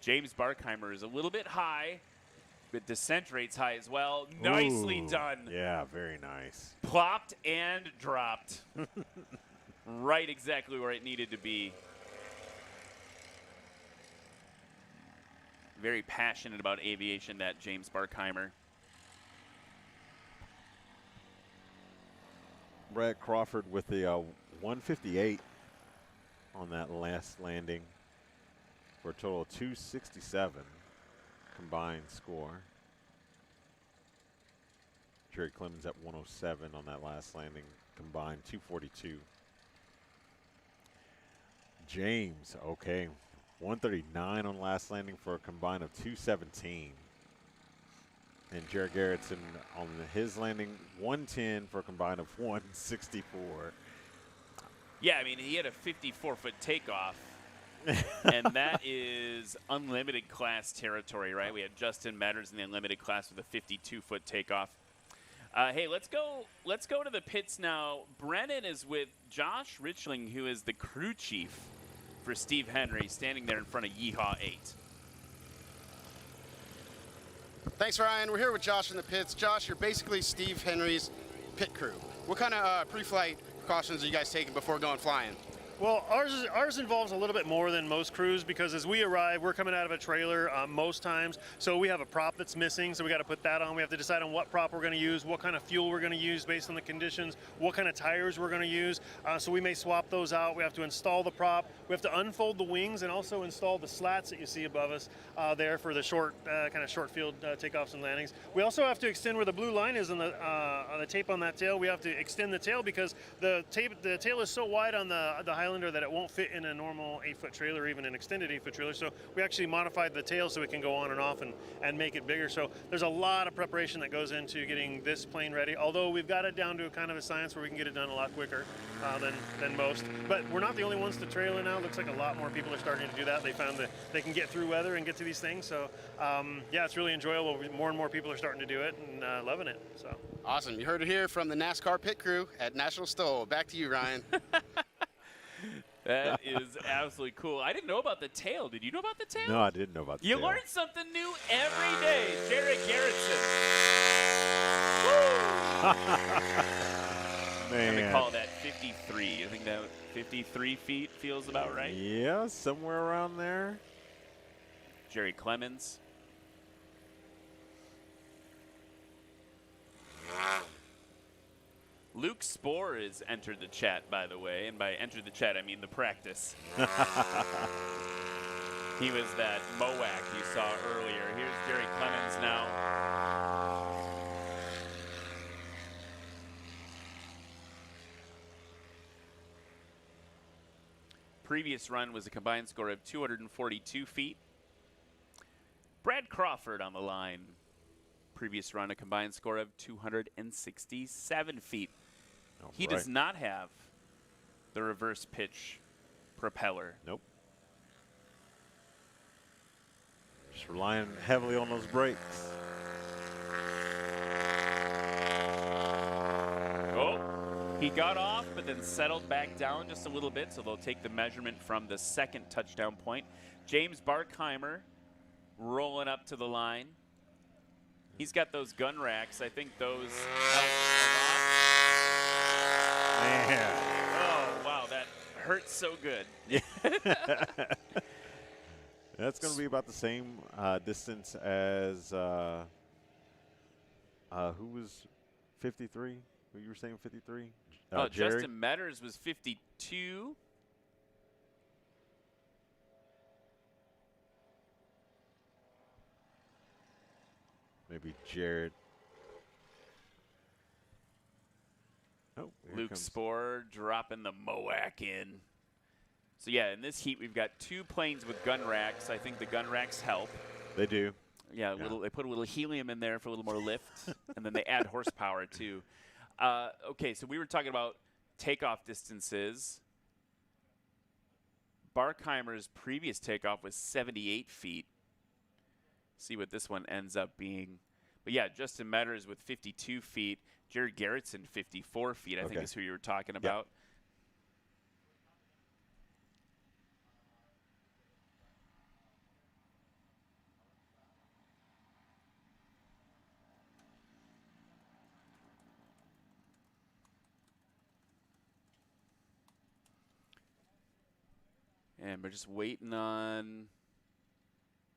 James Barkheimer is a little bit high, but descent rate's high as well. Nicely Ooh, done. Yeah, very nice. Plopped and dropped. Right exactly where it needed to be. Very passionate about aviation, that James Barkheimer. Brad Crawford with the 158 on that last landing for a total of 267 combined score. Jerry Clemens at 107 on that last landing, combined 242. James, okay, 139 on last landing for a combined of 217. And Jared Garrettson on his landing, 110 for a combined of 164. Yeah, I mean, he had a 54-foot takeoff. And that is unlimited class territory, right? We had Justin Matters in the unlimited class with a 52-foot takeoff. Hey, let's go to the pits now. Brennan is with Josh Richling, who is the crew chief for Steve Henry, standing there in front of Yeehaw 8. Thanks, Ryan. We're here with Josh in the pits. Josh, you're basically Steve Henry's pit crew. What kind of pre-flight precautions are you guys taking before going flying? Well, ours involves a little bit more than most crews, because as we arrive, we're coming out of a trailer most times, so we have a prop that's missing, so we got to put that on. We have to decide on what prop we're going to use, what kind of fuel we're going to use based on the conditions, what kind of tires we're going to use, so we may swap those out. We have to install the prop. We have to unfold the wings and also install the slats that you see above us there for the short field takeoffs and landings. We also have to extend where the blue line is on the tape on that tail. We have to extend the tail because the tail is so wide on the Highlander that it won't fit in a normal 8-foot trailer, even an extended 8-foot trailer. So we actually modified the tail so it can go on and off and make it bigger. So there's a lot of preparation that goes into getting this plane ready, although we've got it down to a kind of a science where we can get it done a lot quicker than most. But we're not the only ones to trailer now. Looks like a lot more people are starting to do that. They found that they can get through weather and get to these things. So yeah, it's really enjoyable. More and more people are starting to do it and loving it. So awesome. You heard it here from the NASCAR pit crew at National STOL. Back to you, Ryan. That is absolutely cool. I didn't know about the tail. Did you know about the tail? No, I didn't know about the tail. You learn something new every day. Jared Garrettson. Man. I'm going to call that 53. I think that 53 feet feels about right. Yeah, somewhere around there. Jerry Clemens. Luke Spohr has entered the chat, by the way, and by entered the chat, I mean the practice. He was that MOAC you saw earlier. Here's Jerry Clemens now. Previous run was a combined score of 242 feet. Brad Crawford on the line. Previous run, a combined score of 267 feet. He does not have the reverse pitch propeller. Nope. Just relying heavily on those brakes. Oh, he got off, but then settled back down just a little bit, so they'll take the measurement from the second touchdown point. James Barkheimer rolling up to the line. He's got those gun racks. I think those help a lot. Man. Oh, wow, that hurts so good. That's going to be about the same distance as who was 53? Who you were saying 53? Jerry? Justin Metters was 52. Maybe Jared. Oh, here Luke comes. Spohr dropping the MOAC in. So yeah, in this heat we've got 2 planes with gun racks. I think the gun racks help. They do. Yeah, they put a little helium in there for a little more lift, and then they add horsepower too. Okay, so we were talking about takeoff distances. Barkheimer's previous takeoff was 78 feet. See what this one ends up being. But yeah, Justin Metters with 52 feet. Jared Garrettson, 54 feet, I think is who you were talking about. And we're just waiting on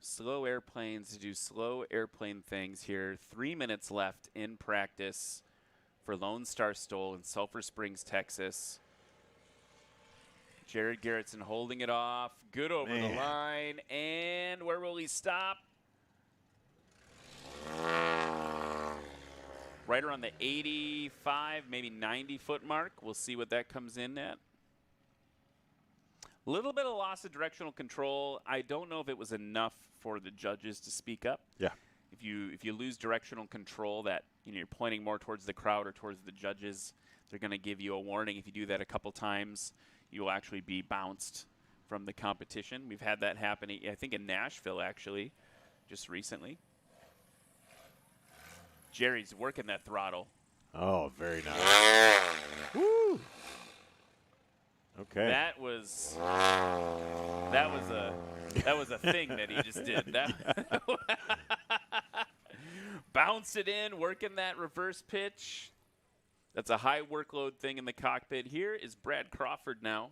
slow airplanes to do slow airplane things here. 3 minutes left in practice for Lonestar STOL in Sulphur Springs, Texas. Jared Garrettson holding it off. Good over the line. And where will he stop? Right around the 85, maybe 90-foot mark. We'll see what that comes in at. Little bit of loss of directional control. I don't know if it was enough for the judges to speak up. Yeah. If you lose directional control, that you're pointing more towards the crowd or towards the judges, they're going to give you a warning. If you do that a couple times, you will actually be bounced from the competition. We've had that happen, I think, in Nashville actually, just recently. Jerry's working that throttle. Oh, very nice. Woo! Okay. That was a thing that he just did. That bounce it in, working that reverse pitch. That's a high workload thing in the cockpit. Here is Brad Crawford now.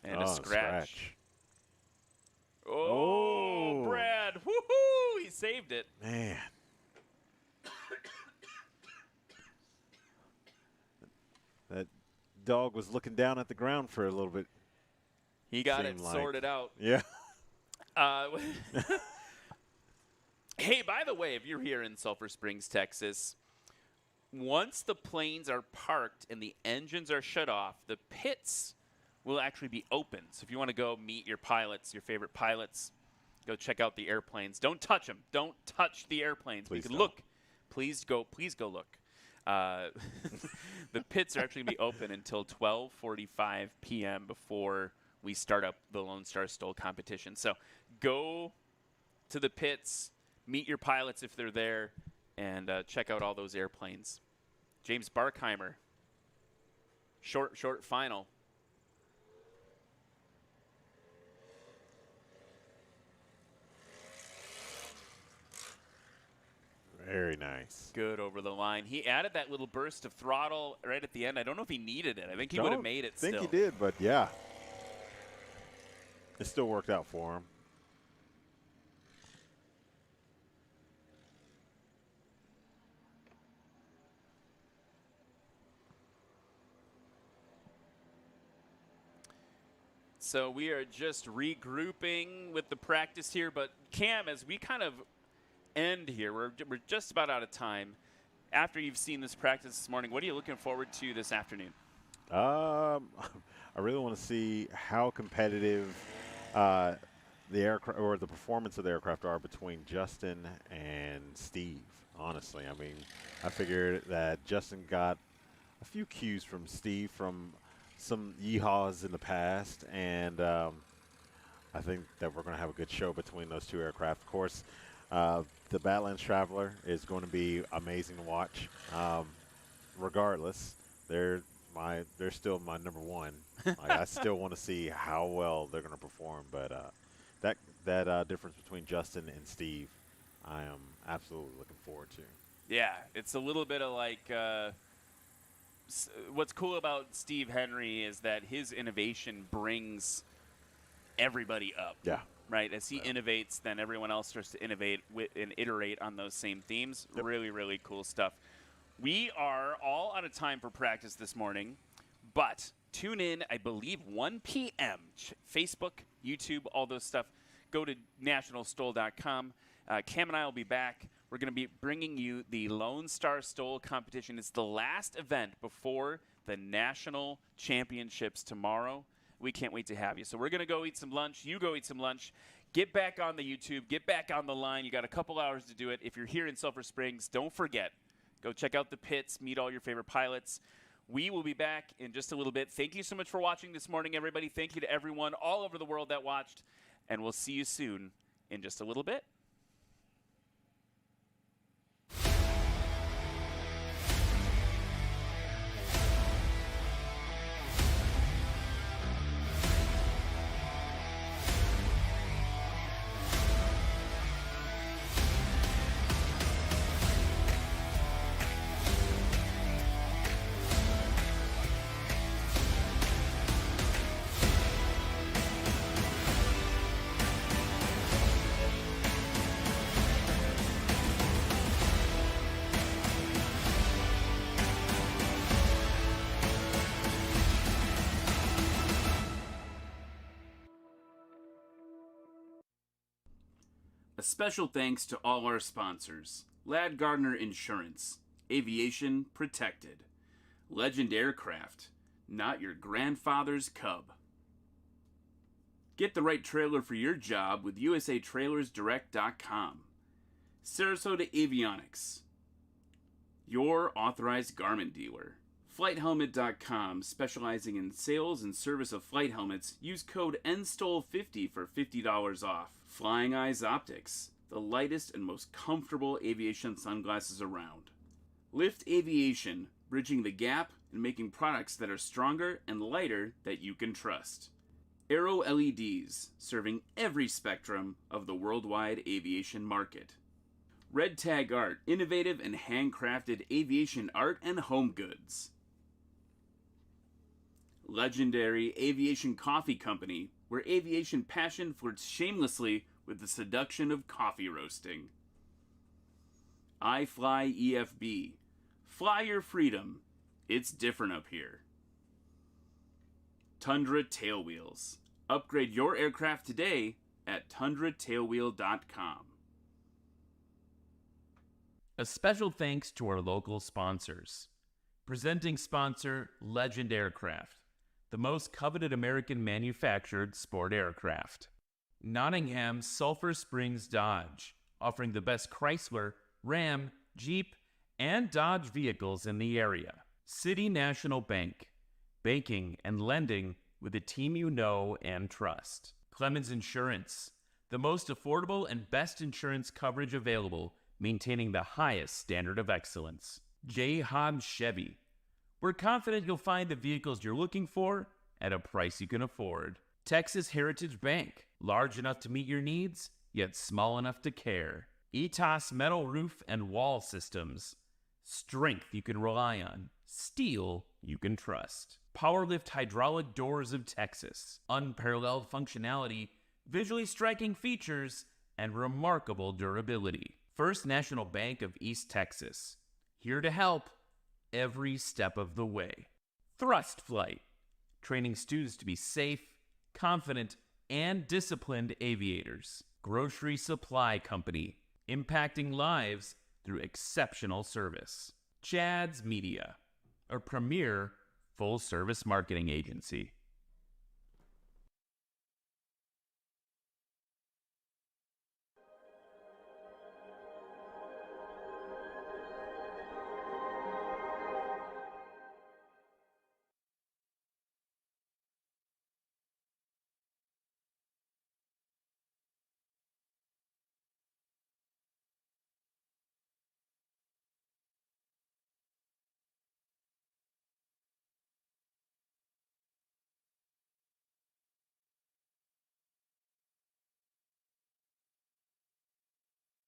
And a scratch. Oh, Brad. Woohoo! He saved it. Man. That dog was looking down at the ground for a little bit. He got it sorted out. Yeah. Hey, by the way, if you're here in Sulphur Springs, Texas, once the planes are parked and the engines are shut off, the pits will actually be open. So if you want to go meet your pilots, your favorite pilots, go check out the airplanes. Don't touch them. Don't touch the airplanes. Please You can look. Please go look. The pits are actually going to be open until 12:45 p.m. before we start up the Lonestar STOL competition. So go to the pits, meet your pilots if they're there, and check out all those airplanes. James Barkheimer, short final. Very nice. Good over the line. He added that little burst of throttle right at the end. I don't know if he needed it. I think he would have made it still. I think he did, but yeah. It still worked out for him. So we are just regrouping with the practice here. But Cam, as we kind of end here, we're just about out of time. After you've seen this practice this morning, what are you looking forward to this afternoon? I really want to see how competitive the aircraft or the performance of the aircraft are between Justin and Steve. Honestly, I mean, I figured that Justin got a few cues from Steve from some yeehaws in the past, and I think that we're going to have a good show between those two aircraft. Of course, the Badlands Traveler is going to be amazing to watch. Regardless, they're still my number one. I still want to see how well they're going to perform. But that difference between Justin and Steve, I am absolutely looking forward to. Yeah, it's a little bit of like what's cool about Steve Henry is that his innovation brings everybody up. Yeah. Right? As he innovates, then everyone else starts to innovate and iterate on those same themes. Yep. Really, really cool stuff. We are all out of time for practice this morning, but tune in, I believe, 1 p.m. Facebook, YouTube, all those stuff. Go to nationalstol.com. Cam and I will be back. We're going to be bringing you the Lonestar STOL Competition. It's the last event before the National Championships tomorrow. We can't wait to have you. So we're going to go eat some lunch. You go eat some lunch. Get back on the YouTube. Get back on the line. You got a couple hours to do it. If you're here in Sulphur Springs, don't forget, go check out the pits. Meet all your favorite pilots. We will be back in just a little bit. Thank you so much for watching this morning, everybody. Thank you to everyone all over the world that watched. And we'll see you soon in just a little bit. A special thanks to all our sponsors: Ladd Gardner Insurance, Aviation Protected, Legend Aircraft, not your grandfather's Cub. Get the right trailer for your job with USATrailersDirect.com. Sarasota Avionics, your authorized garment dealer. FlightHelmet.com, specializing in sales and service of flight helmets. Use code NSTOL50 for $50 off. Flying Eyes Optics, the lightest and most comfortable aviation sunglasses around. Lift Aviation, bridging the gap and making products that are stronger and lighter that you can trust. Aero LEDs, serving every spectrum of the worldwide aviation market. Red Tag Art, innovative and handcrafted aviation art and home goods. Legendary Aviation Coffee Company, where aviation passion flirts shamelessly with the seduction of coffee roasting. I Fly EFB. Fly your freedom. It's different up here. Tundra Tailwheels. Upgrade your aircraft today at tundratailwheel.com. A special thanks to our local sponsors. Presenting sponsor, Legend Aircraft, the most coveted American manufactured sport aircraft. Nottingham Sulphur Springs Dodge, offering the best Chrysler, Ram, Jeep, and Dodge vehicles in the area. City National Bank, banking and lending with a team you know and trust. Clemens Insurance, the most affordable and best insurance coverage available, maintaining the highest standard of excellence. J. Hobbs Chevy. We're confident you'll find the vehicles you're looking for at a price you can afford. Texas Heritage Bank. Large enough to meet your needs, yet small enough to care. ETOS Metal Roof and Wall Systems. Strength you can rely on. Steel you can trust. Powerlift Hydraulic Doors of Texas. Unparalleled functionality, visually striking features, and remarkable durability. First National Bank of East Texas. Here to help every step of the way. Thrust Flight. Training students to be safe, confident, and disciplined aviators. Grocery Supply Company. Impacting lives through exceptional service. Chad's Media, a premier full-service marketing agency.